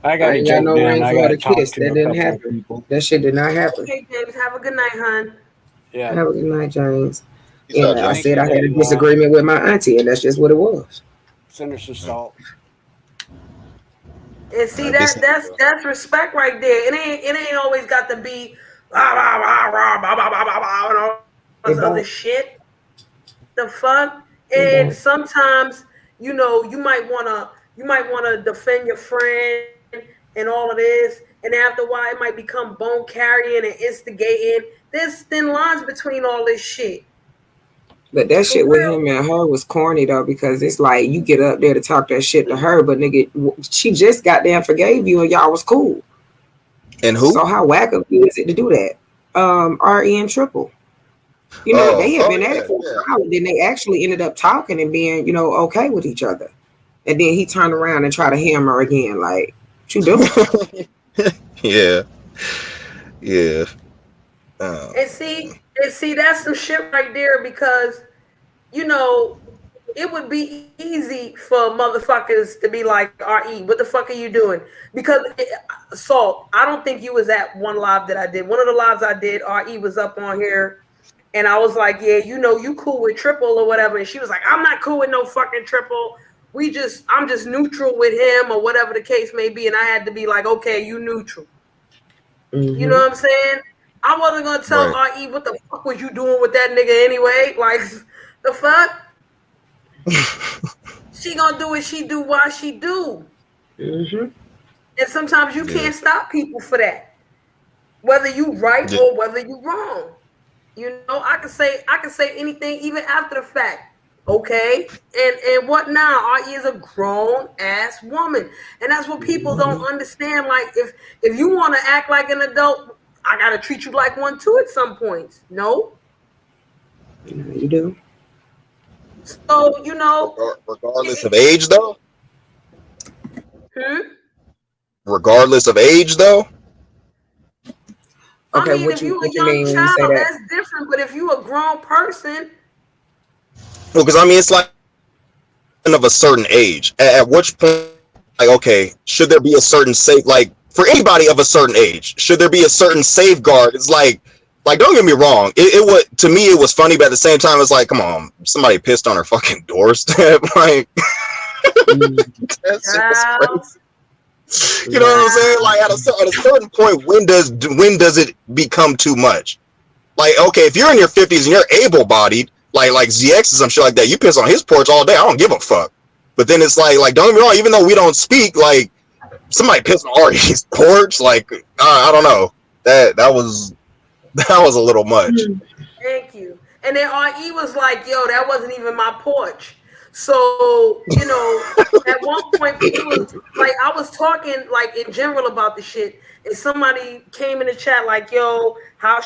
I got ain't got no ring for the kiss. That didn't happen. That shit did not happen. Okay, James, have a good night, hon. Yeah. Have a good night, James. And I said I had a disagreement with my auntie, and that's just what it was. Send her some salt. And see, that's respect right there. It ain't always got to be rah, rah, rah, rah, rah, rah, rah, rah, rah, and all this other shit. The fuck? And sometimes, you might wanna defend your friend and all of this, and after a while it might become bone carrying and instigating. There's thin lines between all this shit. But that shit with him and her was corny though, because it's like you get up there to talk that shit to her, but nigga, she just goddamn forgave you and y'all was cool. And who? So how whack of you is it to do that? RE and Triple. They had been at it for a while, and then they actually ended up talking and being, okay with each other. And then he turned around and tried to hammer again. Like, what you doing? Yeah. And see, that's some shit right there, because, it would be easy for motherfuckers to be like, RE, what the fuck are you doing? Because, Salt, I don't think you was at one live that I did. One of the lives I did, RE was up on here, and I was like, yeah, you cool with Triple or whatever. And she was like, I'm not cool with no fucking Triple. I'm just neutral with him or whatever the case may be. And I had to be like, okay, you neutral. Mm-hmm. You know what I'm saying? I wasn't going to tell RE what the fuck was you doing with that nigga anyway. Like, the fuck? She going to do what she do while she do. Mm-hmm. And sometimes you can't stop people for that. Whether you right or whether you wrong. I can say anything even after the fact. Okay, and what now? RE is a grown ass woman, and that's what people don't understand. Like, if you want to act like an adult, I gotta treat you like one too at some points. No, you do. So regardless of age, though. Regardless of age, though. Okay, I mean, if you a young child, that's different. But if you a grown person. Well, because it's like of a certain age. At which point, like, okay, should there be a certain like for anybody of a certain age, should there be a certain safeguard? It's like don't get me wrong. It was, to me, it was funny, but at the same time, it's like, come on, somebody pissed on her fucking doorstep, like that's just crazy. You know what I'm saying? Like at a certain point, when does it become too much? Like, okay, if you're in your 50s and you're able-bodied. Like ZX or some shit like that, you piss on his porch all day, I don't give a fuck. But then it's like don't get me wrong, even though we don't speak, like somebody piss on Ari's porch, like I don't know, that was a little much. Thank you. And then RE was like, yo, that wasn't even my porch. So, at one point people was like, I was talking like in general about the shit, and somebody came in the chat like, yo, how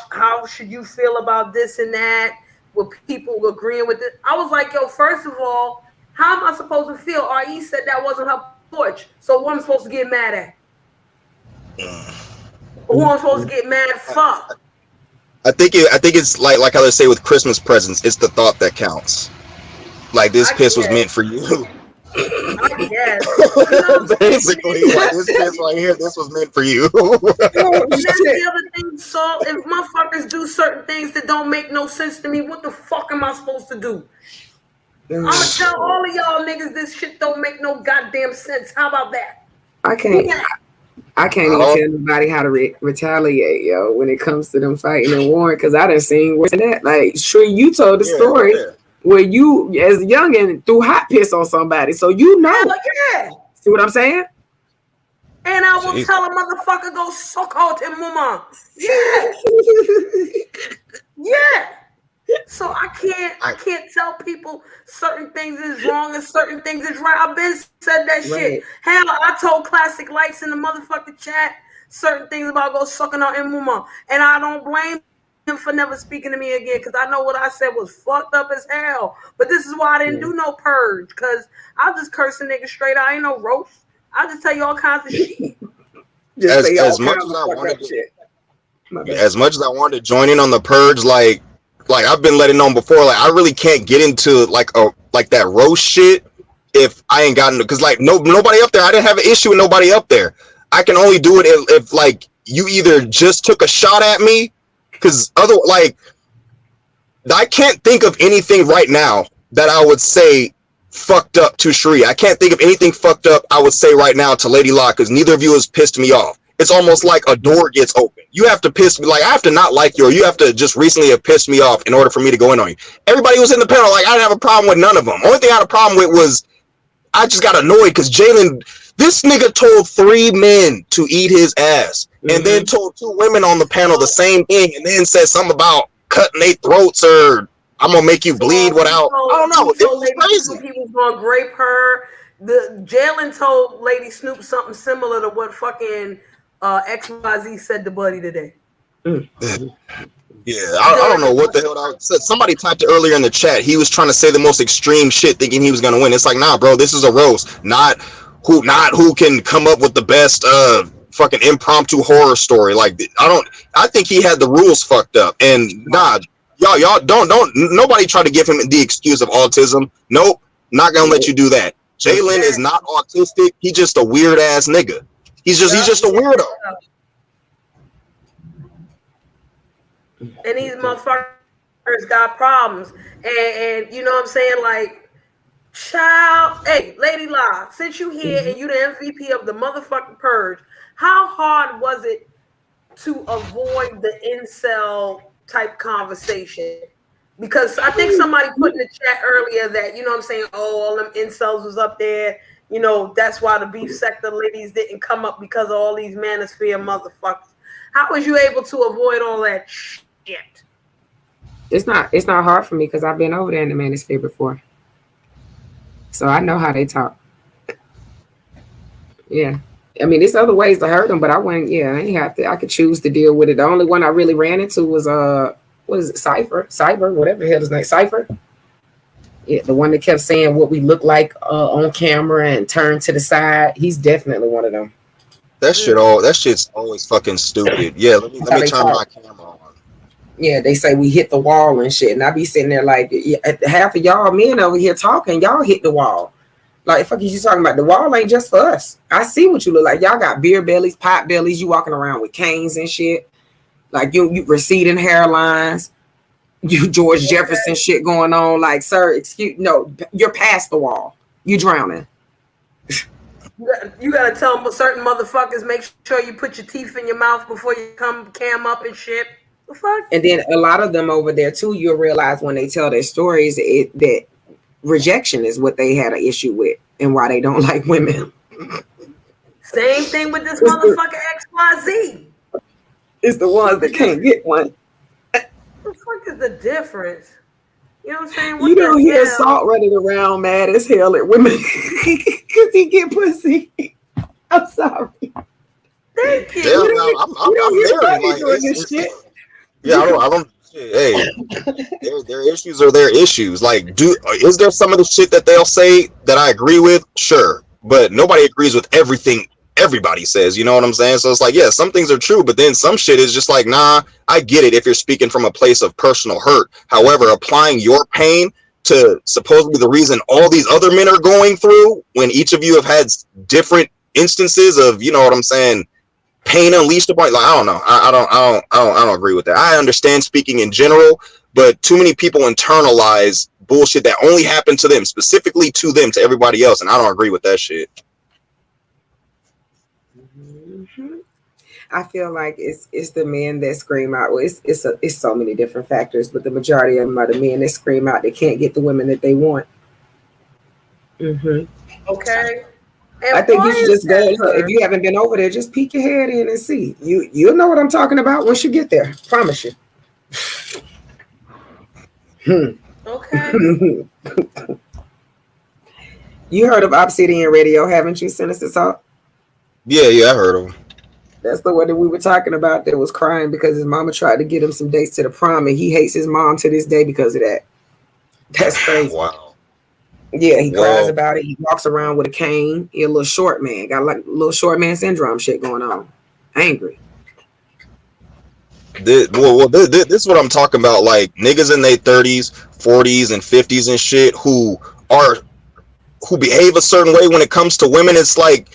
should you feel about this and that? With people agreeing with it. I was like, yo, first of all, how am I supposed to feel? RE said that wasn't her porch. So what am I supposed to get mad at? Who am I supposed to get mad for? I think it's like how they say with Christmas presents, it's the thought that counts. Like this piss was meant for you. I guess. Basically, like this piss right here, this was meant for you. And that's the other thing. So if motherfuckers do certain things that don't make no sense to me, what the fuck am I supposed to do? I'm gonna tell all of y'all niggas this shit don't make no goddamn sense. How about that? I can't even tell nobody how to retaliate, yo, when it comes to them fighting and warring, because I done seen worse than that. Like, sure, you told the story where you, as a youngin', threw hot piss on somebody, so you know. Yeah. See what I'm saying? And I will tell a motherfucker go suck out him, mama. Yeah. Yeah. So I can't tell people certain things is wrong and certain things is right. I've been said that shit. Hell, I told Classic Lights in the motherfucking chat certain things about go sucking out him, mama. And I don't blame him for never speaking to me again, because I know what I said was fucked up as hell. But this is why I didn't do no purge, because I'll just curse a nigga straight out. I ain't no roast. I'll just tell you all kinds of shit. As much as I wanted to join in on the purge, like I've been letting known before, like I really can't get into like that roast shit if I ain't gotten, because like nobody up there, I didn't have an issue with nobody up there. I can only do it if like you either just took a shot at me, because I can't think of anything right now that I would say fucked up to Sheree. I can't think of anything fucked up I would say right now to Lady Lock, because neither of you has pissed me off. It's almost like a door gets open. You have to piss me, like I have to not like you, or you have to just recently have pissed me off in order for me to go in on you. Everybody was in the panel, like I didn't have a problem with none of them. Only thing I had a problem with was I just got annoyed because Jalen, this nigga told 3 men to eat his ass, and then told 2 women on the panel the same thing, and then said something about cutting their throats or I'm gonna make you bleed without. I don't know. It was crazy. He was gonna grape her. Jalen told Lady Snoop something similar to what fucking XYZ said to Buddy today. Yeah, I don't know what the hell that said. Somebody typed it earlier in the chat. He was trying to say the most extreme shit, thinking he was gonna win. It's like, nah, bro, this is a roast. Not who can come up with the best fucking impromptu horror story. Like I think he had the rules fucked up. And nah, y'all don't nobody try to give him the excuse of autism. Nope, not gonna let you do that. Jalen is not autistic. He's just a weird ass nigga. He's just a weirdo. And these motherfuckers got problems. And you know what I'm saying? Like, child, hey, Lady La, since you here and you the MVP of the motherfucking purge, how hard was it to avoid the incel type conversation? Because I think somebody put in the chat earlier that, you know what I'm saying, all them incels was up there. You know, that's why the beef sector ladies didn't come up, because of all these manosphere motherfuckers. How was you able to avoid all that shit? It's not hard for me, because I've been over there in the manosphere before. So I know how they talk. Yeah. I mean, there's other ways to hurt them, but I ain't have to. I could choose to deal with it. The only one I really ran into was what is it, Cyber, whatever the hell his name, Cypher. Yeah, the one that kept saying what we look like on camera and turn to the side. He's definitely one of them. That shit's always fucking stupid. Yeah, let me turn my camera on. Yeah, they say we hit the wall and shit, and I be sitting there like, half of y'all men over here talking, y'all hit the wall. Like, fuck is you talking about? The wall ain't just for us. I see what you look like. Y'all got beer bellies, pot bellies. You walking around with canes and shit. Like you receding hairlines. You George Jefferson shit going on. Like, sir, you're past the wall. You drowning. You gotta tell certain motherfuckers, make sure you put your teeth in your mouth before you come cam up and shit. The fuck? And then a lot of them over there too, you'll realize when they tell their stories that rejection is what they had an issue with and why they don't like women. Same thing with this motherfucker XYZ. It's the ones that can't get one. What the fuck is the difference? You know what I'm saying? You What don't the hear hell? Salt running around mad as hell at women because he get pussy. I'm sorry. Thank Yeah, You you. don't, I'm you don't hear married. Bunny Like doing this it's shit. yeah, I don't. Hey, their issues are their issues. Like, is there some of the shit that they'll say that I agree with? Sure, but nobody agrees with everything everybody says. You know what I'm saying? So it's like, yeah, some things are true, but then some shit is just like, nah. I get it if you're speaking from a place of personal hurt. However, applying your pain to supposedly the reason all these other men are going through, when each of you have had different instances of, you know what I'm saying, pain unleashed upon, like, I don't know. I don't agree with that. I understand speaking in general, but too many people internalize bullshit that only happened to them, specifically to them, to everybody else, and I don't agree with that shit. Mhm. I feel like it's the men that scream out. Well, it's so many different factors, but the majority of them are the men that scream out they can't get the women that they want. Okay. I And think you why should is just go. that, If sir? you haven't been over there, just peek your head in and see. You'll know what I'm talking about once you get there. Promise you. Okay. You heard of Obsidian Radio, haven't you, Sinister Salt? Yeah, I heard of him. That's the one that we were talking about that was crying because his mama tried to get him some dates to the prom, and he hates his mom to this day because of that. That's crazy. Wow. Yeah, he cries Well, about it. He walks around with a cane. He a little short man. Got like little short man syndrome shit going on. Angry. this is what I'm talking about. Like, niggas in their 30s, 40s, and 50s and shit who behave a certain way when it comes to women. It's like,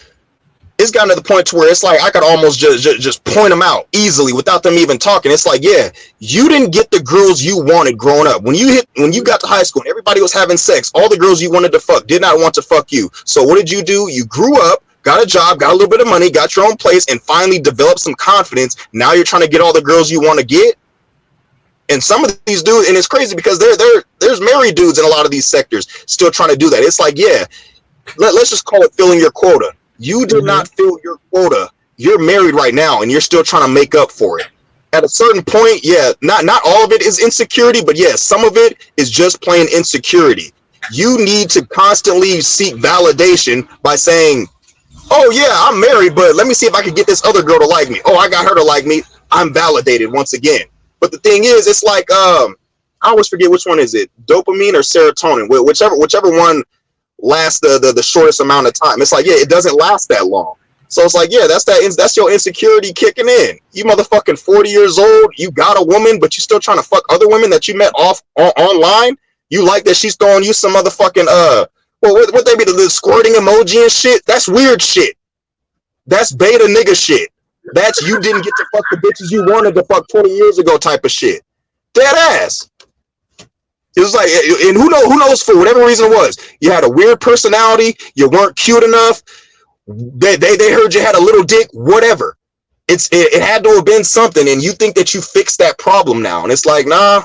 it's gotten to the point to where it's like I could almost just point them out easily without them even talking. It's like, yeah, you didn't get the girls you wanted growing up. When you got to high school and everybody was having sex, all the girls you wanted to fuck did not want to fuck you. So what did you do? You grew up, got a job, got a little bit of money, got your own place, and finally developed some confidence. Now you're trying to get all the girls you want to get. And some of these dudes, and it's crazy because there's married dudes in a lot of these sectors still trying to do that. It's like, yeah, let's just call it filling your quota. You did not fill your quota. You're married right now, and you're still trying to make up for it. At a certain point, yeah, not all of it is insecurity, but yeah, some of it is just plain insecurity. You need to constantly seek validation by saying, oh yeah, I'm married, but let me see if I can get this other girl to like me. Oh, I got her to like me. I'm validated once again. But the thing is, it's like, I always forget which one is it, dopamine or serotonin, whichever one lasts the shortest amount of time. It's like, yeah, it doesn't last that long. So it's like, yeah, that's your insecurity kicking in. You motherfucking 40 years old, you got a woman, but you still trying to fuck other women that you met online. You like that she's throwing you some motherfucking what they be, the squirting emoji and shit. That's weird shit. That's beta nigga shit. That's you didn't get to fuck the bitches you wanted to fuck 20 years ago type of shit. Dead ass. It was like, and who knows for whatever reason it was. You had a weird personality. You weren't cute enough. They heard you had a little dick. Whatever. It had to have been something, and you think that you fixed that problem now, and it's like, nah,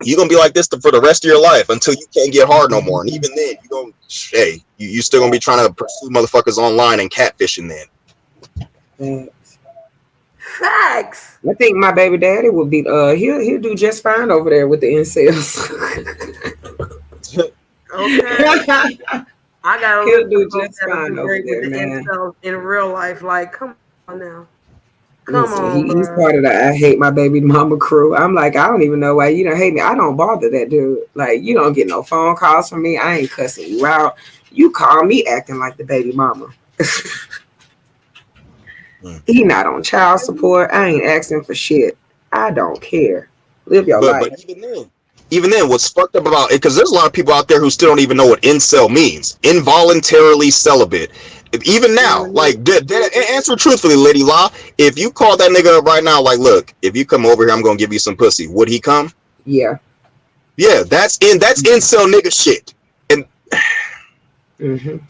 you're gonna be like this for the rest of your life until you can't get hard no more. And even then, you still gonna be trying to pursue motherfuckers online and catfishing then. Facts. I think my baby daddy would be he'll do just fine over there with the incels. Okay. I got He'll do just fine over with there, the man. incels in real life. Like, come on now. Listen, he's part of the I hate my baby mama crew. I'm like, I don't even know why you don't hate me. I don't bother that dude. Like, you don't get no phone calls from me. I ain't cussing you out. You call me acting like the baby mama. He not on child support. I ain't asking for shit. I don't care. Live your life. But even then, what's fucked up about it, because there's a lot of people out there who still don't even know what incel means. Involuntarily celibate. Even now, like, answer truthfully, Lady La. If you call that nigga up right now, like, look, if you come over here, I'm gonna give you some pussy. Would he come? Yeah. Yeah, that's incel nigga shit. And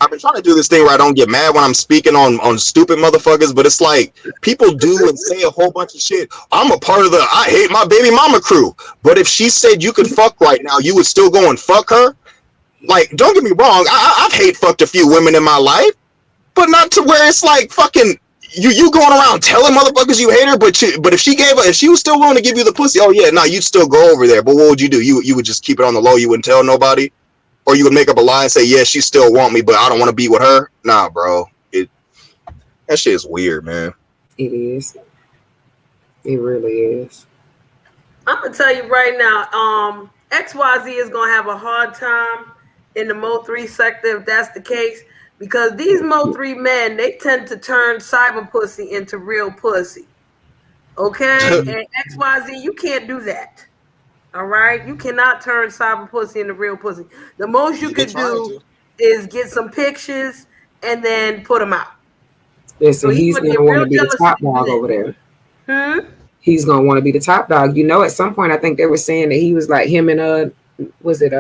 I've been trying to do this thing where I don't get mad when I'm speaking on stupid motherfuckers, but it's like people do and say a whole bunch of shit. I'm a part of the I hate my baby mama crew. But if she said you could fuck right now, you would still go and fuck her? Like, don't get me wrong, I've hate fucked a few women in my life, but not to where it's like fucking you going around telling motherfuckers you hate her, but if she was still willing to give you the pussy, oh yeah, nah, you'd still go over there. But what would you do? You would just keep it on the low. You wouldn't tell nobody, or you would make up a lie and say, yeah, she still want me, but I don't want to be with her. Nah, bro, that shit is weird, man. It is. It really is. I'm gonna tell you right now, XYZ is gonna have a hard time in the Mo3 sector if that's the case, because these Mo3 men, they tend to turn cyber pussy into real pussy. Okay? And XYZ, you can't do that. All right? You cannot turn cyber pussy into real pussy. The most you could do is get some pictures and then put them out. Listen, so he's gonna want to be the top dog over there. He's gonna want to be the top dog. You know, at some point, I think they were saying that he was like him and was it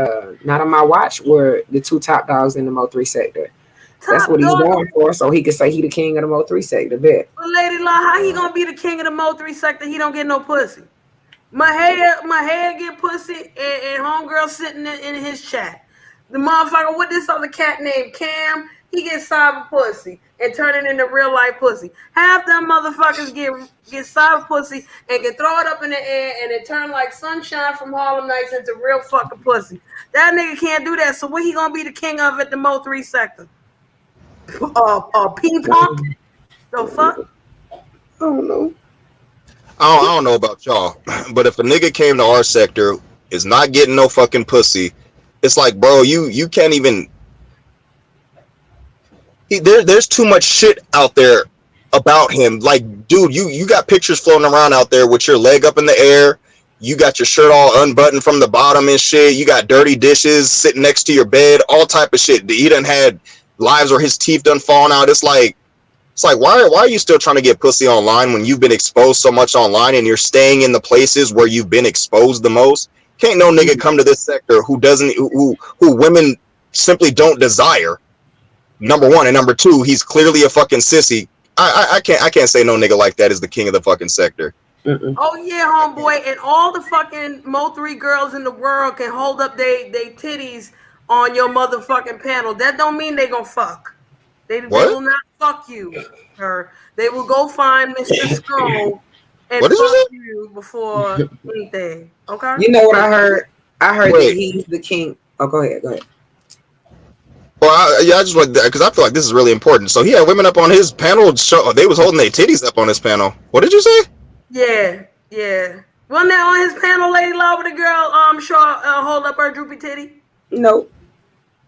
Not On My Watch were the two top dogs in the Mo3 sector. That's what he's going for, so he could say he the king of the Mo3 sector. Bet. Well, Lady Law, how he gonna be the king of the Mo3 sector? He don't get no pussy. My hair get pussy, and homegirl sitting in his chat. The motherfucker with this other cat named Cam, he gets cyber pussy and turn it into real life pussy. Half them motherfuckers get cyber pussy and can throw it up in the air and it turn like Sunshine from Harlem Nights into real fucking pussy. That nigga can't do that. So what he gonna be the king of at the Mo3 sector? Ping pong? The fuck? I don't know. I don't know about y'all, but if a nigga came to our sector, is not getting no fucking pussy, it's like, bro, you can't even. There's too much shit out there about him. Like, dude, you got pictures floating around out there with your leg up in the air. You got your shirt all unbuttoned from the bottom and shit. You got dirty dishes sitting next to your bed, all type of shit. He done had lives where his teeth done fallen out. It's like why are you still trying to get pussy online when you've been exposed so much online and you're staying in the places where you've been exposed the most? Can't no nigga come to this sector who women simply don't desire. Number one, and number two, he's clearly a fucking sissy. I can't say no nigga like that is the king of the fucking sector. Oh yeah, homeboy, and all the fucking Mo3 girls in the world can hold up they titties on your motherfucking panel. That don't mean they gonna fuck. They will not fuck you, her. They will go find Mr. Skull and fuck you before anything. Okay. You know what I heard? I heard that he's the king. Oh, go ahead. Well, I just want that because I feel like this is really important. So he had women up on his panel. They was holding their titties up on his panel. What did you say? Yeah. Wasn't that on his panel, Lady Law, with the girl hold up her droopy titty? Nope.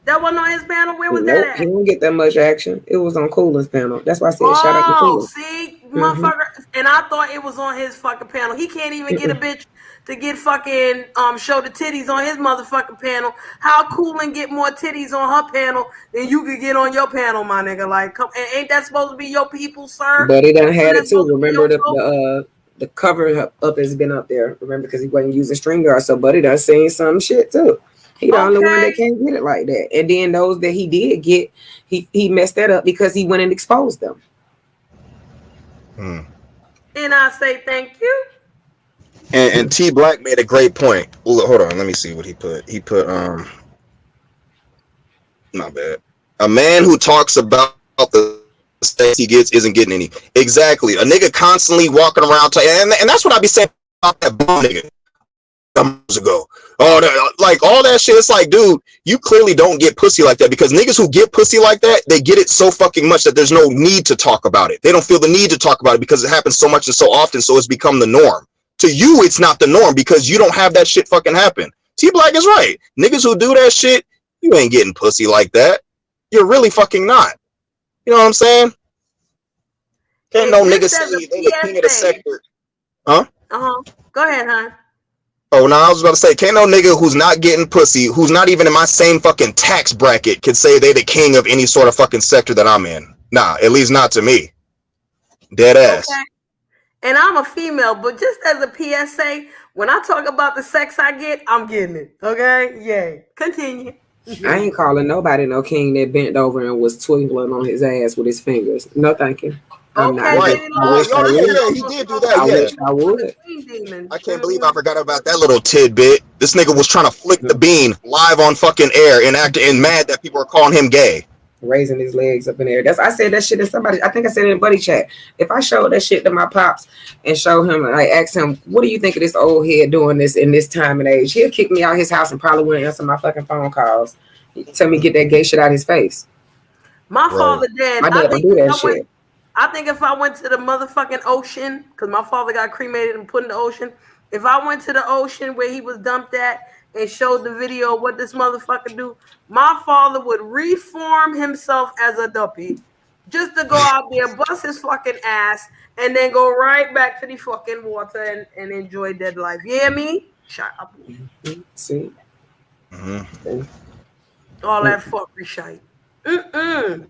That wasn't on his panel? Where was that at? He didn't get that much action. It was on Coolin's panel. That's why I said shout out to Coolin. See, motherfucker. And I thought it was on his fucking panel. He can't even get a bitch to get fucking show the titties on his motherfucking panel. How Coolin get more titties on her panel than you could get on your panel, my nigga? Like, ain't that supposed to be your people, sir? But he done had it too. Remember the cover up has been up there. Remember, because he wasn't using string guards. So Buddy done seen some shit too. He the only one that can't get it like that. And then those that he did get, he messed that up because he went and exposed them. And I say thank you. And T Black made a great point. Hold on, let me see what he put. He put not bad. A man who talks about the stats he gets isn't getting any. Exactly. A nigga constantly walking around and that's what I be saying about that bum nigga ago. Like all that shit. It's like, dude, you clearly don't get pussy like that, because niggas who get pussy like that, they get it so fucking much that there's no need to talk about it. They don't feel the need to talk about it because it happens so much and so often, so it's become the norm. To you, it's not the norm because you don't have that shit fucking happen. T Black is right. Niggas who do that shit, you ain't getting pussy like that. You're really fucking not. You know what I'm saying? Can't no nigga say they the king of the sector. Huh? Go ahead, huh? Oh, no, I was about to say, can't no nigga who's not getting pussy, who's not even in my same fucking tax bracket, can say they the king of any sort of fucking sector that I'm in. Nah, at least not to me. Dead ass. Okay. And I'm a female, but just as a PSA, when I talk about the sex I get, I'm getting it. Okay? Yay. Continue. I ain't calling nobody no king that bent over and was twinkling on his ass with his fingers. No, thank you. I'm Okay, not. Right. Yeah, he did do that. I wish I would. I can't believe I forgot about that little tidbit. This nigga was trying to flick the bean live on fucking air and mad that people are calling him gay. raising his legs up in the air. I said that shit to somebody. I think I said it in buddy chat. If I showed that shit to my pops and show him and I asked him, what do you think of this old head doing this in this time and age? He'll kick me out his house and probably wouldn't answer my fucking phone calls. He'd tell me get that gay shit out of his face. My father did. My dad don't do that shit. I think if I went to the motherfucking ocean, because my father got cremated and put in the ocean, if I went to the ocean where he was dumped at and showed the video of what this motherfucker do, my father would reform himself as a duppy just to go out there, bust his fucking ass, and then go right back to the fucking water and enjoy dead life. You hear me? Shut up. See? Mm-hmm. All that fuckery shite. That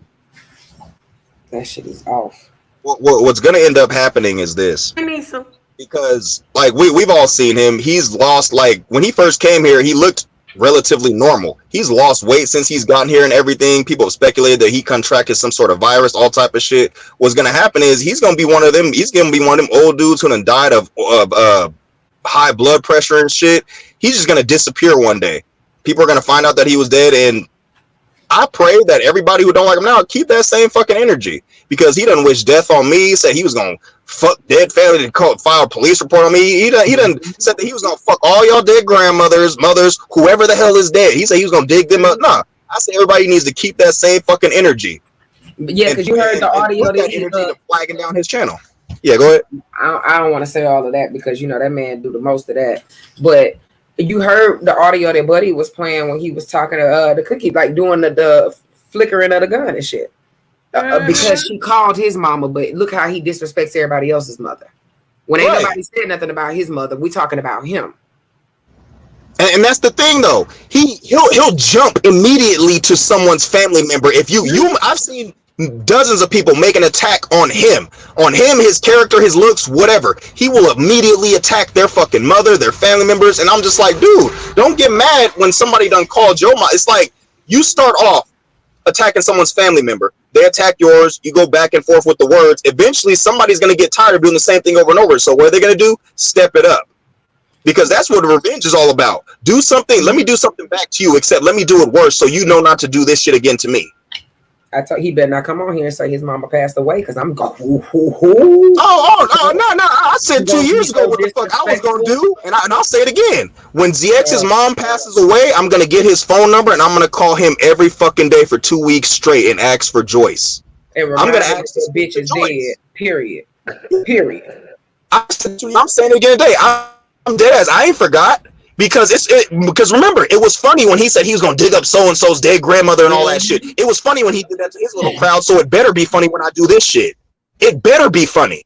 shit is off. What's going to end up happening is this. I need some. Because like we've all seen him, he's lost, like when he first came here, he looked relatively normal. He's lost weight since he's gotten here and everything. People have speculated that he contracted some sort of virus, all type of shit. What's gonna happen is he's gonna be one of them. He's gonna be one of them old dudes who done died of high blood pressure and shit. He's just gonna disappear one day. People are gonna find out that he was dead, and I pray that everybody who don't like him now keep that same fucking energy, because he done wish death on me. He said he was gonna fuck dead family and file a police report on me. He done said that he was gonna fuck all y'all dead grandmothers, mothers, whoever the hell is dead. He said he was gonna dig them up. Nah, I say everybody needs to keep that same fucking energy. Yeah, because you heard the audio that energy to flagging down his channel. Yeah, go ahead. I don't want to say all of that because you know that man do the most of that, but you heard the audio that Buddy was playing when he was talking to the cookie, like doing the flickering of the gun and shit. Because she called his mama, but look how he disrespects everybody else's mother. When ain't nobody said nothing about his mother, we talking about him. And that's the thing, though. He'll jump immediately to someone's family member. If I've seen dozens of people make an attack on him, his character, his looks, whatever. He will immediately attack their fucking mother, their family members, and I'm just like, dude, don't get mad when somebody done called your mom. It's like you start off attacking someone's family member, they attack yours, you go back and forth with the words. Eventually, somebody's gonna get tired of doing the same thing over and over. So what are they gonna do? Step it up. Because that's what revenge is all about. Do something, let me do something back to you, except let me do it worse so you know not to do this shit again to me. I told he better not come on here and say his mama passed away because I'm going. No! I said 2 years ago what the fuck I was gonna do, and I'll say it again. When ZX's mom passes away, I'm gonna get his phone number and I'm gonna call him every fucking day for 2 weeks straight and ask for Joyce. I'm gonna ask this bitch is dead. Period. I'm saying it again today. I'm dead ass. I ain't forgot. Because because remember, it was funny when he said he was gonna dig up so and so's dead grandmother and all that shit. It was funny when he did that to his little crowd, so it better be funny when I do this shit. It better be funny.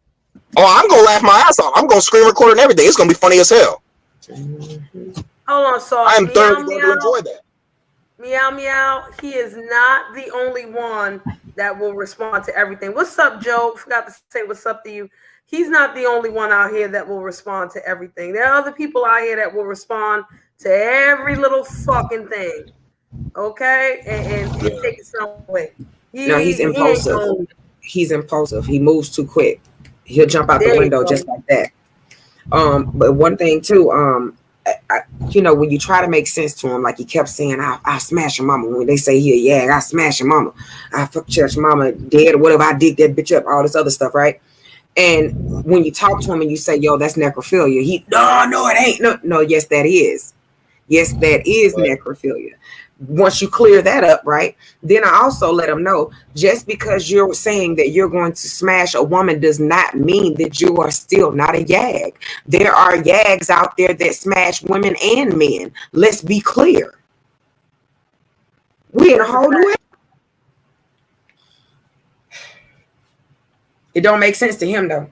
Oh, I'm gonna laugh my ass off. I'm gonna screen record and everything. It's gonna be funny as hell. Hold on, so I'm thoroughly going to enjoy that. Meow meow. He is not the only one that will respond to everything. What's up, Joe? Forgot to say what's up to you. He's not the only one out here that will respond to everything. There are other people out here that will respond to every little fucking thing. Okay? And take it some way. He's impulsive. He's impulsive. He moves too quick. He'll jump out the window just like that. But one thing too, when you try to make sense to him, like he kept saying, I smash your mama. When they say here, I smash your mama. I fuck church mama dead or whatever. I dig that bitch up, all this other stuff, right? And when you talk to him and you say, yo, that's necrophilia, no, it ain't. No, yes, that is. Yes, that is necrophilia. Once you clear that up, right, then I also let him know, just because you're saying that you're going to smash a woman does not mean that you are still not a yag. There are yags out there that smash women and men. Let's be clear. We in a whole new. It don't make sense to him though.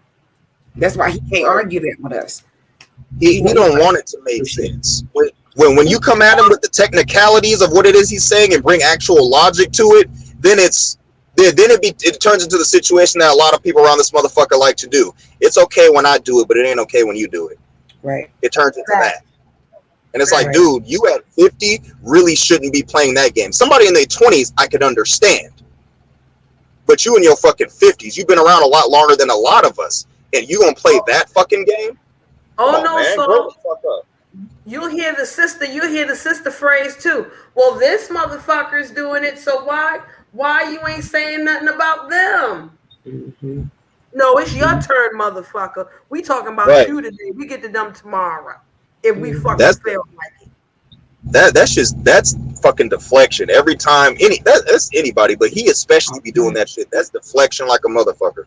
That's why he can't argue that with us. He don't want it to make sense. When you come at him with the technicalities of what it is he's saying and bring actual logic to it, then it turns into the situation that a lot of people around this motherfucker like to do. It's okay when I do it, but it ain't okay when you do it. Right. It turns into that. And it's like, dude, you at 50 really shouldn't be playing that game. Somebody in their 20s, I could understand. But you in your fucking 50s, you've been around a lot longer than a lot of us, and you gonna play that fucking game? You'll hear the sister phrase too. Well, this motherfucker's doing it, so why Why you ain't saying nothing about them? Mm-hmm. No, it's your turn, motherfucker. We talking about Right. you today. We get to them tomorrow. If we Mm-hmm. fucking That's feel like it. that's fucking deflection every time. That's anybody, but he especially be doing that shit. That's deflection like a motherfucker.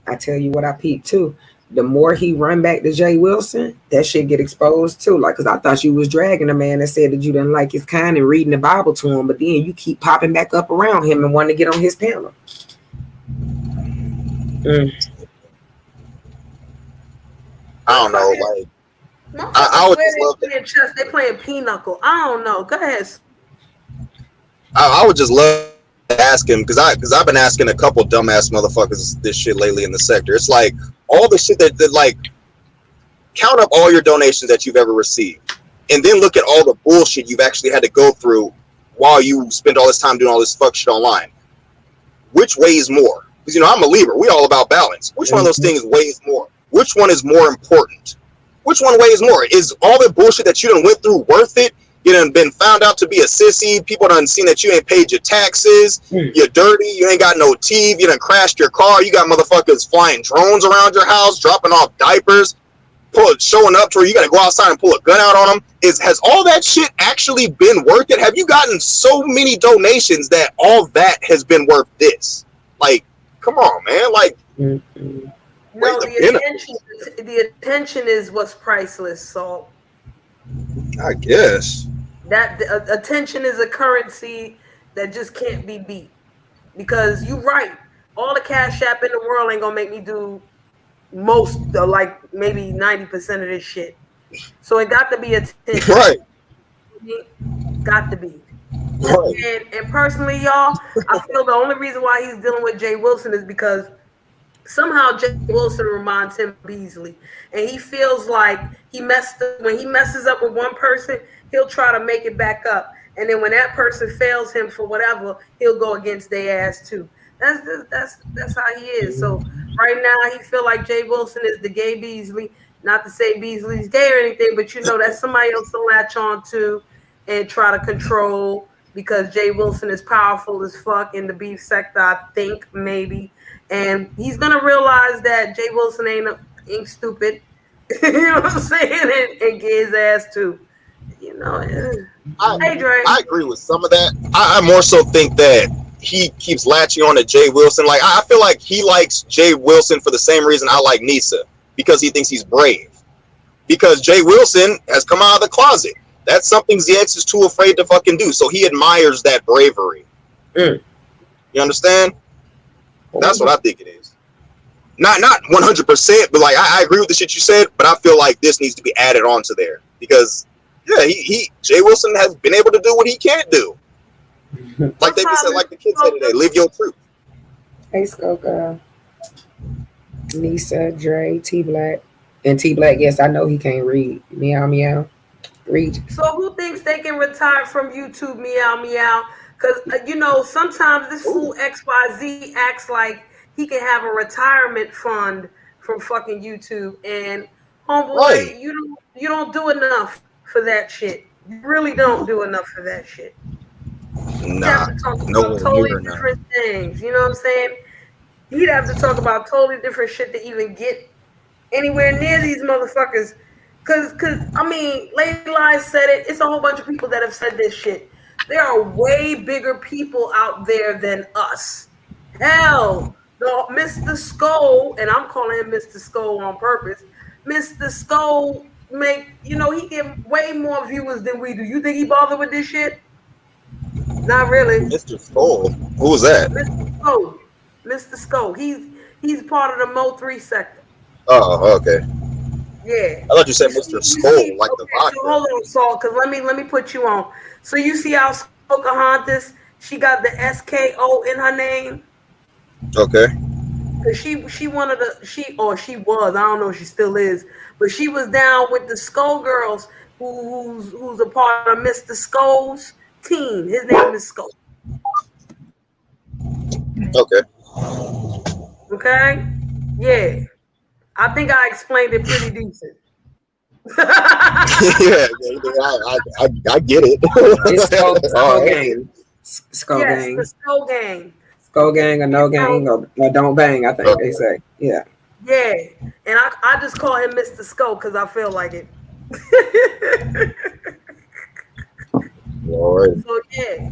I tell you what I peeped too. The more he run back to Jay Wilson, that shit get exposed too. Like, cause I thought you was dragging a man that said that you didn't like his kind and reading the Bible to him, but then you keep popping back up around him and wanting to get on his panel. I don't know, like I would just love that. They playing pinochle. I don't know. Go ahead. I would just love to ask him because I've been asking a couple dumbass motherfuckers this shit lately in the sector. It's like all the shit that like count up all your donations that you've ever received, and then look at all the bullshit you've actually had to go through while you spend all this time doing all this fuck shit online. Which weighs more? Because I'm a Libra. We all about balance. Which one of those things weighs more? Which one is more important? Which one weighs more? Is all the bullshit that you done went through worth it? You done been found out to be a sissy. People done seen that you ain't paid your taxes. You're dirty. You ain't got no teeth. You done crashed your car. You got motherfuckers flying drones around your house, dropping off diapers, showing up to where you got to go outside and pull a gun out on them. Has all that shit actually been worth it? Have you gotten so many donations that all that has been worth this? Like, come on, man. Like, no, the attention is what's priceless. So, I guess that attention is a currency that just can't be beat. Because you're right, all the cash app in the world ain't gonna make me do most, like maybe 90% of this shit. So it got to be attention, right? Got to be. Right. And personally, y'all, I feel the only reason why he's dealing with Jay Wilson is because somehow Jay Wilson reminds him of Beasley, and he feels like when he messes up with one person, he'll try to make it back up, and then when that person fails him for whatever, he'll go against their ass too. That's how he is. So right now, he feel like Jay Wilson is the gay Beasley. Not to say Beasley's gay or anything, but that's somebody else to latch on to and try to control, because Jay Wilson is powerful as fuck in the beef sector, I think, maybe. And he's gonna realize that Jay Wilson ain't stupid. You know what I'm saying? And get his ass too. Hey Dre. I agree with some of that. I more so think that he keeps latching on to Jay Wilson. Like, I feel like he likes Jay Wilson for the same reason I like Nisa, because he thinks he's brave. Because Jay Wilson has come out of the closet. That's something ZX is too afraid to fucking do. So he admires that bravery. You understand? That's what I think it is. Not 100%, but like I agree with the shit you said, but I feel like this needs to be added on to there. Because Jay Wilson has been able to do what he can't do. Like they said, like the kids said today, live your truth. Hey, Skoka, Nisa, Dre, T Black. And T Black, yes, I know he can't read. Meow, meow. Read. So who thinks they can retire from YouTube? Meow, meow. Because, sometimes this fool XYZ acts like he can have a retirement fund from fucking YouTube. And, homeboy, right. you don't do enough for that shit. You really don't do enough for that shit. You have to talk about totally different things. You know what I'm saying? You'd have to talk about totally different shit to even get anywhere near these motherfuckers. Cause Lady Lies said it. It's a whole bunch of people that have said this shit. There are way bigger people out there than us. Hell, Mr. Skull, and I'm calling him Mr. Skull on purpose. Mr. Skull he get way more viewers than we do. You think he bothered with this shit? Not really. Mr. Skull? Who was that? Mr. Skull. He's part of the Mo3 sector. Oh, okay. Yeah. I thought you said Mr. Skull, like the vodka. So hold on, Saul, because let me put you on. So you see how Pocahontas, she got the SKO in her name? Okay. Cause she was, I don't know if she still is, but she was down with the Skull Girls, who's a part of Mr. Skull's team. His name is Skull. Okay. Okay? Yeah. I think I explained it pretty decent. I get it. It's Skull game. Skull Yes, gang. the Skull Gang. Skull gang or no gang or don't bang, I think they say. Yeah. Yeah. And I just call him Mr. Skull because I feel like it. Lord. So yeah.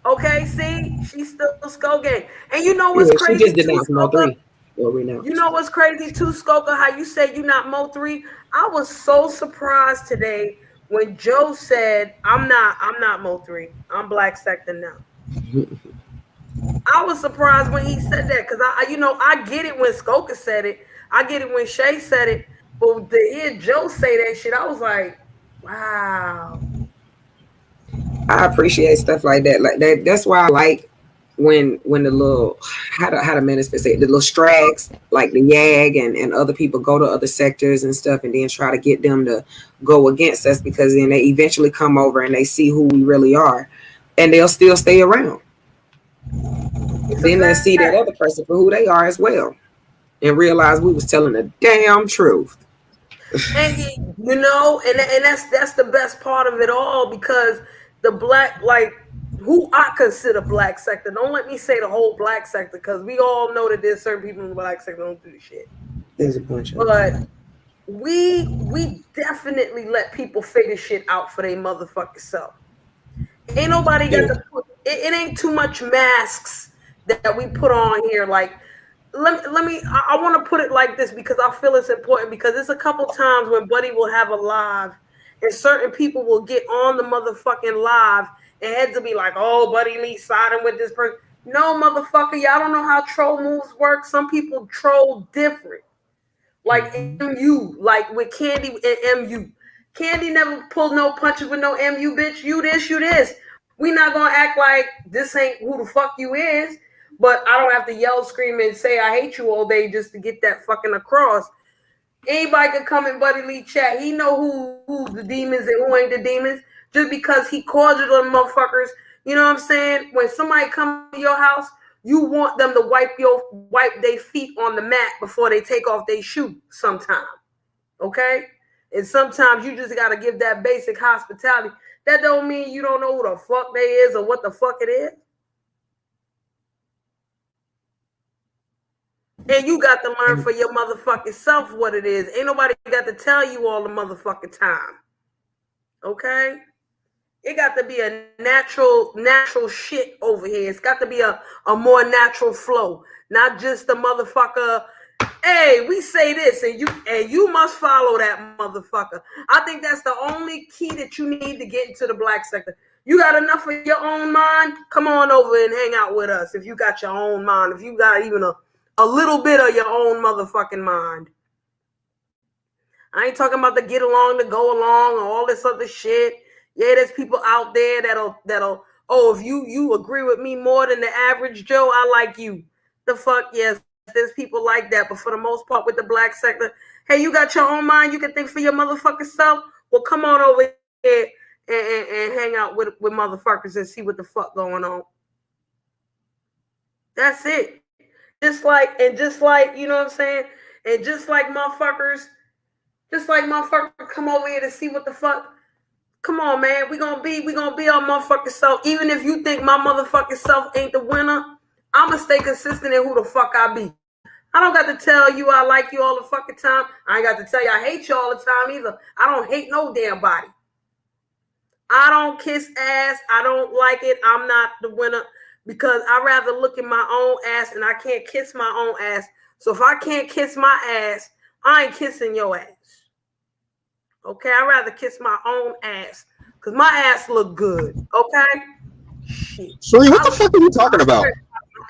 Okay, see, she's still Skull Gang. And you know what's Yeah, she crazy just too, denounced Mo Skoka? 3. Well, we know. You know what's crazy too, Skoka? How you said you're not Mo 3? I was so surprised today when Joe said, I'm not Mo 3. I'm Black Sector now. I was surprised when he said that because I get it when Skoka said it. I get it when Shay said it. But to hear Joe say that shit, I was like, wow. I appreciate stuff like that. Like that. That's why I like when the little how to manifest say the little strags like the YAG and other people go to other sectors and stuff and then try to get them to go against us because then they eventually come over and they see who we really are and they'll still stay around. Then they'll see that other person for who they are as well and realize we was telling the damn truth. And and that's the best part of it all because the black, like who I consider Black Sector. Don't let me say the whole Black Sector because we all know that there's certain people in the Black Sector don't do the shit. There's a bunch of But we definitely let people figure shit out for their motherfucking self. Ain't nobody got to put it ain't too much masks that we put on here. Like I want to put it like this because I feel it's important because there's a couple times when Buddy will have a live and certain people will get on the motherfucking live and heads will be like, oh, Buddy Lee siding with this person. No, motherfucker, y'all don't know how troll moves work. Some people troll different. Like MU, like with Candy and MU. Candy never pulled no punches with no MU, bitch. You this. We not gonna act like this ain't who the fuck you is. But I don't have to yell, scream, and say I hate you all day just to get that fucking across. Anybody can come in Buddy Lee chat. He know who's the demons and who ain't the demons. Just because he cordial them motherfuckers. You know what I'm saying? When somebody come to your house, you want them to wipe their feet on the mat before they take off their shoe sometime. Okay? And sometimes you just gotta give that basic hospitality. That don't mean you don't know who the fuck they is or what the fuck it is. And you got to learn for your motherfucking self what it is. Ain't nobody got to tell you all the motherfucking time. Okay? It got to be a natural shit over here. It's got to be a more natural flow. Not just the motherfucker, hey, we say this and you must follow that motherfucker. I think that's the only key that you need to get into the Black Sector. You got enough of your own mind? Come on over and hang out with us if you got your own mind. If you got even a little bit of your own motherfucking mind. I ain't talking about the get along, the go along, or all this other shit. Yeah, there's people out there that'll if you agree with me more than the average Joe, I like you. The fuck, yes, there's people like that. But for the most part with the Black Sector, hey, you got your own mind, you can think for your motherfucking self. Well, come on over here and hang out with motherfuckers and see what the fuck going on. That's it. Just like, you know what I'm saying? And just like motherfuckers come over here to see what the fuck. Come on, man. We gonna be our motherfucking self. Even if you think my motherfucking self ain't the winner, I'ma stay consistent in who the fuck I be. I don't got to tell you I like you all the fucking time. I ain't got to tell you I hate you all the time either. I don't hate no damn body. I don't kiss ass. I don't like it. I'm not the winner. Because I'd rather look at my own ass and I can't kiss my own ass. So if I can't kiss my ass, I ain't kissing your ass. Okay? I'd rather kiss my own ass. Because my ass look good. Okay? Shit. Sheree, what the fuck are you talking about?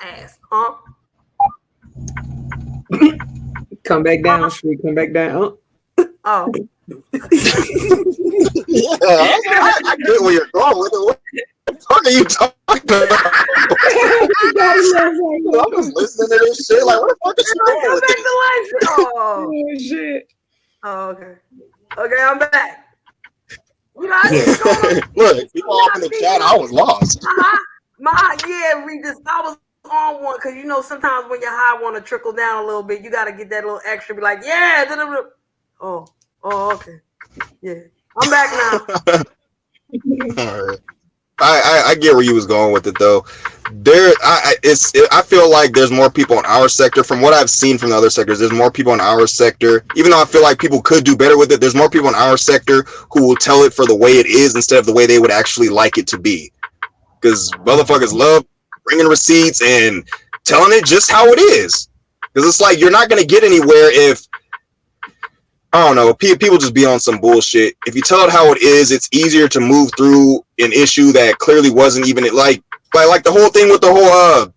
My ass, huh? come back down, Sheree. Come back down. Oh. Yeah, I get where you're going with it. What the fuck are you talking about? I was listening to this shit. Like, what the fuck is you going with this? Oh, shit. Oh, okay. Okay, I'm back. You know, Look, people off in the chat, I was lost. I was on one because you know sometimes when you're high, want to trickle down a little bit. You got to get that little extra. Be like, yeah. Oh, okay. Yeah, I'm back now. All right. I get where you was going with it though. I feel like there's more people in our sector. From what I've seen from the other sectors, there's more people in our sector. Even though I feel like people could do better with it, there's more people in our sector who will tell it for the way it is instead of the way they would actually like it to be. Because motherfuckers love bringing receipts and telling it just how it is. Because it's like you're not gonna get anywhere if, I don't know, people just be on some bullshit. If you tell it how it is, it's easier to move through an issue that clearly wasn't even like the whole thing with the whole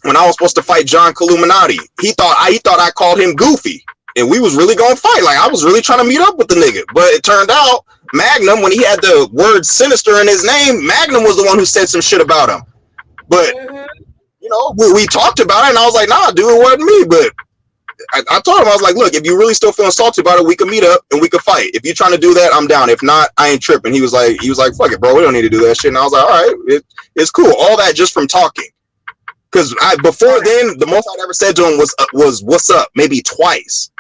when I was supposed to fight John Columinati. He thought I called him Goofy, and we was really gonna fight. Like I was really trying to meet up with the nigga, but it turned out Magnum, when he had the word sinister in his name, Magnum was the one who said some shit about him. But you know, we talked about it, and I was like, nah, dude, it wasn't me. But I told him, I was like, look, if you really still feeling salty about it, we can meet up and we can fight. If you're trying to do that, I'm down. If not, I ain't tripping. He was like, fuck it, bro. We don't need to do that shit. And I was like, all right, it's cool. All that just from talking. Because before then, the most I'd ever said to him was what's up, maybe twice.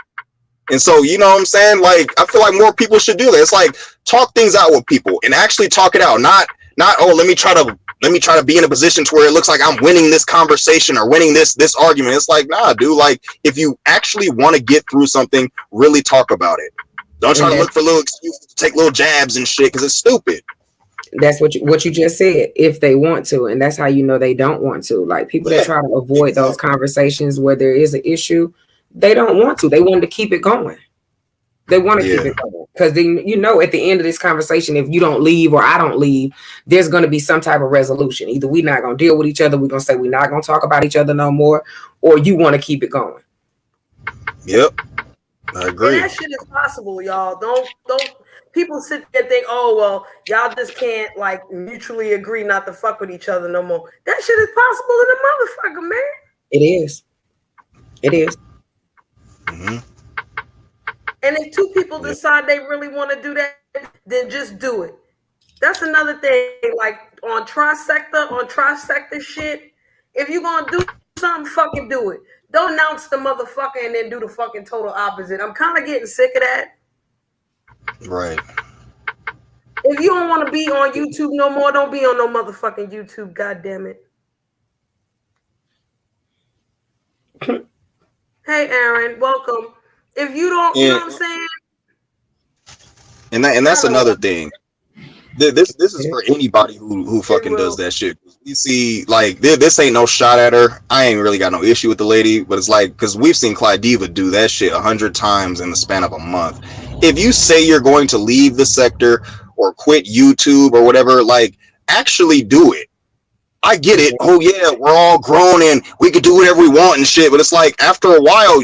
And so, you know what I'm saying? Like, I feel like more people should do that. It's like, talk things out with people and actually talk it out. Not, oh, let me try to be in a position to where it looks like I'm winning this conversation or winning this argument. It's like, nah, dude, like if you actually want to get through something, really talk about it. Don't try to look for little excuses to take little jabs and shit, because it's stupid. That's what you just said, if they want to, and that's how you know they don't want to. Like people that try to avoid those conversations where there is an issue, they don't want to. They want to keep it going. They want to keep it going, because then, you know, at the end of this conversation, if you don't leave or I don't leave, there's going to be some type of resolution. Either we're not going to deal with each other, we're going to say we're not going to talk about each other no more, or you want to keep it going. Yep, I agree. And that shit is possible, y'all. Don't people sit there and think, oh well, y'all just can't like mutually agree not to fuck with each other no more. That shit is possible in a motherfucker, man. It is. It is. Mm-hmm. And if two people decide they really want to do that, then just do it. That's another thing. Like on trifecta shit, if you're gonna do something, fucking do it. Don't announce the motherfucker and then do the fucking total opposite. I'm kind of getting sick of that. Right. If you don't want to be on YouTube no more, don't be on no motherfucking YouTube. God damn it. Hey, Aaron, welcome. If you don't, you know what I'm saying? And that's another thing. This is for anybody who fucking does that shit. You see, like, this ain't no shot at her. I ain't really got no issue with the lady, but it's like, because we've seen Clyde Diva do that shit 100 times in the span of a month. If you say you're going to leave the sector or quit YouTube or whatever, like, actually do it. I get it. Oh yeah, we're all grown and we could do whatever we want and shit. But it's like after a while,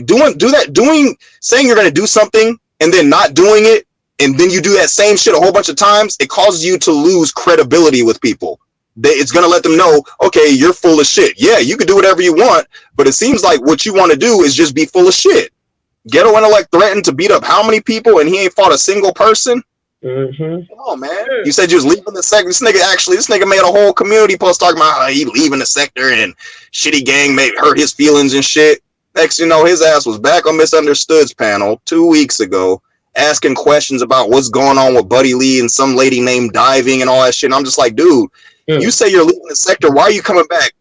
saying you're gonna do something and then not doing it, and then you do that same shit a whole bunch of times, it causes you to lose credibility with people. It's gonna let them know, okay, you're full of shit. Yeah, you can do whatever you want, but it seems like what you want to do is just be full of shit. Ghetto Intellect threatened to beat up how many people and he ain't fought a single person? Mm-hmm. Come on, man. You said you was leaving the sector. This nigga made a whole community post talking about how he leaving the sector and shitty gang may hurt his feelings and shit. Next, you know, his ass was back on Misunderstood's panel 2 weeks ago asking questions about what's going on with Buddy Lee and some lady named Diving and all that shit. And I'm just like, dude, you say you're leaving the sector. Why are you coming back?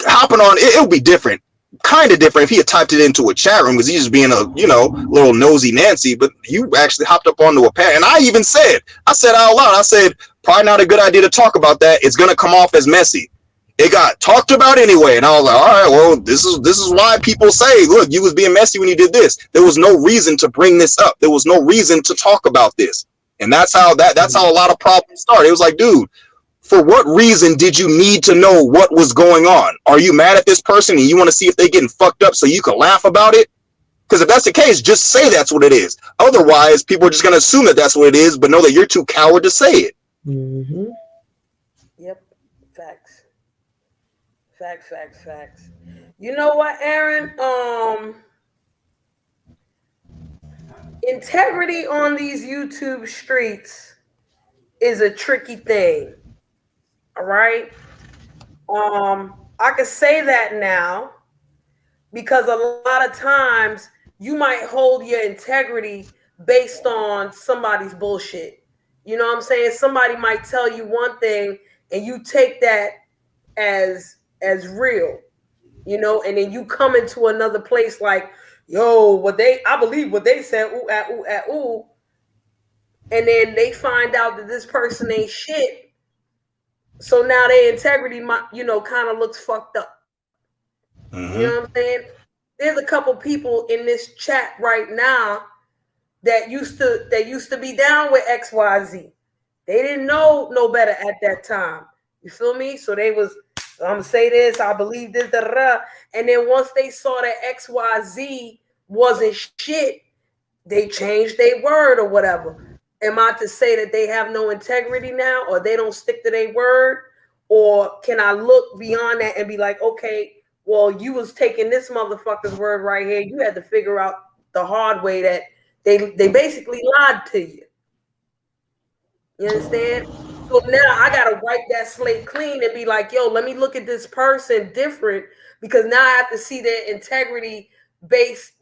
Hopping on, it'll be different. Kind of different if he had typed it into a chat room because he's just being a, you know, little nosy Nancy, but you actually hopped up onto a panel. And I said out loud, I said, probably not a good idea to talk about that. It's going to come off as messy. It got talked about anyway. And I was like, all right, well, this is why people say, look, you was being messy when you did this. There was no reason to bring this up. There was no reason to talk about this. And that's how a lot of problems started. It was like, dude, for what reason did you need to know what was going on? Are you mad at this person and you want to see if they're getting fucked up so you can laugh about it? Because if that's the case, just say that's what it is. Otherwise, people are just going to assume that that's what it is, but know that you're too coward to say it. Mm-hmm. Yep. Facts. You know what, Aaron? Integrity on these YouTube streets is a tricky thing. All right. I can say that now because a lot of times you might hold your integrity based on somebody's bullshit. You know what I'm saying? Somebody might tell you one thing and you take that as real, you know, and then you come into another place like, yo, I believe what they said, ooh, ah, ooh, ah, ooh, and then they find out that this person ain't shit. So now their integrity, kind of looks fucked up. Mm-hmm. You know what I'm saying? There's a couple people in this chat right now that used to be down with XYZ. They didn't know no better at that time. You feel me? So they was, I'm gonna say this, I believe this, da, da, da. And then once they saw that XYZ wasn't shit, they changed their word or whatever. Am I to say that they have no integrity now, or they don't stick to their word? Or can I look beyond that and be like, okay, well, you was taking this motherfucker's word right here. You had to figure out the hard way that they basically lied to you. You understand? So now I gotta wipe that slate clean and be like, yo, let me look at this person different, because now I have to see their integrity based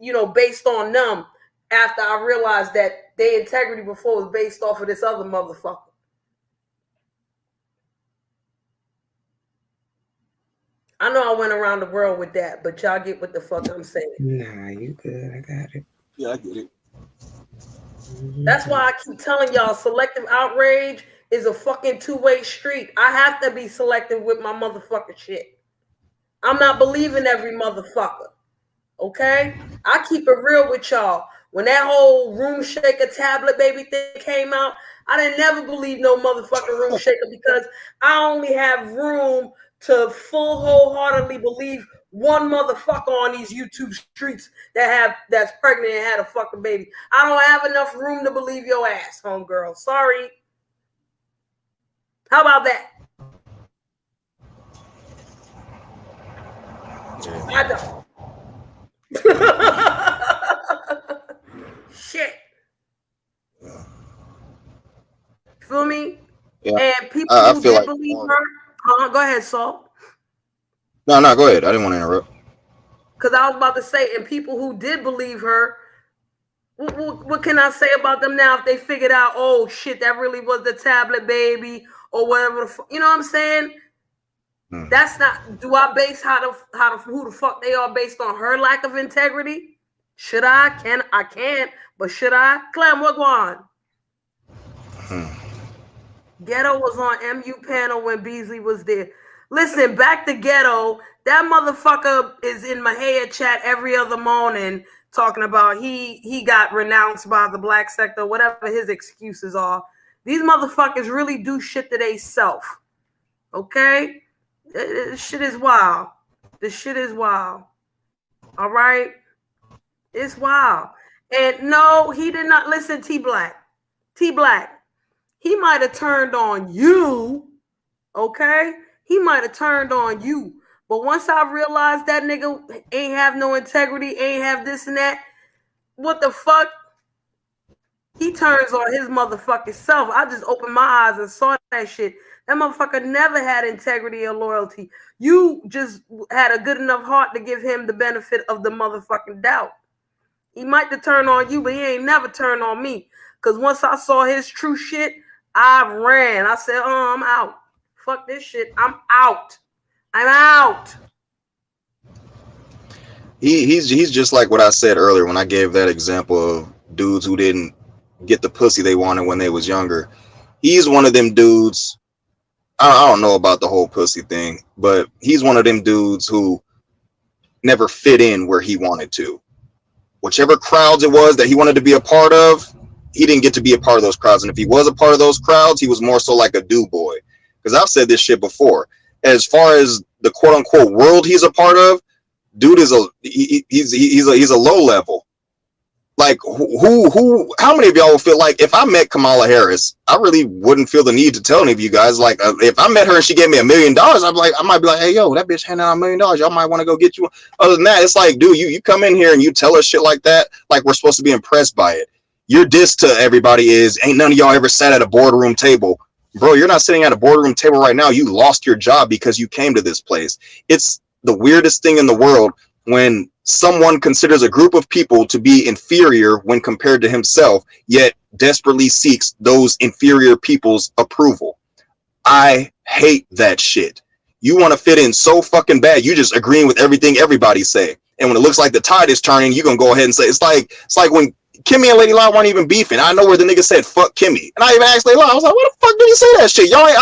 on them, after I realized that their integrity before was based off of this other motherfucker. I know I went around the world with that, but y'all get what the fuck I'm saying. Nah, you good. I got it. Yeah, I get it. That's why I keep telling y'all, selective outrage is a fucking two-way street. I have to be selective with my motherfucking shit. I'm not believing every motherfucker. Okay? I keep it real with y'all. When that whole room shaker tablet baby thing came out, I didn't never believe no motherfucking room shaker, because I only have room to full wholeheartedly believe one motherfucker on these YouTube streets that's pregnant and had a fucking baby. I don't have enough room to believe your ass, homegirl. Sorry. How about that? I don't. Shit. Feel me? Yeah. And people who feel did like believe her, go ahead, Saul. No, go ahead. I didn't want to interrupt. Because I was about to say, and people who did believe her, what can I say about them now if they figured out, oh shit, that really was the tablet baby or whatever? You know what I'm saying? Mm-hmm. That's not. Do I base who the fuck they are based on her lack of integrity? Should I? I can't. But should I? Clem, what going on? Ghetto was on MU panel when Beasley was there. Listen, back to Ghetto. That motherfucker is in Mahia chat every other morning talking about he got renounced by the black sector, whatever his excuses are. These motherfuckers really do shit to they self. Okay? This shit is wild. This shit is wild. All right? It's wild. And no, he did not listen, T Black. He might have turned on you, okay? He might have turned on you. But once I realized that nigga ain't have no integrity, ain't have this and that, what the fuck? He turns on his motherfucking self. I just opened my eyes and saw that shit. That motherfucker never had integrity or loyalty. You just had a good enough heart to give him the benefit of the motherfucking doubt. He might have turned on you, but he ain't never turned on me. Because once I saw his true shit, I ran. I said, I'm out. Fuck this shit. I'm out. He's just like what I said earlier when I gave that example of dudes who didn't get the pussy they wanted when they was younger. He's one of them dudes. I don't know about the whole pussy thing, but he's one of them dudes who never fit in where he wanted to. Whichever crowds it was that he wanted to be a part of, he didn't get to be a part of those crowds. And if he was a part of those crowds, he was more so like a do boy. Because I've said this shit before. As far as the quote unquote world he's a part of, dude is he's a low level. Like how many of y'all will feel like if I met Kamala Harris, I really wouldn't feel the need to tell any of you guys, like if I met her and she gave me $1 million, I might be like, hey yo, that bitch handing out $1 million, y'all might want to go get you. Other than that, it's like, dude, you come in here and you tell us shit like that, like we're supposed to be impressed by it. Your diss to everybody is, ain't none of y'all ever sat at a boardroom table. Bro, you're not sitting at a boardroom table right now. You lost your job because you came to this place. It's the weirdest thing in the world when someone considers a group of people to be inferior when compared to himself, yet desperately seeks those inferior people's approval. I hate that shit. You want to fit in so fucking bad. You just agreeing with everything everybody say. And when it looks like the tide is turning, you're going to go ahead and say, it's like when Kimmy and Lady Law weren't even beefing. I know where the nigga said, fuck Kimmy. And I even asked Lady Law, I was like, what the fuck did you say that shit? Y'all ain't,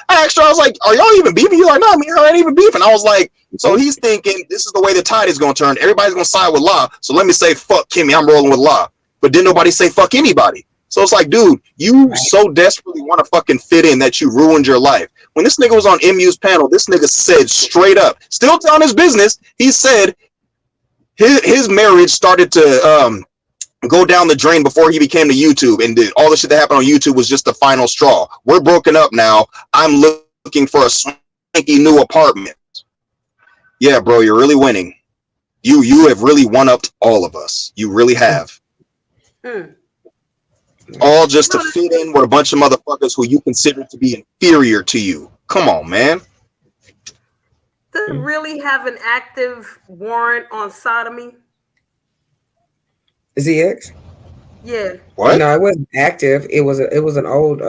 I asked her, I was like, are y'all even beefing? You're like, no, me and her ain't even beefing. I was like, so he's thinking this is the way the tide is going to turn. Everybody's going to side with Law. So let me say, fuck Kimmy. I'm rolling with Law. But didn't nobody say fuck anybody. So it's like, dude, you so desperately want to fucking fit in that you ruined your life. When this nigga was on MU's panel, this nigga said straight up, still telling his business, he said his marriage started to go down the drain before he became to YouTube, and all the shit that happened on YouTube was just the final straw. We're broken up now. I'm looking for a swanky new apartment. Yeah, bro, you're really winning. You have really one-upped all of us. You really have. All just to fit in with a bunch of motherfuckers who you consider to be inferior to you. Come on, man. Does it really have an active warrant on sodomy? ZX? Yeah. What? No, it wasn't active. It was an old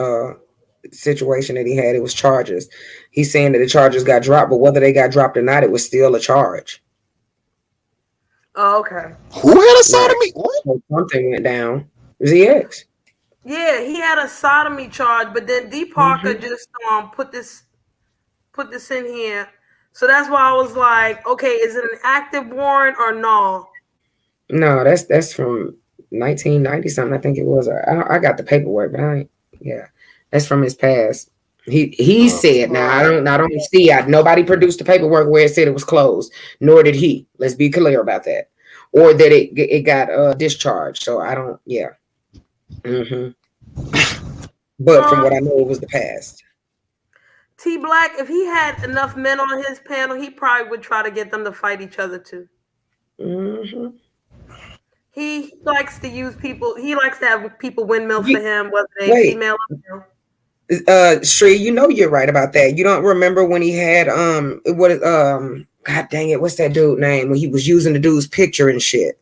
situation that he had. It was charges. He's saying that the charges got dropped, but whether they got dropped or not, it was still a charge. Oh, okay. Who had a sodomy? What? So something went down. ZX. Yeah, he had a sodomy charge, but then D. Parker just put this in here. So that's why I was like, okay, is it an active warrant or no? No, that's from 1990 something. I think it was. I got the paperwork, but that's from his past. He said, now I don't see. Nobody produced the paperwork where it said it was closed, nor did he. Let's be clear about that, or that it got discharged. So I don't. Yeah. But from what I know, it was the past. T Black, if he had enough men on his panel, he probably would try to get them to fight each other too. He likes to use people. He likes to have people windmill for him, whether they female or male. Shree, you know you're right about that. You don't remember when he had God dang it, what's that dude name? When he was using the dude's picture and shit.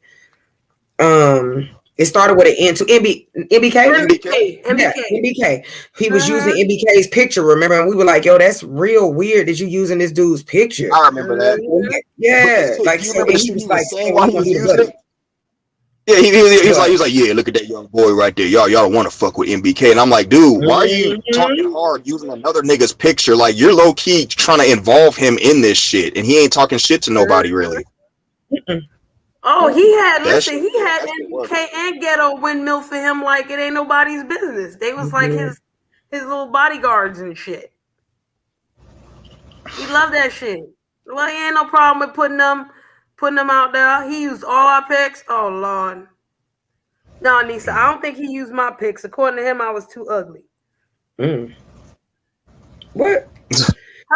It started with an N to MBK. Yeah, MBK. He was using MBK's picture, remember? And we were like, yo, that's real weird that you using this dude's picture. I remember that. Yeah. Like, so he was like, saying why he was using it. Yeah, he was like, yeah, look at that young boy right there. Y'all don't want to fuck with MBK. And I'm like, dude, why are you talking hard using another nigga's picture? Like, you're low key trying to involve him in this shit, and he ain't talking shit to nobody really. Oh, he had MBK and Ghetto windmill for him like it ain't nobody's business. They was like his little bodyguards and shit. He loved that shit. Well, he ain't no problem with putting them out there. He used all our picks. Oh Lord. No, Nisa, I don't think he used my picks. According to him, I was too ugly. What?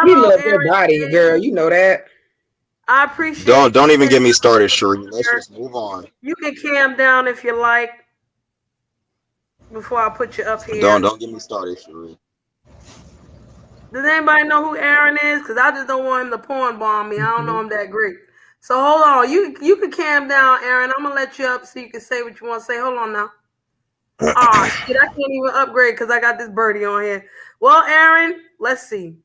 He loved your body, girl. You know that. I appreciate. Don't even get me started, Sheree. Let's just move on. You can cam down if you like. Before I put you up here. Don't get me started, Sheree. Does anybody know who Aaron is? Because I just don't want him to porn bomb me. I don't know him that great. So hold on. You can cam down, Aaron. I'm gonna let you up so you can say what you want to say. Hold on now. Oh shit, I can't even upgrade because I got this birdie on here. Well, Aaron, let's see.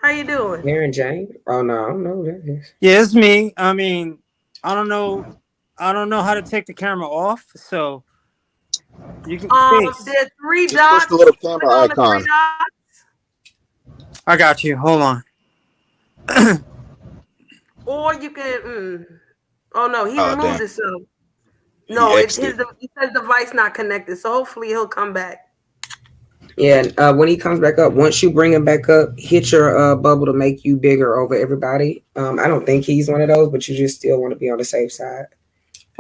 How you doing? Aaron Jane? Oh no, I don't know who that is. Yeah, it's me. I mean, I don't know how to take the camera off, so you can there's three just dots. push the little camera icon. I got you. Hold on. Or you can oh no, he removed it, so no, it says device not connected, so hopefully he'll come back. Yeah, when he comes back up, once you bring him back up, hit your bubble to make you bigger over everybody. I don't think he's one of those, but you just still want to be on the safe side.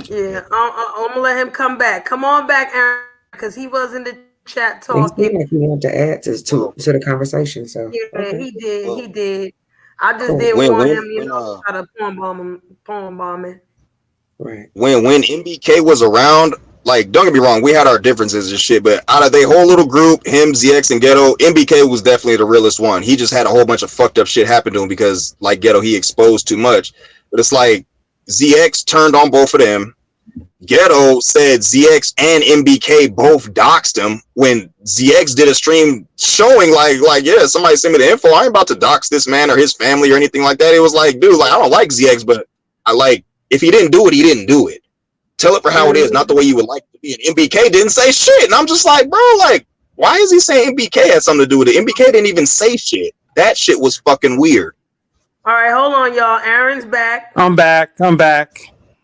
Yeah, I'm gonna let him come back. Come on back, Aaron, because he was in the chat talking. Like he wanted to add to the conversation. So yeah, okay. He did. I just didn't want him, try to porn bomb him. Right. When MBK was around, like, don't get me wrong, we had our differences and shit, but out of their whole little group, him, ZX, and Ghetto, MBK was definitely the realest one. He just had a whole bunch of fucked up shit happen to him because, like Ghetto, he exposed too much. But it's like ZX turned on both of them. Ghetto said ZX and MBK both doxed him when ZX did a stream showing like yeah, somebody sent me the info. I ain't about to dox this man or his family or anything like that. It was like, dude, like I don't like ZX, but I like if he didn't do it, he didn't do it. Tell it for how it is, not the way you would like it to be. And MBK didn't say shit. And I'm just like, bro, like, why is he saying MBK had something to do with it? MBK didn't even say shit. That shit was fucking weird. All right, hold on, y'all. Aaron's back. I'm back.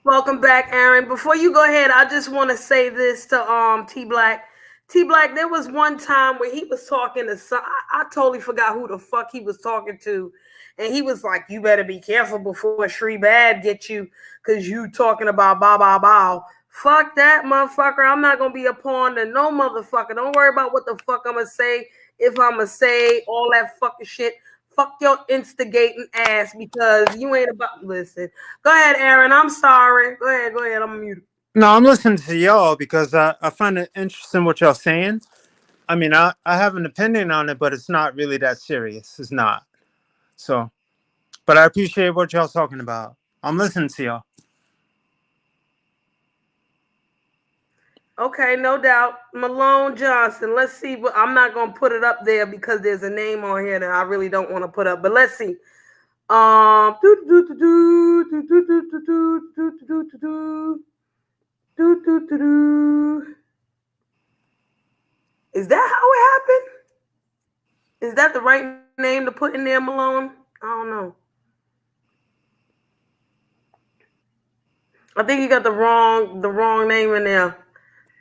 Welcome back, Aaron. Before you go ahead, I just want to say this to T Black. T Black, there was one time where he was talking to some. I totally forgot who the fuck he was talking to, and he was like, "You better be careful before Shree Bad gets you, cause you talking about bow bow bow." Fuck that, motherfucker. I'm not gonna be a pawn to no motherfucker. Don't worry about what the fuck I'm gonna say. If I'm gonna say all that fucking shit. Fuck your instigating ass because you ain't about. Listen, go ahead, Aaron. I'm sorry. Go ahead. I'm muted. No, I'm listening to y'all because I find it interesting what y'all saying. I mean, I have an opinion on it, but it's not really that serious. It's not. So, but I appreciate what y'all talking about. I'm listening to y'all. Okay, no doubt. Malone Johnson. Let's see. But I'm not gonna put it up there because there's a name on here that I really don't want to put up. But let's see. Is that how it happened? Is that the right name to put in there, Malone? I don't know. I think you got the wrong name in there.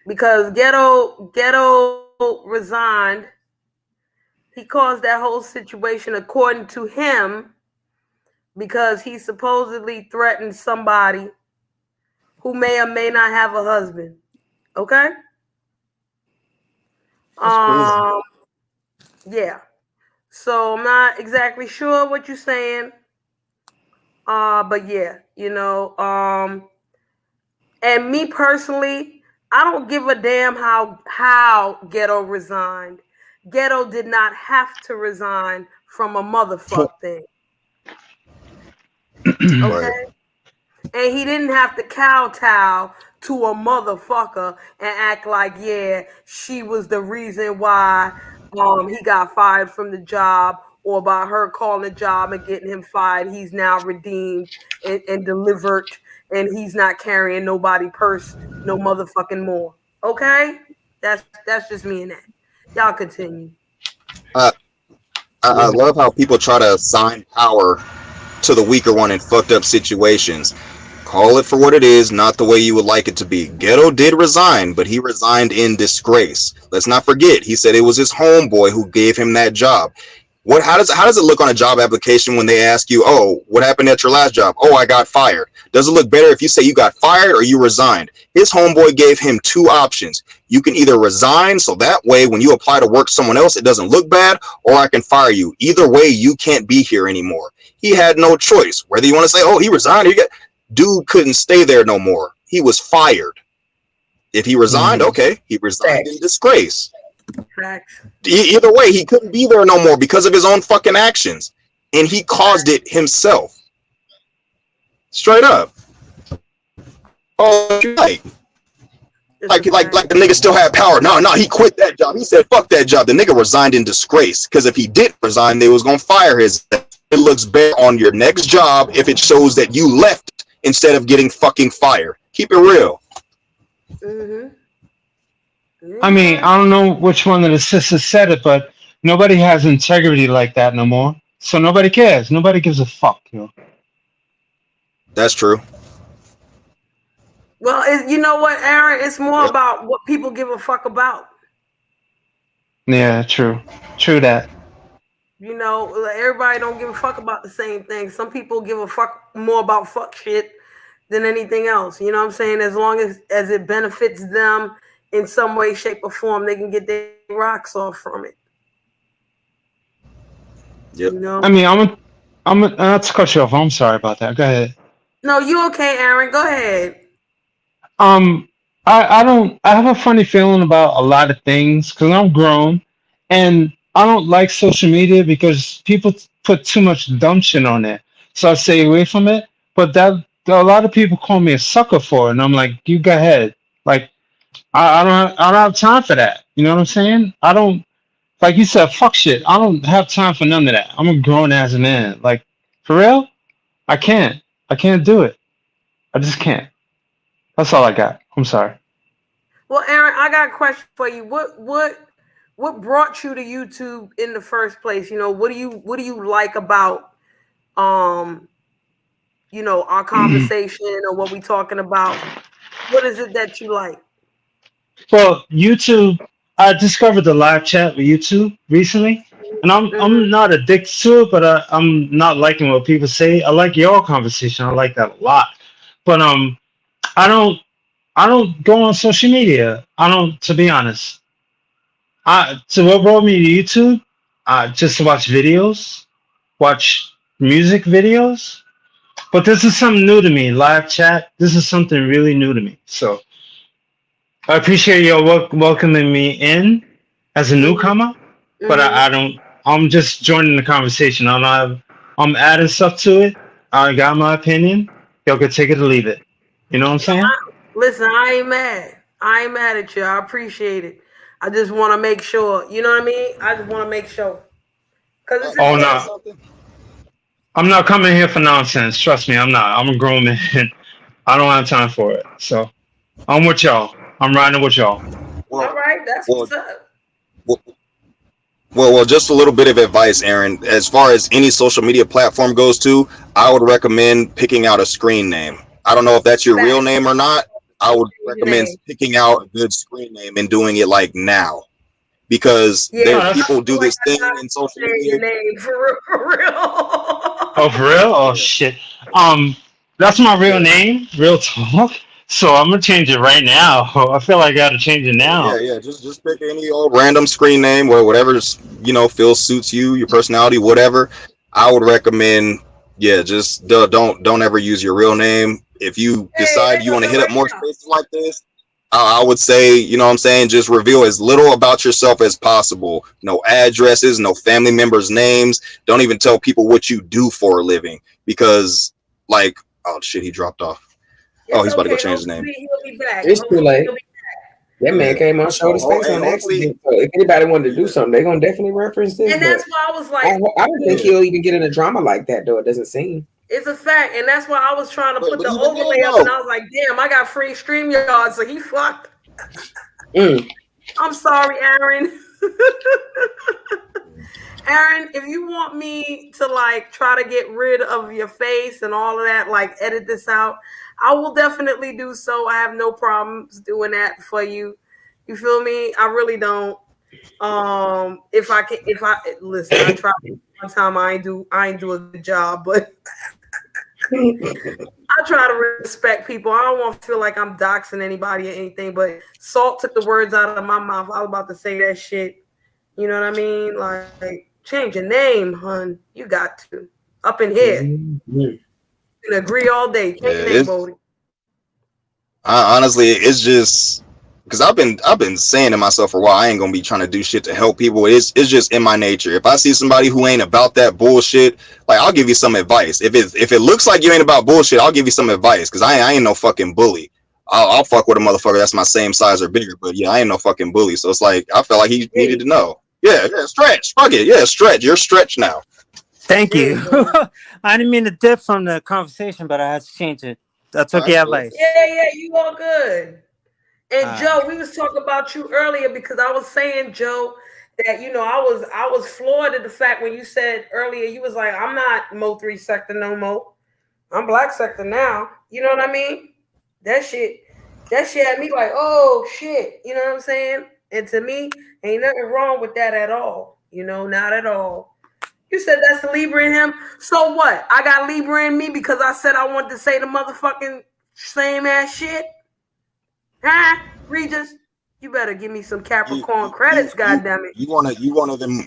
Because Ghetto resigned. He caused that whole situation, according to him, because he supposedly threatened somebody who may or may not have a husband. Okay? Yeah. So I'm not exactly sure what you're saying. But yeah, and me personally, I don't give a damn how Ghetto resigned. Ghetto did not have to resign from a motherfuck thing. Okay? And he didn't have to kowtow to a motherfucker and act like, yeah, she was the reason why he got fired from the job, or by her calling the job and getting him fired, he's now redeemed and delivered, and he's not carrying nobody purse no motherfucking more. Okay? That's just me and that. Y'all continue. I love how people try to assign power to the weaker one in fucked up situations. Call it for what it is, not the way you would like it to be. Ghetto did resign, but he resigned in disgrace. Let's not forget, he said it was his homeboy who gave him that job. How does it look on a job application when they ask you, oh, what happened at your last job? Oh, I got fired. Does it look better if you say you got fired or you resigned? His homeboy gave him two options. You can either resign, so that way when you apply to work somewhere else, it doesn't look bad, or I can fire you. Either way, you can't be here anymore. He had no choice. Whether you want to say, oh, he resigned, dude couldn't stay there no more. He was fired. If he resigned, okay, he resigned in disgrace. Either way, he couldn't be there no more because of his own fucking actions, and he caused it himself. Straight up. Oh, like the nigga still had power. No, he quit that job. He said, fuck that job. The nigga resigned in disgrace, because if he didn't resign, they was gonna fire his ass. It looks better on your next job if it shows that you left instead of getting fucking fired. Keep it real. Mm-hmm. I mean, I don't know which one of the sisters said it, but nobody has integrity like that no more. So nobody cares. Nobody gives a fuck, yo. That's true. Well, you know what, Aaron? It's more about what people give a fuck about. Yeah, true. True that. Everybody don't give a fuck about the same thing. Some people give a fuck more about fuck shit than anything else. You know what I'm saying? As long as it benefits them in some way, shape, or form, they can get their rocks off from it. Yep. I mean, I'm not to cut you off. I'm sorry about that. Go ahead. No, you okay, Aaron? Go ahead. I have a funny feeling about a lot of things because I'm grown, and I don't like social media because people put too much dumb shit on it. So I stay away from it. But a lot of people call me a sucker for it, and I'm like, you go ahead. Like I don't have time for that. You know what I'm saying? I don't like you said, fuck shit. I don't have time for none of that. I'm a grown ass man. Like for real, I can't. I can't do it. I just can't. That's all I got. I'm sorry. Well, Aaron, I got a question for you. What brought you to YouTube in the first place? What do you like about um our conversation or what we talking about? What is it that you like? Well, YouTube. I discovered the live chat with YouTube recently, and I'm Hmm. not addicted to it, but I'm not liking what people say. I like your conversation. I like that a lot, but I don't I don't go on social media. I don't, to be honest. So what brought me to YouTube? Just to watch videos, watch music videos. But this is something new to me. Live chat. This is something really new to me. So I appreciate you welcoming me in as a Hmm. newcomer. But Hmm. I don't. I'm just joining the conversation. I don't have. I'm adding stuff to it. I got my opinion. Y'all can take it or leave it. You know what I'm saying? Listen, I ain't mad. I ain't mad at you. I appreciate it. I just want to make sure. You know what I mean? I just want to make sure because it's Oh Can I say important. no, something? I'm not coming here for nonsense. Trust me, I'm not. I'm a grown man. I don't have time for it. So I'm with y'all. I'm riding with y'all. All Well, right, that's well, what's up. well, well, just a little bit of advice, Aaron. As far as any social media platform goes to, I would recommend picking out a screen name. I don't know if that's your real Facts. name or not. I would Change your recommend name. picking out a good screen name and doing it like now, because Yeah, No, there I people that's feel do like this I thing got in to social change media. your name for real. For oh real. for real. Oh Yeah, shit. Um, that's my real yeah. name. Real talk. So I'm gonna change it right now. I feel like I gotta change it Yeah, now. yeah. Just pick any old random screen name or whatever's feels suits you, your personality, whatever. I would recommend. Yeah, just don't ever use your real name. If you Hey, decide there you goes want to the hit up right more now. spaces like this, I would say, what I'm saying, just reveal as little about yourself as possible. No addresses, no family members' names. Don't even tell people what you do for a living, because, like, oh shit, he dropped off. Oh, It's he's about to go okay. change his name. Hopefully he'll be back. It's too Hopefully late. he'll be. That man Yeah. came on shoulder Oh, space hey, on hopefully. accident. So if anybody wanted to do Yeah, something, they're gonna definitely reference this. And But that's why I was I, like, I don't think yeah. he'll even get in a drama like that, though. It doesn't seem. it's a fact. And that's why I was trying to put But the even then, overlay up, and though, I was like, damn, I got free StreamYard, so he fucked. Mm. I'm sorry, Aaron. Aaron, if you want me to like try to get rid of your face and all of that, like edit this out, I will definitely do so. I have no problems doing that for you. You feel me? I really don't. If I listen, I try one time. I ain't do a good job, but I try to respect people. I don't want to feel like I'm doxing anybody or anything. But Salt took the words out of my mouth. I was about to say that shit. You know what I mean? Like, change your name, hun. You got to. Up in here. Mhm. You can agree all day. yeah, Change your name, it's Bodie. honestly, it's just because I've been saying to myself for a while, I ain't gonna be trying to do shit to help people. It's just in my nature. If I see somebody who ain't about that bullshit, like, I'll give you some advice. If it looks like you ain't about bullshit, I'll give you some advice, because I ain't no fucking bully. I'll fuck with a motherfucker that's my same size or bigger, but yeah, I ain't no fucking bully. So it's like, I felt like he There needed you to go. know. Yeah, yeah, stretch, fuck it, yeah, stretch. You're stretched now. Thank There you. you go. I didn't mean to dip from the conversation, but I had to change it. That's Oh, okay, that's cool. advice. Yeah, yeah, you all good. And Uh, Joe, we was talking about you earlier because I was saying, Joe, that I was floored at the fact when you said earlier, you was like, I'm not Mo 3 sector no more. I'm black sector now. You know what I mean? That shit, that shit had me like, oh shit. You know what I'm saying? And to me, ain't nothing wrong with that at all. Not at all. You said that's the Libra in him. So what? I got Libra in me because I said I wanted to say the motherfucking same ass shit. Huh? Regis, you better give me some You Capricorn you you credits, you goddammit.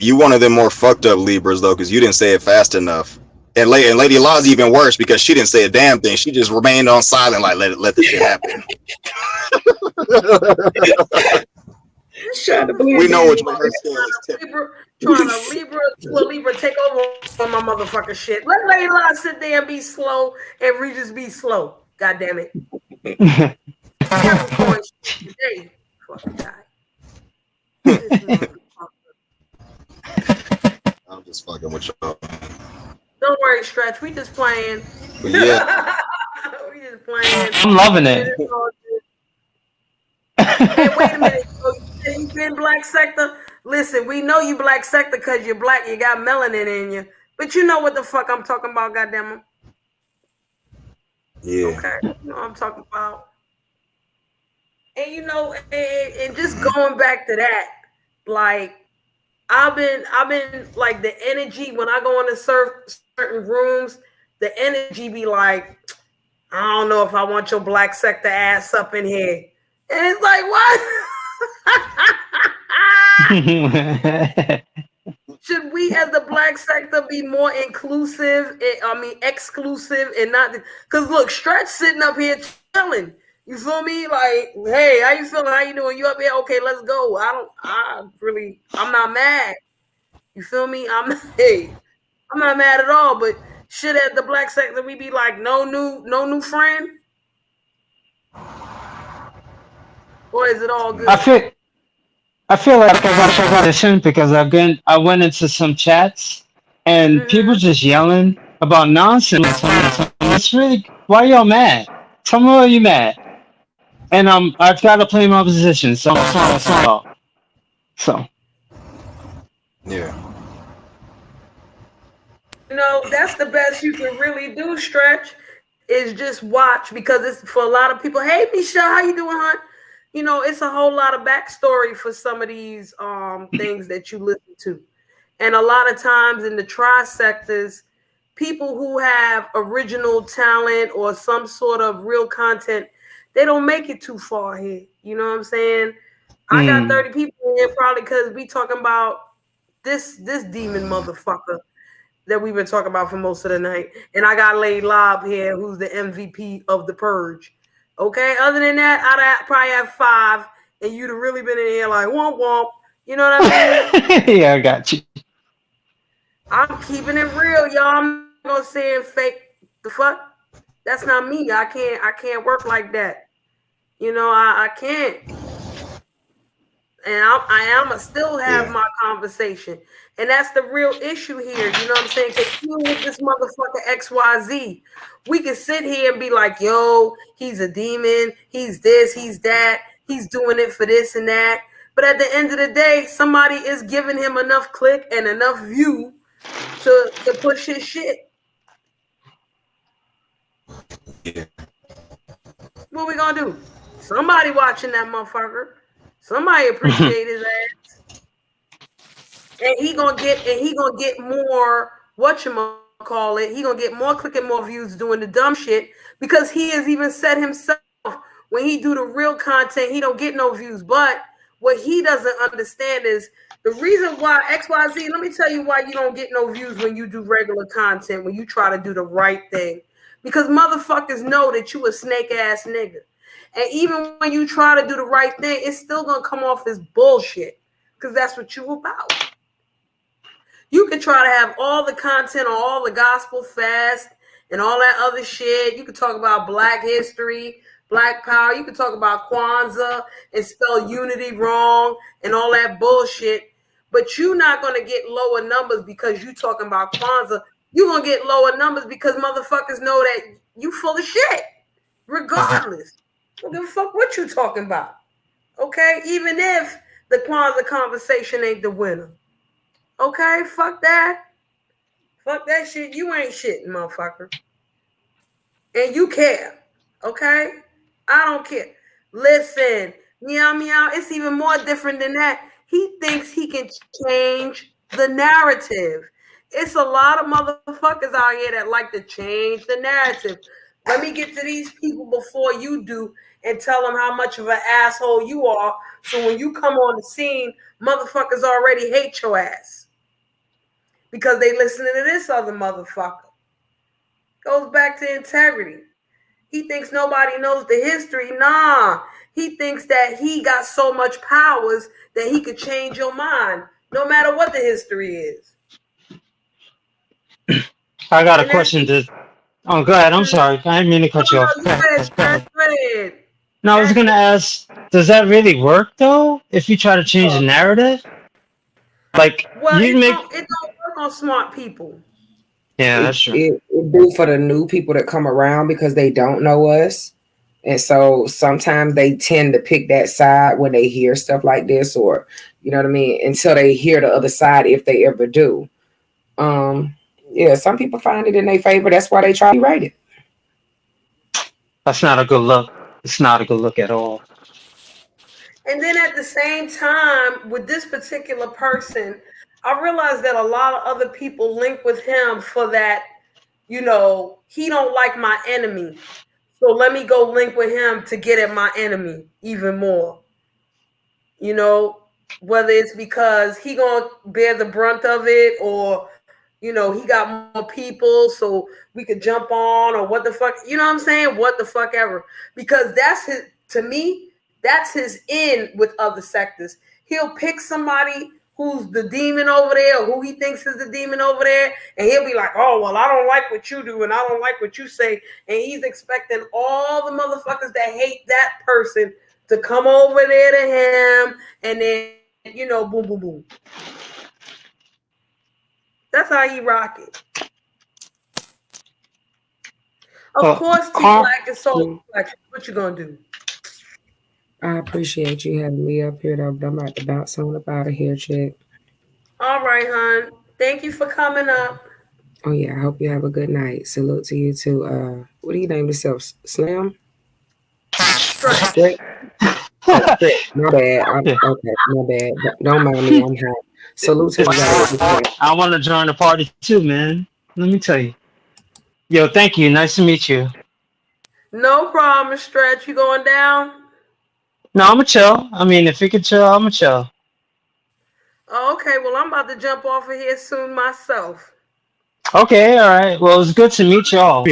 you one of them more fucked up Libras, though, because you didn't say it fast enough. And Lady Law's even worse because she didn't say a damn thing. She just remained on silent, like, let the shit happen. Trying to Motherfucker, blend We know which in. way her scale is tipping. Libra, trying to Libra to a Libra take over on my motherfucking shit. Let Layla sit there and be slow and Regis be slow. God damn it. Capricorn shit today. Fucking guy. This motherfucker. I'm just fucking with y'all. Don't worry, Stretch. We just playing. Yeah. We just playing. I'm loving it. Hey, wait a minute. So you say you been black sector? Listen, we know you black sector because you're black. You got melanin in you. But you know what the fuck I'm talking about, goddamn. Yeah. Okay, you know what I'm talking about. And you know, and just going back to that, like I've been like the energy when I go into certain rooms, the energy be like, I don't know if I want your black sector ass up in here. And it's like, what? Should we as the black sector be more inclusive? Exclusive and not because look, Stretch sitting up here chilling. You feel me? Like, hey, how you feeling? How you doing? You up here? Okay, let's go. I'm not mad. You feel me? I'm not mad at all. But should at the black sector we be like, no new friend? Or is it all good? I feel like because I went into some chats and people just yelling about nonsense. It's really, why y'all mad? Tell me why you mad. And I try to play my position. So Yeah. You know, that's the best you can really do, Stretch, is just watch because it's for a lot of people. Hey, Michelle, how you doing, hon? You know, it's a whole lot of backstory for some of these things that you listen to. And a lot of times in the tri-sectors, people who have original talent or some sort of real content, they don't make it too far here. You know what I'm saying? I got 30 people in here probably because we talking about this demon motherfucker that we've been talking about for most of the night. And I got Lay Lob here, who's the MVP of the Purge. Okay, other than that, I'd probably have 5, and you'd have really been in here like womp womp. You know what I mean? Yeah, I got you. I'm keeping it real, y'all. I'm not gonna say fake the fuck. That's not me. I can't work like that. You know, I can't. And I am still have my conversation. And that's the real issue here. You know what I'm saying? Because even with this motherfucker XYZ, we can sit here and be like, yo, he's a demon. He's this, he's that. He's doing it for this and that. But at the end of the day, somebody is giving him enough click and enough view to push his shit. Yeah. What we gonna do? Somebody watching that motherfucker. Somebody appreciate his ass. And he gonna get more whatchamacallit. He gonna get more click and more views doing the dumb shit because he has even said himself when he do the real content, he don't get no views. But what he doesn't understand is the reason why XYZ, let me tell you why you don't get no views when you do regular content, when you try to do the right thing. Because motherfuckers know that you a snake ass nigga. And even when you try to do the right thing, it's still gonna come off as bullshit. Because that's what you about. You can try to have all the content on all the gospel fest and all that other shit. You can talk about Black history, Black power. You can talk about Kwanzaa and spell unity wrong and all that bullshit. But you're not going to get lower numbers because you talking about Kwanzaa. You're going to get lower numbers because motherfuckers know that you full of shit. Regardless. I don't give a fuck what you talking about. Okay? Even if the Kwanzaa conversation ain't the winner. Okay, fuck that. Fuck that shit. You ain't shit, motherfucker. And you care. Okay? I don't care. Listen, meow meow, it's even more different than that. He thinks he can change the narrative. It's a lot of motherfuckers out here that like to change the narrative. Let me get to these people before you do and tell them how much of an asshole you are. So when you come on the scene, motherfuckers already hate your ass. Because they listening to this other motherfucker. Goes back to integrity. He thinks nobody knows the history. Nah. He thinks that he got so much powers that he could change your mind, no matter what the history is. I got a And that's question. Oh, go ahead. I'm sorry. I didn't mean to cut you off. no, Go you ahead. ahead, Go Stretch. ahead. Go ahead. No, I was Ask gonna your ask, does that really work though? If you try to change the question. narrative, like Well, you make, it don't work on smart people. yeah, It, that's true. it it do for the new people that come around because they don't know us. And so sometimes they tend to pick that side when they hear stuff like this, or you know what I mean, until they hear the other side, if they ever do. Um, yeah, some people find it in their favor. That's why they try to rewrite it. That's not a good look. It's not a good look at all. And then at the same time, with this particular person, I realized that a lot of other people link with him for that, he don't like my enemy. So let me go link with him to get at my enemy even more. You know, whether it's because he gonna bear the brunt of it, or he got more people so we could jump on, or what the fuck, you know what I'm saying? What the fuck ever. Because that's his, to me, that's his in with other sectors. He'll pick somebody who's the demon over there, or who he thinks is the demon over there, and he'll be like, oh, well, I don't like what you do, and I don't like what you say. And he's expecting all the motherfuckers that hate that person to come over there to him, and then, boom, boom, boom. That's how he rock it. Of Well, course, T Carl, Black is so complex. What you gonna do? I appreciate you having me up here, though. But I'm about to bounce on up out of here, chick. All right, hon. Thank you for coming up. Oh yeah, I hope you have a good night. Salute to you too. What do you name yourself? Slam? Stretch. Stretch? Oh, Stretch. My bad. yeah, Okay, my bad. Don't mind me. I'm hot. Salute to the guys. I want to join the party too, man. Let me tell you. Yo, thank you. Nice to meet you. No problem, Stretch. You going down? No, I'm a chill. I mean, if you could chill, I'm a chill. Oh, okay. Well, I'm about to jump off of here soon myself. Okay, all right. Well, it's good to meet y'all.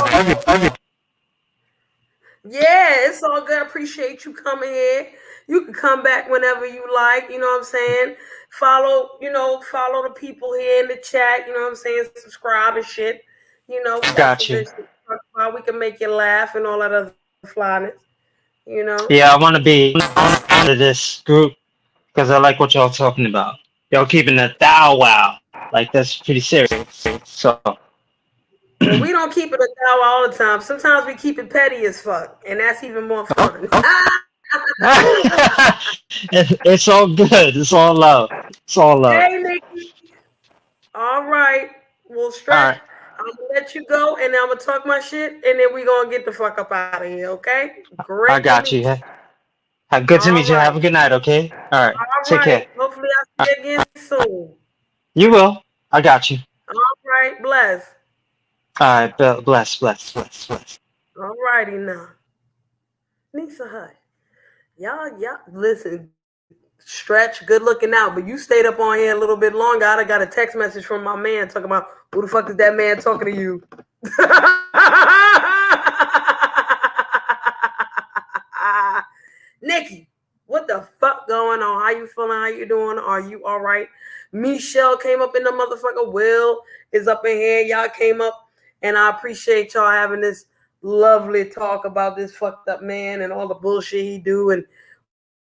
Yeah, it's all good. I appreciate you coming here. You can come back whenever you like. You know what I'm saying? Follow the people here in the chat. You know what I'm saying? Subscribe and shit. We got some Got good you. shit to talk about. We can make you laugh and all that other flyness. You know? Yeah, I want to be part of this group because I like what y'all talking about. Y'all keeping the thou wow. Like, that's pretty serious. So, Well, we don't keep it a thou all the time. Sometimes we keep it petty as fuck, and that's even more fun. it's all good. It's all love. It's all love. Hey, Nikki. All right. Well, All Stretch, right. I'm gonna let you go, and I'm gonna talk my shit, and then we gonna get the fuck up out of here. Okay? I Great to got you. meet you. Good to All meet you. right. Have a good night, okay? All right. All Take right. care. Hopefully, I'll see you again soon. You will. I got you. All right. Bless. All right. Bless, bless, bless, bless. All righty now. Nisa Hut. Y'all, listen. Stretch, good looking out, but you stayed up on here a little bit longer. I got a text message from my man talking about who the fuck is that man talking to you? Nikki, what the fuck going on? How you feeling? How you doing? Are you all right? Michelle came up in the motherfucker. Will is up in here. Y'all came up, and I appreciate y'all having this lovely talk about this fucked up man and all the bullshit he do and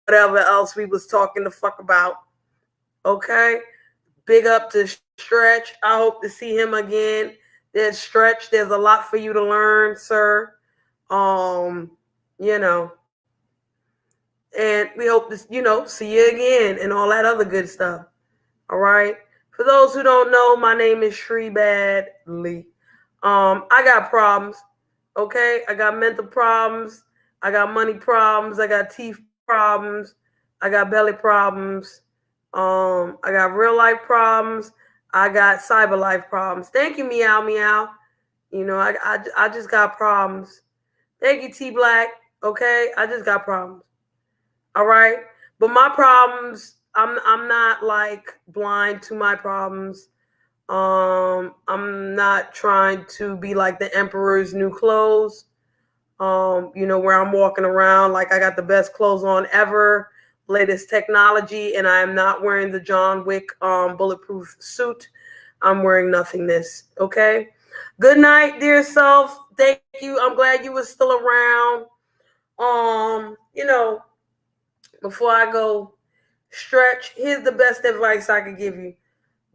whatever else we was talking the fuck about. Okay? Big up to Stretch. I hope to see him again. There's Stretch. There's a lot for you to learn, sir. You know. And we hope to, see you again and all that other good stuff. All right. For those who don't know, my name is Shri Badly. I got problems. Okay. I got mental problems. I got money problems. I got teeth problems. I got belly problems. I got real life problems. I got cyber life problems. Thank you, meow meow. I just got problems. Thank you, T Black. Okay. I just got problems. All right. But my problems, I'm not like blind to my problems. I'm not trying to be like the emperor's new clothes. Where I'm walking around like I got the best clothes on ever, latest technology, and I am not wearing the John Wick bulletproof suit. I'm wearing nothingness. Okay. Good night, dear self. Thank you. I'm glad you were still around. Before I go, Stretch, here's the best advice I could give you.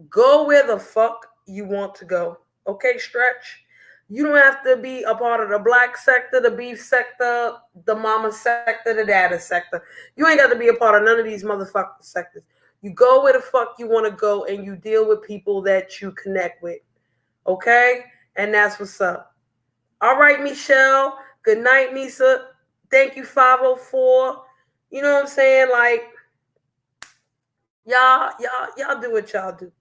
Go where the fuck you want to go. Okay, Stretch? You don't have to be a part of the black sector, the beef sector, the mama sector, the data sector. You ain't got to be a part of none of these motherfucking sectors. You go where the fuck you want to go and you deal with people that you connect with. Okay? And that's what's up. All right, Michelle. Good night, Nisa. Thank you, 504. You know what I'm saying? Like, y'all do what y'all do.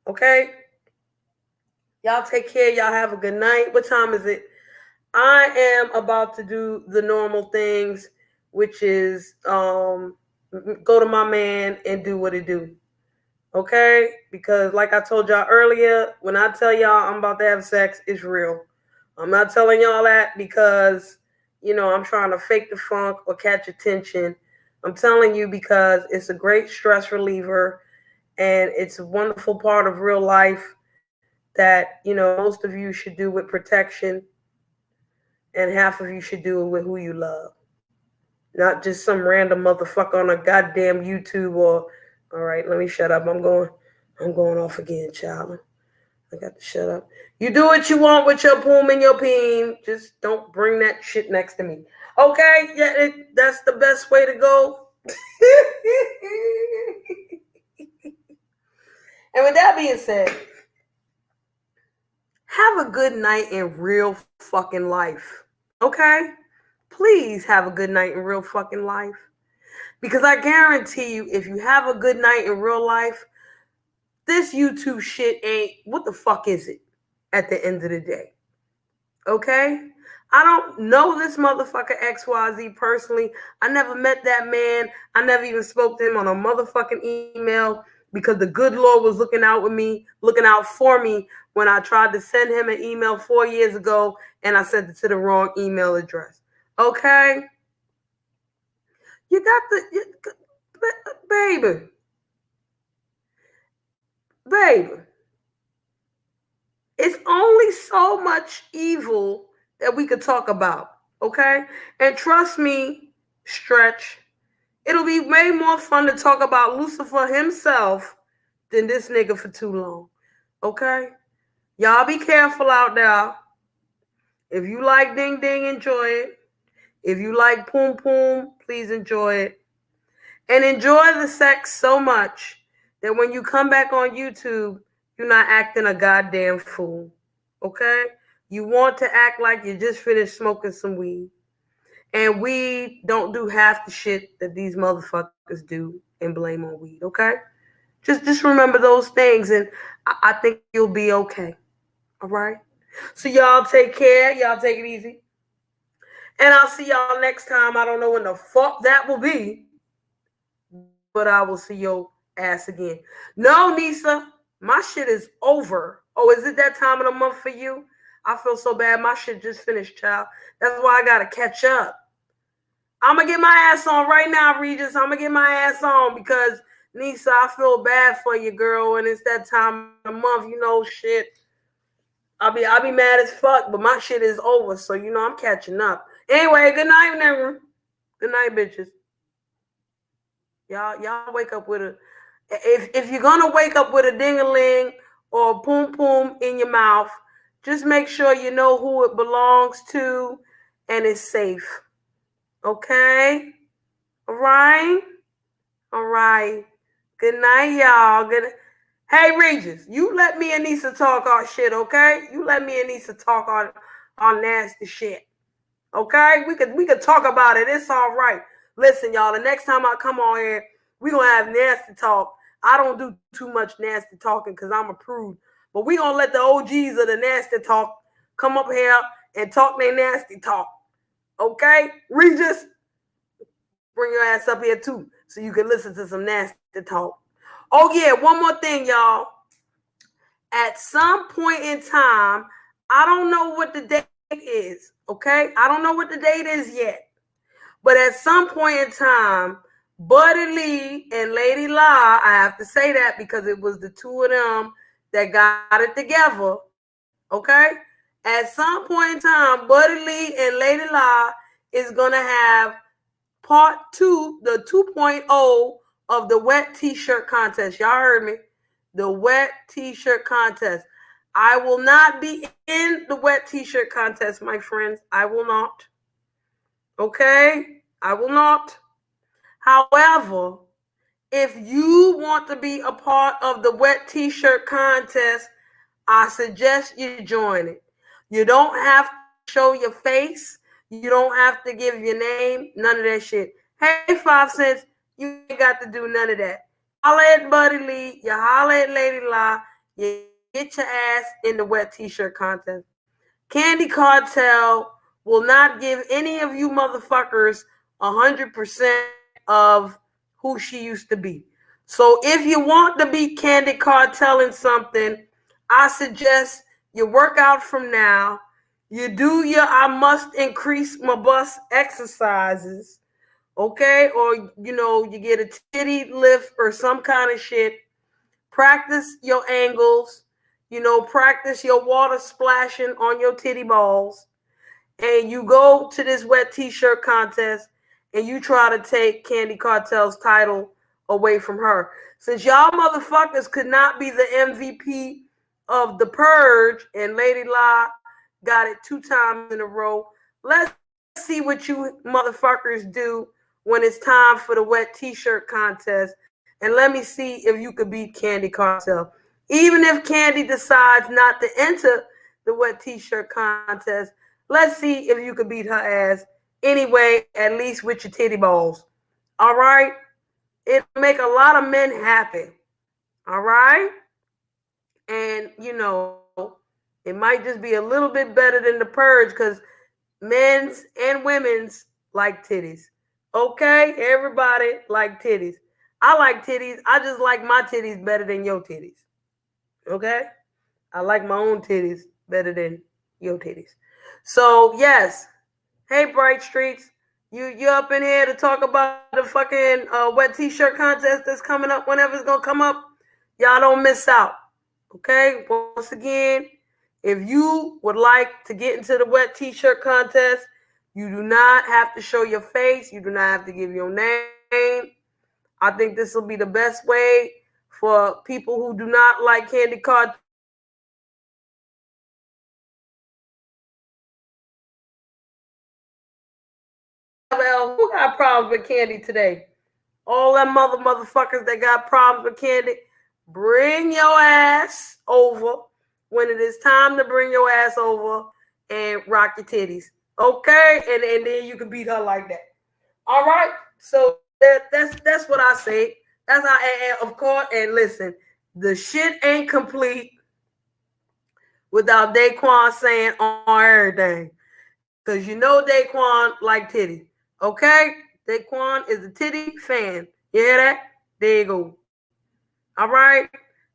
Okay? Y'all take care. Y'all have a good night. What time is it? I am about to do the normal things, which is go to my man and do what it do. Okay? Because like I told y'all earlier, when I tell y'all I'm about to have sex, it's real. I'm not telling y'all that because, I'm trying to fake the funk or catch attention. I'm telling you because it's a great stress reliever and it's a wonderful part of real life that, most of you should do with protection and half of you should do it with who you love. Not just some random motherfucker on a goddamn YouTube or, all right, let me shut up. I'm going off again, child. I got to shut up. You do what you want with your poom and your peen. Just don't bring that shit next to me. Okay? Yeah, that's the best way to go. And with that being said, have a good night in real fucking life. Okay? Please have a good night in real fucking life. Because I guarantee you, if you have a good night in real life, this YouTube shit ain't, what the fuck is it at the end of the day? Okay? I don't know this motherfucker XYZ personally. I never met that man. I never even spoke to him on a motherfucking email because the good Lord was looking out for me when I tried to send him an email 4 years ago and I sent it to the wrong email address. Okay? You got baby. It's only so much evil that we could talk about, okay? And trust me, Stretch, it'll be way more fun to talk about Lucifer himself than this nigga for too long, okay? Y'all be careful out there. If you like ding ding, enjoy it. If you like poom poom, please enjoy it. And enjoy the sex so much that when you come back on YouTube, you're not acting a goddamn fool. Okay? You want to act like you just finished smoking some weed. And weed don't do half the shit that these motherfuckers do and blame on weed. Okay? Just remember those things and I think you'll be okay. All right? So y'all take care. Y'all take it easy. And I'll see y'all next time. I don't know when the fuck that will be. But I will see your ass again. No, Nisa, my shit is over. Oh, is it that time of the month for you? I feel so bad. My shit just finished, child. That's why I got to catch up. I'm going to get my ass on right now, Regis. I'm going to get my ass on because, Nisa, I feel bad for you, girl. And it's that time of the month, shit. I'll be mad as fuck, but my shit is over. So, I'm catching up. Anyway, good night, everyone. Good night, bitches. Y'all wake up with if you're gonna wake up with a ding-a-ling or a poom poom in your mouth, just make sure you know who it belongs to and it's safe. Okay? All right? Good night, y'all. Hey, Regis, you let me and Nisa talk our shit, okay? You let me and Nisa talk our nasty shit. Okay? We could talk about it. It's all right. Listen, y'all, the next time I come on here, we're going to have nasty talk. I don't do too much nasty talking because I'm a prude. But we're going to let the OGs of the nasty talk come up here and talk their nasty talk. Okay? Regis, bring your ass up here too so you can listen to some nasty talk. Oh, yeah, one more thing, y'all. At some point in time, I don't know what the date is, okay? I don't know what the date is yet. But at some point in time, Buddy Lee and Lady La, I have to say that because it was the two of them that got it together. Okay? At some point in time, Buddy Lee and Lady La is going to have part 2, the 2.0 of the wet t-shirt contest. Y'all heard me. The wet t-shirt contest. I will not be in the wet t-shirt contest, my friends. I will not. Okay? I will not. However, if you want to be a part of the wet t-shirt contest, I suggest you join it. You don't have to show your face. You don't have to give your name. None of that shit. Hey, 5 cents, you ain't got to do none of that. Holla at Buddy Lee. You holla at Lady La. You get your ass in the wet t-shirt contest. Candy Cartel will not give any of you motherfuckers 100% of who she used to be. So if you want to be Candy Cartel in something, I suggest you work out from now. You do your I must increase my bust exercises, okay? Or, you get a titty lift or some kind of shit. Practice your angles, practice your water splashing on your titty balls. And you go to this wet t-shirt contest and you try to take Candy Cartel's title away from her. Since y'all motherfuckers could not be the MVP of the Purge and Lady La got it 2 times in a row, let's see what you motherfuckers do when it's time for the wet t-shirt contest. And let me see if you could beat Candy Cartel. Even if Candy decides not to enter the wet t-shirt contest, let's see if you could beat her ass anyway, at least with your titty balls. All right? It'll make a lot of men happy. All right? And, it might just be a little bit better than the Purge because men's and women's like titties. Okay? Everybody like titties. I like titties. I just like my titties better than your titties. Okay? I like my own titties better than your titties. So, yes. Hey, Bright Streets. You up in here to talk about the fucking wet t-shirt contest that's coming up whenever it's going to come up? Y'all don't miss out. Okay? Once again, if you would like to get into the wet t-shirt contest, you do not have to show your face. You do not have to give your name. I think this will be the best way for people who do not like Candy Cartel. Who got problems with Candy today? All them motherfuckers that got problems with Candy, bring your ass over when it is time to bring your ass over and rock your titties. Okay? And then you can beat her like that. All right? So that's what I say. That's how, and of course, and listen, the shit ain't complete without Daquan saying on everything. Because Daquan like titty. Okay? Daquan is a titty fan. You hear that? There you go. All right?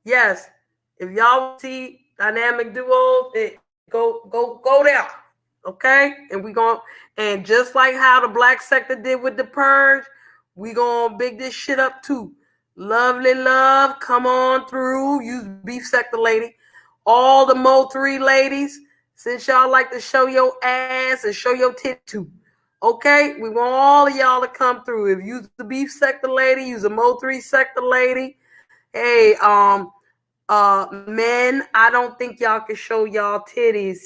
Yes. If y'all see dynamic duos, go there. Okay? And just like how the black sector did with the Purge, we gonna big this shit up too. Lovely love, come on through. Use beef sector lady. All the Mo 3 ladies, since y'all like to show your ass and show your tit too. Okay? We want all of y'all to come through. If you the beef sector lady, use a Mo 3 sector lady. Hey, men, I don't think y'all can show y'all titties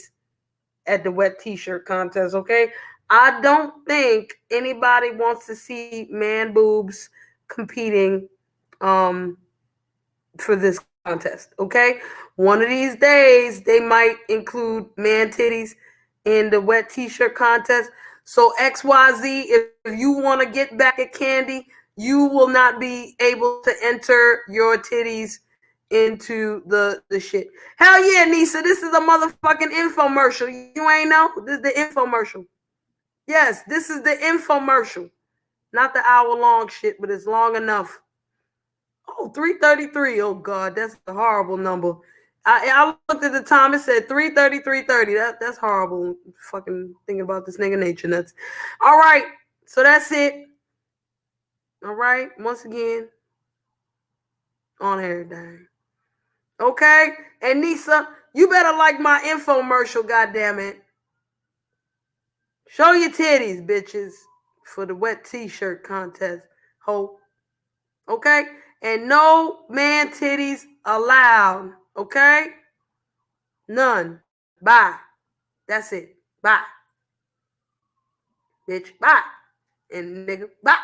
at the wet t-shirt contest, okay? I don't think anybody wants to see man boobs competing for this contest, okay? One of these days, they might include man titties in the wet t-shirt contest. So XYZ, if you want to get back at Candy, you will not be able to enter your titties into the shit. Hell yeah, Nisa, this is a motherfucking infomercial. You ain't know? This is the infomercial. Yes, this is the infomercial. Not the hour-long shit, but it's long enough. Oh, 3:33. Oh, God, that's a horrible number. I looked at the time. It said 3:30, 3:30. That's horrible. Fucking thinking about this nigga nature nuts. All right, so that's it. All right, once again, on everything. Okay? And Nisa, you better like my infomercial, goddammit. Show your titties, bitches, for the wet t-shirt contest. Ho. Okay? And no man titties allowed. Okay? None. Bye. That's it. Bye. Bitch, bye. And nigga, bye.